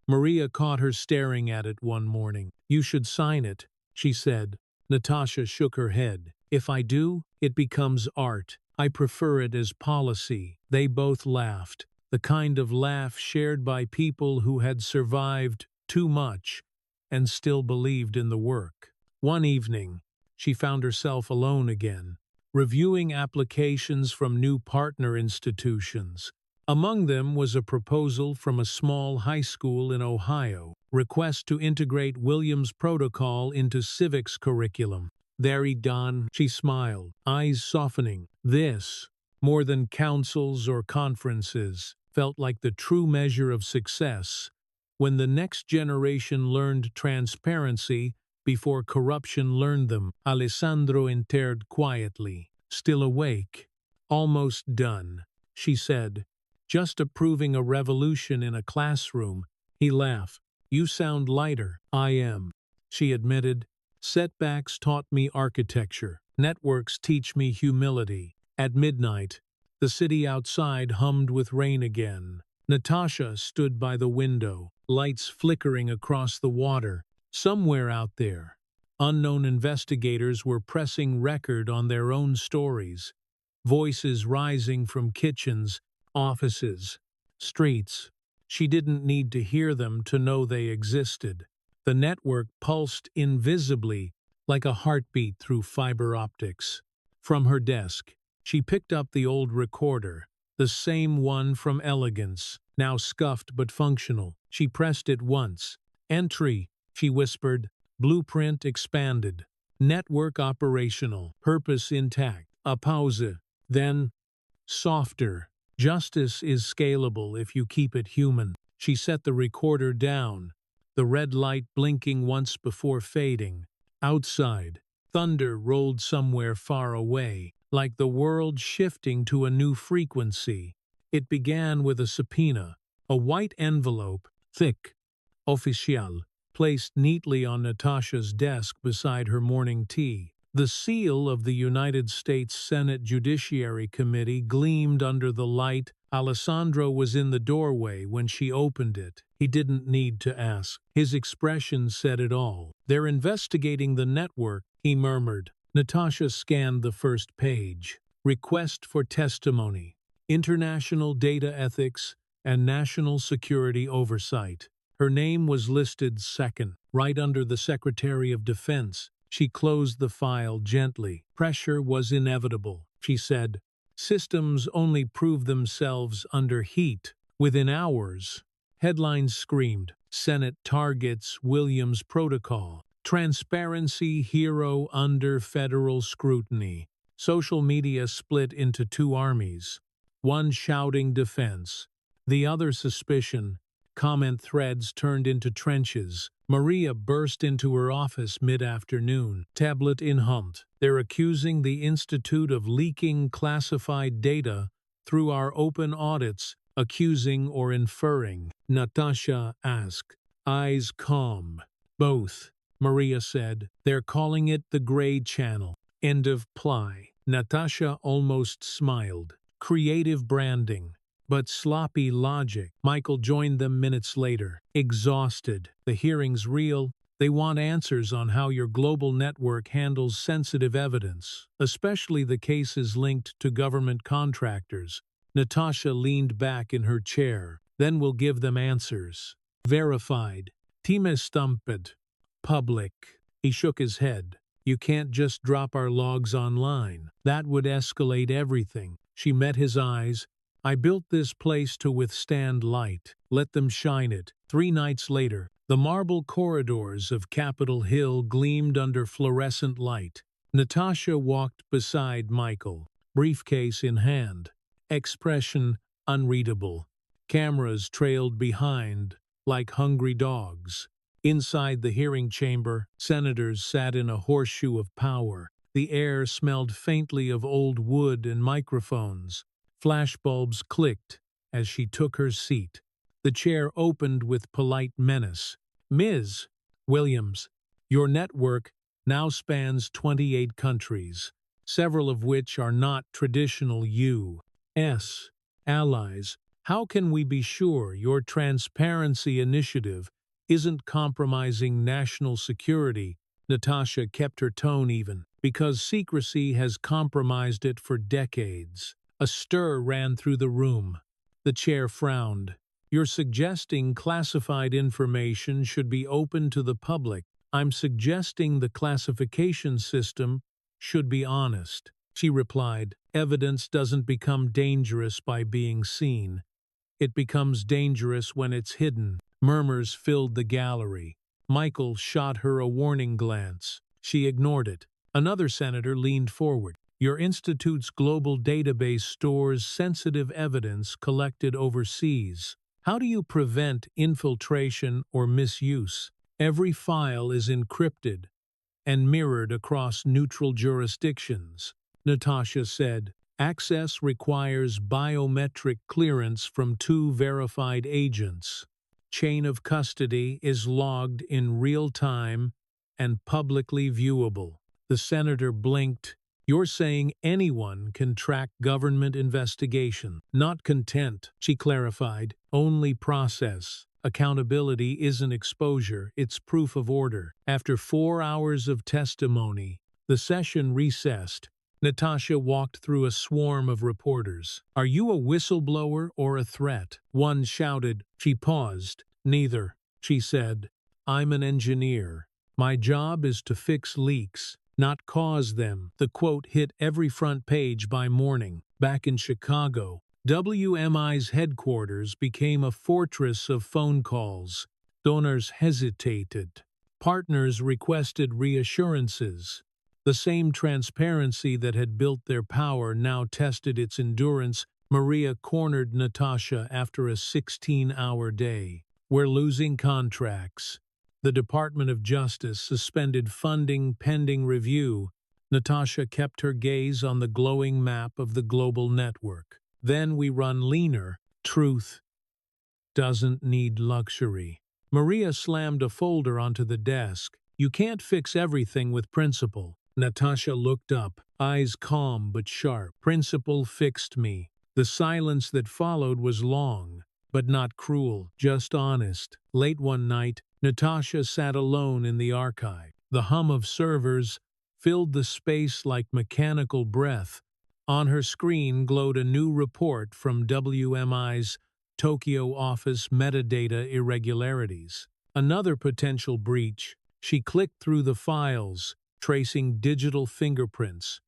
Maria caught her staring at it one morning. You should sign it, she said. Natasha shook her head. If I do, it becomes art. I prefer it as policy. They both laughed, the kind of laugh shared by people who had survived too much and still believed in the work. One evening, she found herself alone again, reviewing applications from new partner institutions. Among them was a proposal from a small high school in Ohio, request to integrate Williams' protocol into civics curriculum. Very done, she smiled, eyes softening. This, more than councils or conferences, felt like the true measure of success. When the next generation learned transparency before corruption learned them, Alessandro entered quietly, still awake. Almost done, she said. Just approving a revolution in a classroom. He laughed. You sound lighter. I am, she admitted. Setbacks taught me architecture. Networks teach me humility. At midnight, the city outside hummed with rain again. Natasha stood by the window, lights flickering across the water. Somewhere out there, unknown investigators were pressing record on their own stories. Voices rising from kitchens, offices, streets. She didn't need to hear them to know they existed. The network pulsed invisibly, like a heartbeat through fiber optics. From her desk, she picked up the old recorder, the same one from Elegance, now scuffed but functional. She pressed it once. Entry, she whispered. Blueprint expanded. Network operational. Purpose intact. A pause. Then, softer. Justice is scalable if you keep it human. She set the recorder down, the red light blinking once before fading. Outside, thunder rolled somewhere far away, like the world shifting to a new frequency. It began with a subpoena, A white envelope, thick, official, placed neatly on Natasha's desk beside her morning tea. The seal of the United States Senate Judiciary Committee gleamed under the light. Alessandro was in the doorway when she opened it. He didn't need to ask. His expression said it all. "They're investigating the network," he murmured. Natasha scanned the first page. Request for testimony. International data ethics and national security oversight. Her name was listed second, right under the Secretary of Defense. She closed the file gently. Pressure was inevitable, she said. Systems only prove themselves under heat. Within hours, headlines screamed, "Senate targets Williams protocol. Transparency hero under federal scrutiny." Social media split into two armies, one shouting defense, the other suspicion. Comment threads turned into trenches. Maria burst into her office mid-afternoon, tablet in hand. "They're accusing the Institute of leaking classified data through our open audits." "Accusing or inferring?" Natasha asked, eyes calm. "Both," Maria said. "They're calling it the gray channel." End of ply. Natasha almost smiled. Creative branding. But sloppy logic. Michael joined them minutes later, exhausted. "The hearing's real. They want answers on how your global network handles sensitive evidence, especially the cases linked to government contractors." Natasha leaned back in her chair. "Then we'll give them answers. Verified. Time stumped. Public." He shook his head. "You can't just drop our logs online. That would escalate everything." She met his eyes. "I built this place to withstand light. Let them shine it." 3 nights later, the marble corridors of Capitol Hill gleamed under fluorescent light. Natasha walked beside Michael, briefcase in hand, expression unreadable. Cameras trailed behind, like hungry dogs. Inside the hearing chamber, senators sat in a horseshoe of power. The air smelled faintly of old wood and microphones. Flashbulbs clicked as she took her seat. The chair opened with polite menace. "Ms. Williams, your network now spans 28 countries, several of which are not traditional U.S. allies. How can we be sure your transparency initiative isn't compromising national security?" Natasha kept her tone even. "Because secrecy has compromised it for decades." A stir ran through the room. The chair frowned. "You're suggesting classified information should be open to the public." "I'm suggesting the classification system should be honest," she replied. "Evidence doesn't become dangerous by being seen. It becomes dangerous when it's hidden." Murmurs filled the gallery. Michael shot her a warning glance. She ignored it. Another senator leaned forward. "Your institute's global database stores sensitive evidence collected overseas. How do you prevent infiltration or misuse? Every file is encrypted and mirrored across neutral jurisdictions." Natasha said, "Access requires biometric clearance from 2 verified agents. Chain of custody is logged in real time and publicly viewable." The senator blinked. "You're saying anyone can track government investigation." "Not content," she clarified. "Only process. Accountability isn't exposure, it's proof of order." After 4 hours of testimony, the session recessed. Natasha walked through a swarm of reporters. "Are you a whistleblower or a threat?" One shouted. She paused. "Neither," she said. "I'm an engineer. My job is to fix leaks, not cause them." The quote hit every front page by morning. Back in Chicago, WMI's headquarters became a fortress of phone calls. Donors hesitated. Partners requested reassurances. The same transparency that had built their power now tested its endurance. Maria cornered Natasha after a 16-hour day. "We're losing contracts. The Department of Justice suspended funding pending review." Natasha kept her gaze on the glowing map of the global network. "Then we run leaner. Truth doesn't need luxury. Maria slammed a folder onto the desk. You can't fix everything with principle. Natasha looked up, eyes calm but sharp. Principle fixed me. The silence that followed was long, but not cruel, just honest. Late one night, Natasha sat alone in the archive. The hum of servers filled the space like mechanical breath. On her screen glowed a new report from WMI's Tokyo office: metadata irregularities. Another potential breach. She clicked through the files, tracing digital fingerprints,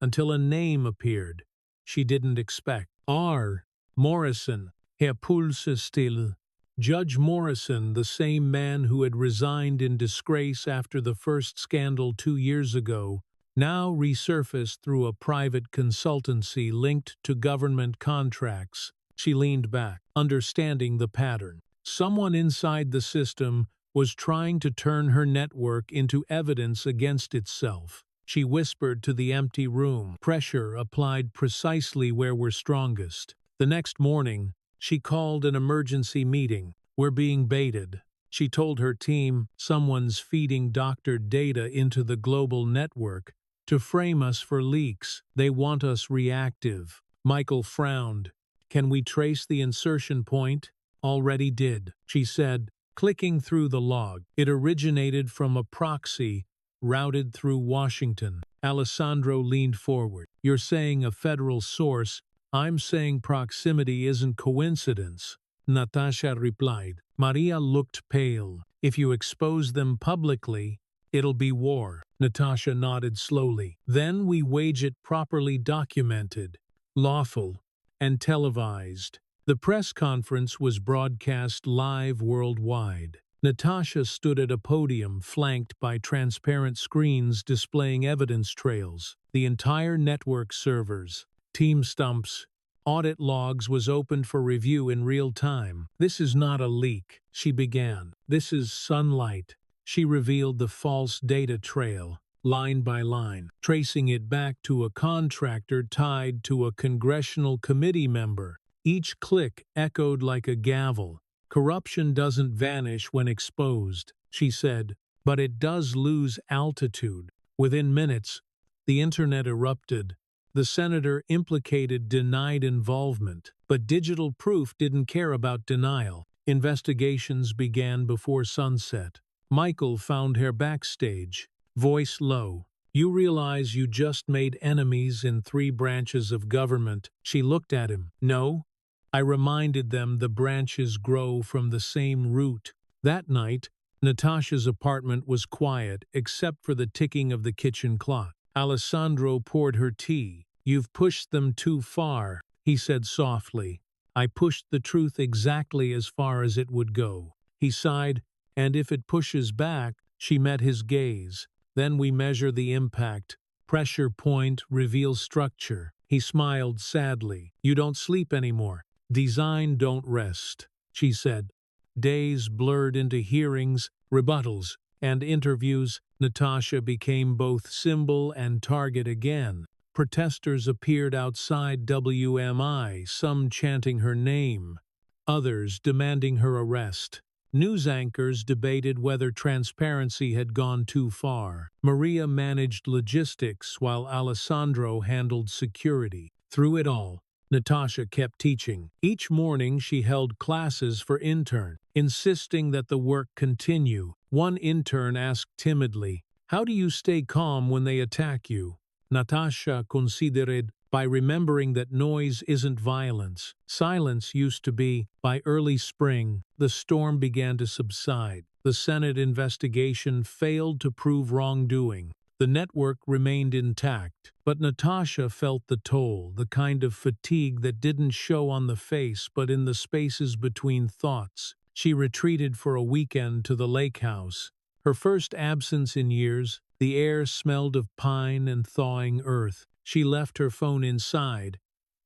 until a name appeared she didn't expect. R. Morrison, Herr Pulse still. Judge Morrison, the same man who had resigned in disgrace after the first scandal 2 years ago, now resurfaced through a private consultancy linked to government contracts. She leaned back, understanding the pattern. Someone inside the system was trying to turn her network into evidence against itself. She whispered to the empty room, pressure applied precisely where we're strongest. The next morning, she called an emergency meeting. We're being baited. She told her team, someone's feeding doctored data into the global network to frame us for leaks. They want us reactive. Michael frowned. Can we trace the insertion point? Already did, she said, clicking through the log. It originated from a proxy routed through Washington. Alessandro leaned forward. You're saying a federal source. I'm saying proximity isn't coincidence. Natasha replied. Maria looked pale. If you expose them publicly, it'll be war. Natasha nodded slowly. Then we wage it properly documented, lawful, and televised. The press conference was broadcast live worldwide. Natasha stood at a podium flanked by transparent screens displaying evidence trails. The entire network servers, team stumps, audit logs was opened for review in real time. This is not a leak, she began. This is sunlight. She revealed the false data trail, line by line, tracing it back to a contractor tied to a congressional committee member. Each click echoed like a gavel. Corruption doesn't vanish when exposed, she said, but it does lose altitude. Within minutes, the internet erupted. The senator implicated denied involvement, but digital proof didn't care about denial. Investigations began before sunset. Michael found her backstage, voice low. You realize you just made enemies in 3 branches of government. She looked at him. No. I reminded them the branches grow from the same root. That night, Natasha's apartment was quiet except for the ticking of the kitchen clock. Alessandro poured her tea. You've pushed them too far, he said softly. I pushed the truth exactly as far as it would go. He sighed, and if it pushes back, she met his gaze. Then we measure the impact. Pressure point reveals structure. He smiled sadly. You don't sleep anymore. Design don't rest, she said. Days blurred into hearings, rebuttals, and interviews. Natasha became both symbol and target again. Protesters appeared outside WMI, some chanting her name, others demanding her arrest. News anchors debated whether transparency had gone too far. Maria managed logistics while Alessandro handled security. Through it all, Natasha kept teaching. Each morning she held classes for interns, insisting that the work continue. One intern asked timidly, "How do you stay calm when they attack you?" Natasha considered, by remembering that noise isn't violence. Silence used to be. By early spring, the storm began to subside. The Senate investigation failed to prove wrongdoing. The network remained intact, but Natasha felt the toll, the kind of fatigue that didn't show on the face but in the spaces between thoughts. She retreated for a weekend to the lake house. Her first absence in years, the air smelled of pine and thawing earth. She left her phone inside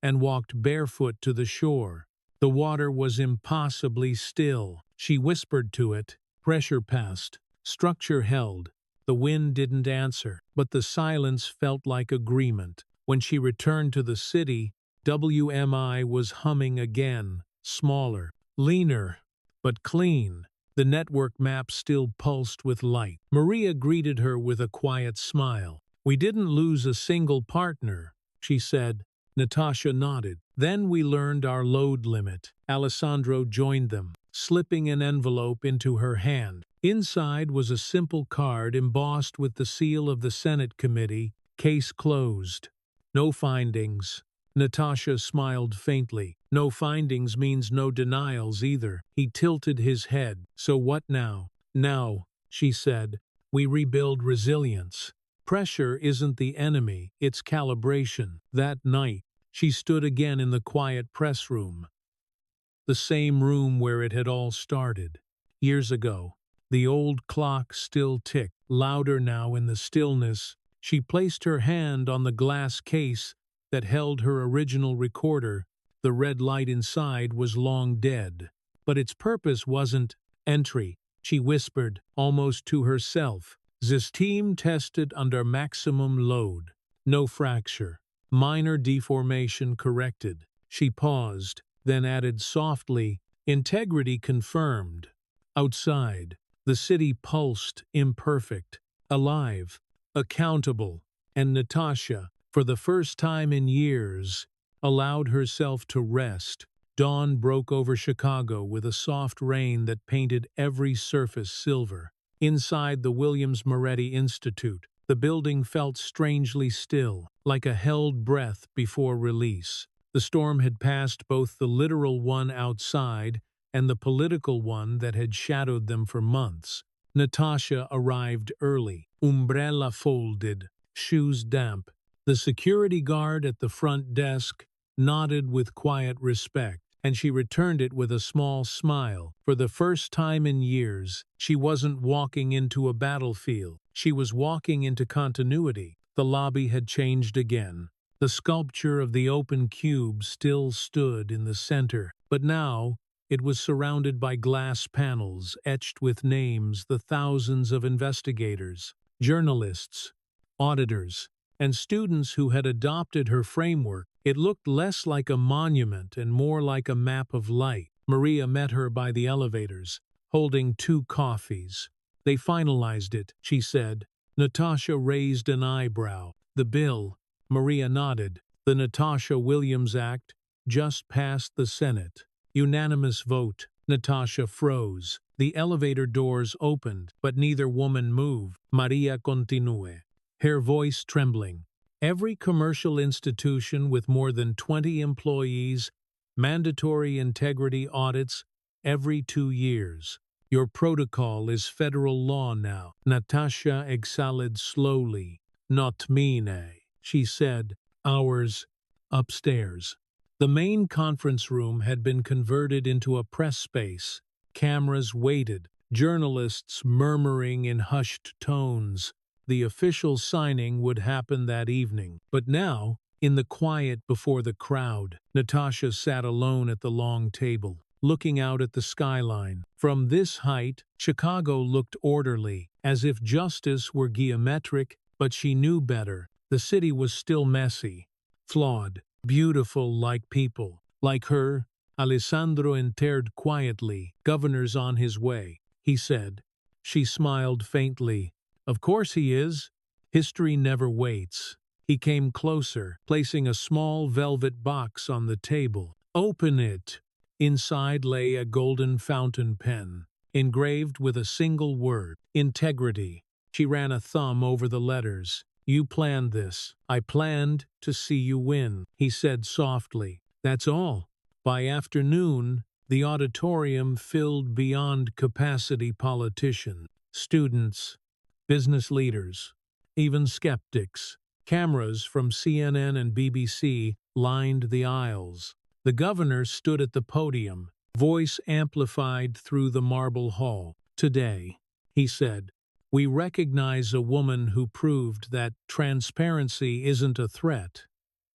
and walked barefoot to the shore. The water was impossibly still. She whispered to it. Pressure passed. Structure held. The wind didn't answer, but the silence felt like agreement. When she returned to the city, WMI was humming again, smaller, leaner, but clean. The network map still pulsed with light. Maria greeted her with a quiet smile. "We didn't lose a single partner," she said. Natasha nodded. "Then we learned our load limit." Alessandro joined them, slipping an envelope into her hand. Inside was a simple card embossed with the seal of the Senate committee, "Case closed. No findings." Natasha smiled faintly. "No findings means no denials either." He tilted his head. "So what now?" "Now," she said, "we rebuild resilience. Pressure isn't the enemy, it's calibration." That night, she stood again in the quiet press room. The same room where it had all started. Years ago, the old clock still ticked, louder now in the stillness. She placed her hand on the glass case that held her original recorder. The red light inside was long dead. But its purpose wasn't entry, she whispered, almost to herself. "System tested under maximum load. No fracture. Minor deformation corrected." She paused, then added softly, "Integrity confirmed." Outside, the city pulsed, imperfect, alive, accountable, and Natasha, for the first time in years, allowed herself to rest. Dawn broke over Chicago with a soft rain that painted every surface silver. Inside the Williams Moretti Institute, the building felt strangely still, like a held breath before release. The storm had passed both the literal one outside and the political one that had shadowed them for months. Natasha arrived early, umbrella folded, shoes damp. The security guard at the front desk nodded with quiet respect, and she returned it with a small smile. For the first time in years, she wasn't walking into a battlefield. She was walking into continuity. The lobby had changed again. The sculpture of the open cube still stood in the center, but now it was surrounded by glass panels etched with names, the thousands of investigators, journalists, auditors, and students who had adopted her framework. It looked less like a monument and more like a map of light. Maria met her by the elevators, holding 2 coffees. "They finalized it," she said. Natasha raised an eyebrow. "The bill?" Maria nodded. "The Natasha Williams Act just passed the Senate. Unanimous vote." Natasha froze. The elevator doors opened, but neither woman moved. Maria continued, her voice trembling. "Every commercial institution with more than 20 employees, mandatory integrity audits every 2 years. Your protocol is federal law now." Natasha exhaled slowly. "Not mine," she said. "Ours, upstairs." The main conference room had been converted into a press space. Cameras waited, journalists murmuring in hushed tones. The official signing would happen that evening. But now, in the quiet before the crowd, Natasha sat alone at the long table, looking out at the skyline. From this height, Chicago looked orderly, as if justice were geometric, but she knew better. The city was still messy, flawed, beautiful like people. Like her, Alessandro entered quietly. "Governor's on his way," he said. She smiled faintly. "Of course he is. History never waits." He came closer, placing a small velvet box on the table. "Open it." Inside lay a golden fountain pen, engraved with a single word, integrity. She ran a thumb over the letters. "You planned this." "I planned to see you win," he said softly. "That's all." By afternoon, the auditorium filled beyond capacity. Politicians, students, business leaders, even skeptics. Cameras from CNN and BBC lined the aisles. The governor stood at the podium, voice amplified through the marble hall. "Today," he said, "we recognize a woman who proved that transparency isn't a threat.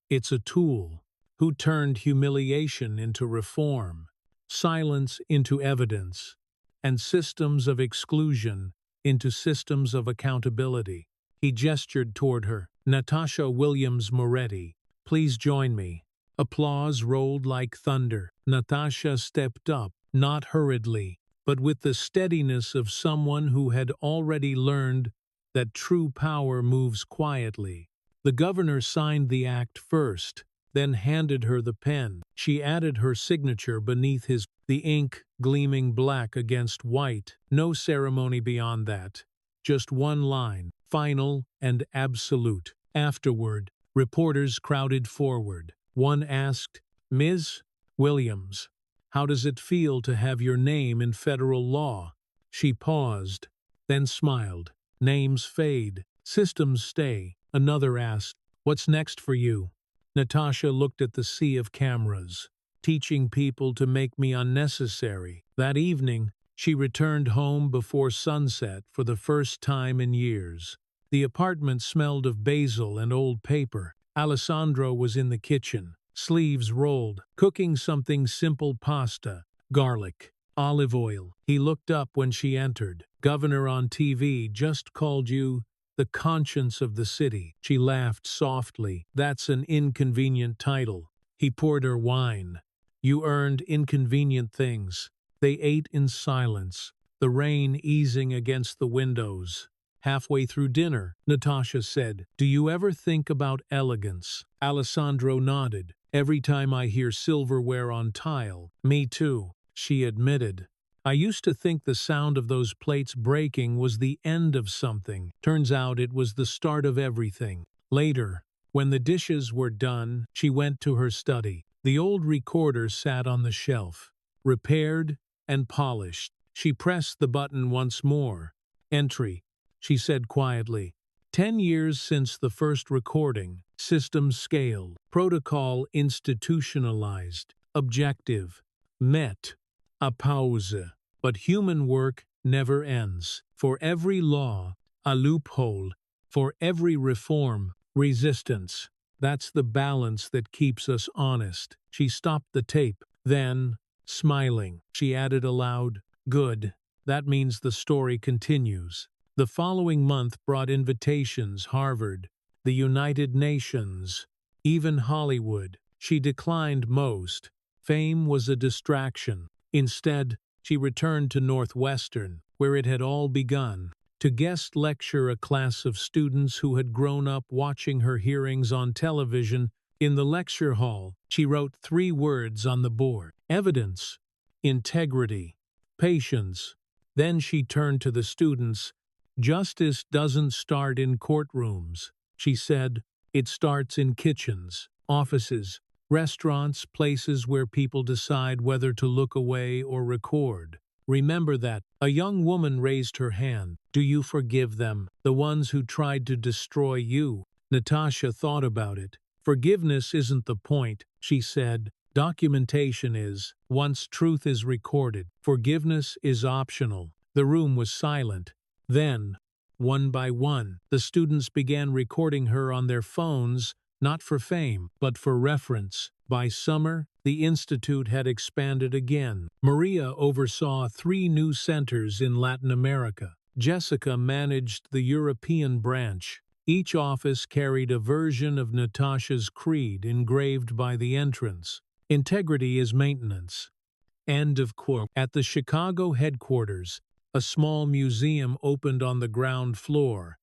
It's a tool. Who turned humiliation into reform, silence into evidence, and systems of exclusion into systems of accountability." He gestured toward her. "Natasha Williams Moretti, please join me." Applause rolled like thunder. Natasha stepped up, not hurriedly, but with the steadiness of someone who had already learned that true power moves quietly. The governor signed the act first, then handed her the pen. She added her signature beneath his, the ink gleaming black against white. No ceremony beyond that. Just one line, final and absolute. Afterward, reporters crowded forward. One asked, "Ms. Williams, how does it feel to have your name in federal law?" She paused, then smiled. Names fade, systems stay. Another asked, "What's next for you?" Natasha looked at the sea of cameras, teaching people to make me unnecessary. That evening, she returned home before sunset for the first time in years. The apartment smelled of basil and old paper. Alessandro was in the kitchen, sleeves rolled, cooking something simple: pasta, garlic, olive oil. He looked up when she entered. "Governor on TV just called you the conscience of the city." She laughed softly. "That's an inconvenient title." He poured her wine. "You earned inconvenient things." They ate in silence, the rain easing against the windows. Halfway through dinner, Natasha said, "Do you ever think about elegance?" Alessandro nodded. "Every time I hear silverware on tile." "Me too," she admitted. "I used to think the sound of those plates breaking was the end of something. Turns out it was the start of everything." Later, when the dishes were done, she went to her study. The old recorder sat on the shelf, repaired and polished. She pressed the button once more. "Entry," she said quietly. 10 years since the first recording. System scaled. Protocol institutionalized. Objective met. A pause. But human work never ends. For every law, a loophole. For every reform, resistance. That's the balance that keeps us honest. She stopped the tape. Then, smiling, she added aloud, "Good. That means the story continues." The following month brought invitations: Harvard, the United Nations, even Hollywood. She declined most. Fame was a distraction. Instead, she returned to Northwestern, where it had all begun, to guest lecture a class of students who had grown up watching her hearings on television. In the lecture hall, she wrote 3 words on the board: evidence, integrity, patience. Then she turned to the students. "Justice doesn't start in courtrooms," she said. "It starts in kitchens, offices, restaurants, places where people decide whether to look away or record. Remember that." A young woman raised her hand. "Do you forgive them, the ones who tried to destroy you?" Natasha thought about it. "Forgiveness isn't the point," she said. "Documentation is. Once truth is recorded, forgiveness is optional." The room was silent. Then, one by one, the students began recording her on their phones, not for fame, but for reference. By summer, the institute had expanded again. Maria oversaw 3 new centers in Latin America. Jessica managed the European branch. Each office carried a version of Natasha's creed engraved by the entrance. "Integrity is maintenance." End of quote. At the Chicago headquarters, a small museum opened on the ground floor.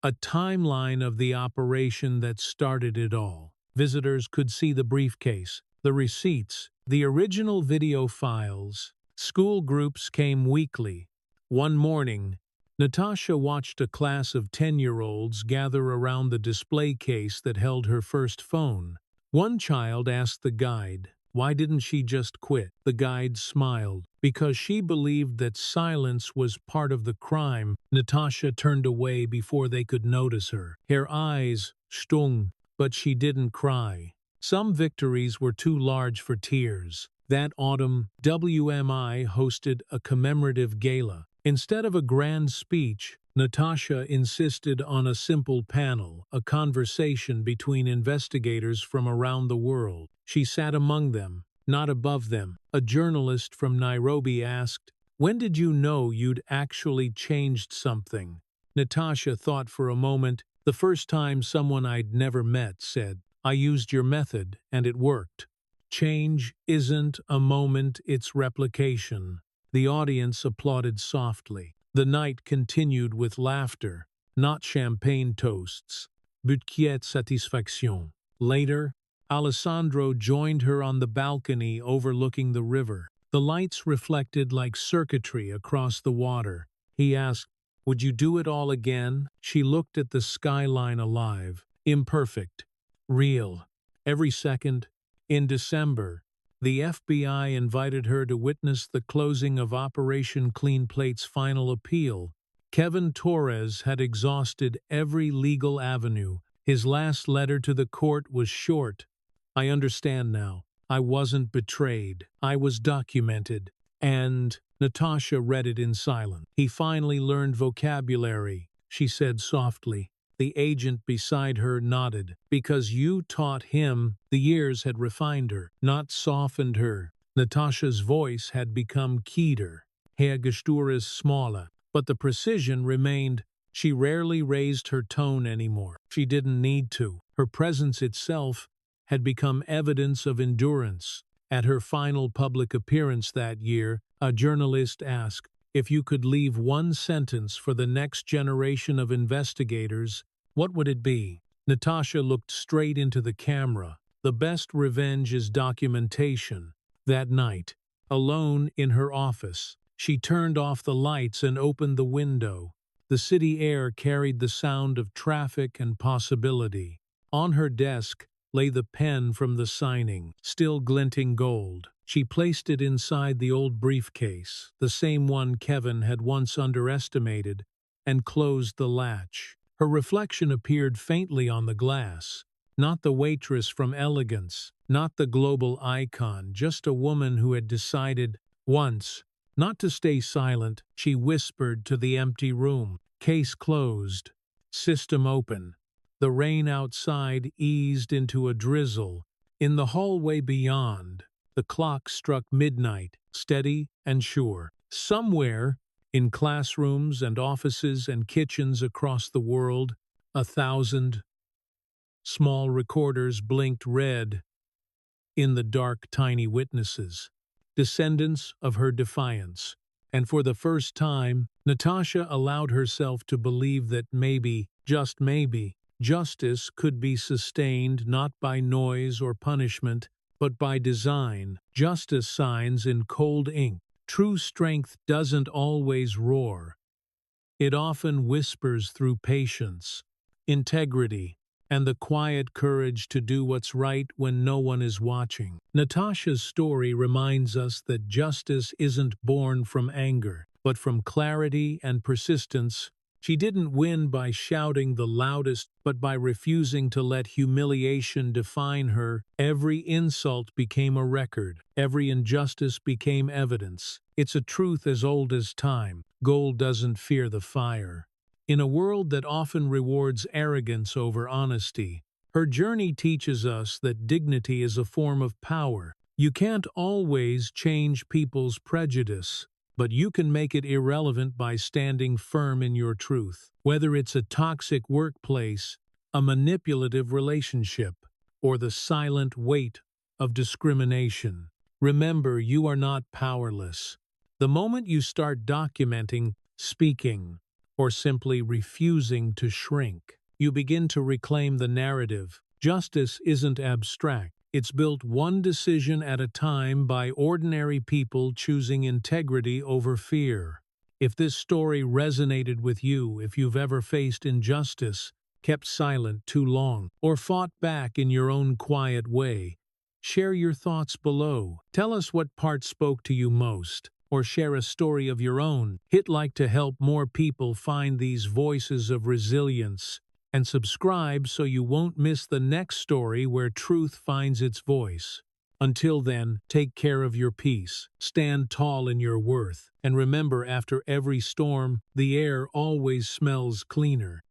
A timeline of the operation that started it all. Visitors could see the briefcase, the receipts, the original video files. School groups came weekly. One morning, Natasha watched a class of 10-year-olds gather around the display case that held her first phone. One child asked the guide, "Why didn't she just quit?" The guide smiled. "Because she believed that silence was part of the crime." Natasha turned away before they could notice her. Her eyes stung, but she didn't cry. Some victories were too large for tears. That autumn, WMI hosted a commemorative gala. Instead of a grand speech, Natasha insisted on a simple panel, a conversation between investigators from around the world. She sat among them, not above them. A journalist from Nairobi asked, "When did you know you'd actually changed something?" Natasha thought for a moment. "The first time someone I'd never met said, 'I used your method, and it worked.'" Change isn't a moment, it's replication. The audience applauded softly. The night continued with laughter, not champagne toasts, but quiet satisfaction. Later, Alessandro joined her on the balcony overlooking the river. The lights reflected like circuitry across the water. He asked, "Would you do it all again?" She looked at the skyline alive, imperfect, real. Every second. In December, the FBI invited her to witness the closing of Operation Clean Plate's final appeal. Kevin Torres had exhausted every legal avenue. His last letter to the court was short. "I understand now. I wasn't betrayed. I was documented." And Natasha read it in silence. "He finally learned vocabulary," she said softly. The agent beside her nodded. "Because you taught him." The years had refined her, not softened her. Natasha's voice had become keener. Her Gestur smaller, but the precision remained. She rarely raised her tone anymore. She didn't need to. Her presence itself had become evidence of endurance. At her final public appearance that year, a journalist asked, "If you could leave one sentence for the next generation of investigators, what would it be?" Natasha looked straight into the camera. "The best revenge is documentation." That night, alone in her office, she turned off the lights and opened the window. The city air carried the sound of traffic and possibility. On her desk lay the pen from the signing, still glinting gold. She placed it inside the old briefcase, the same one Kevin had once underestimated, and closed the latch. Her reflection appeared faintly on the glass. Not the waitress from Elegance, not the global icon, just a woman who had decided, once, not to stay silent. She whispered to the empty room. Case closed. System open. The rain outside eased into a drizzle. In the hallway beyond, the clock struck midnight, steady and sure. Somewhere, in classrooms and offices and kitchens across the world, 1,000 small recorders blinked red in the dark, tiny witnesses, descendants of her defiance. And for the first time, Natasha allowed herself to believe that maybe, just maybe, justice could be sustained not by noise or punishment, but by design. Justice signs in cold ink. True strength doesn't always roar. It often whispers through patience, integrity, and the quiet courage to do what's right when no one is watching. Natasha's story reminds us that justice isn't born from anger, but from clarity and persistence. She didn't win by shouting the loudest, but by refusing to let humiliation define her. Every insult became a record. Every injustice became evidence. It's a truth as old as time. Gold doesn't fear the fire. In a world that often rewards arrogance over honesty, her journey teaches us that dignity is a form of power. You can't always change people's prejudice, but you can make it irrelevant by standing firm in your truth. Whether it's a toxic workplace, a manipulative relationship, or the silent weight of discrimination, remember you are not powerless. The moment you start documenting, speaking, or simply refusing to shrink, you begin to reclaim the narrative. Justice isn't abstract. It's built one decision at a time by ordinary people choosing integrity over fear. If this story resonated with you, if you've ever faced injustice, kept silent too long, or fought back in your own quiet way, share your thoughts below. Tell us what part spoke to you most, or share a story of your own. Hit like to help more people find these voices of resilience, and subscribe so you won't miss the next story where truth finds its voice. Until then, take care of your peace, stand tall in your worth, and remember, after every storm, the air always smells cleaner.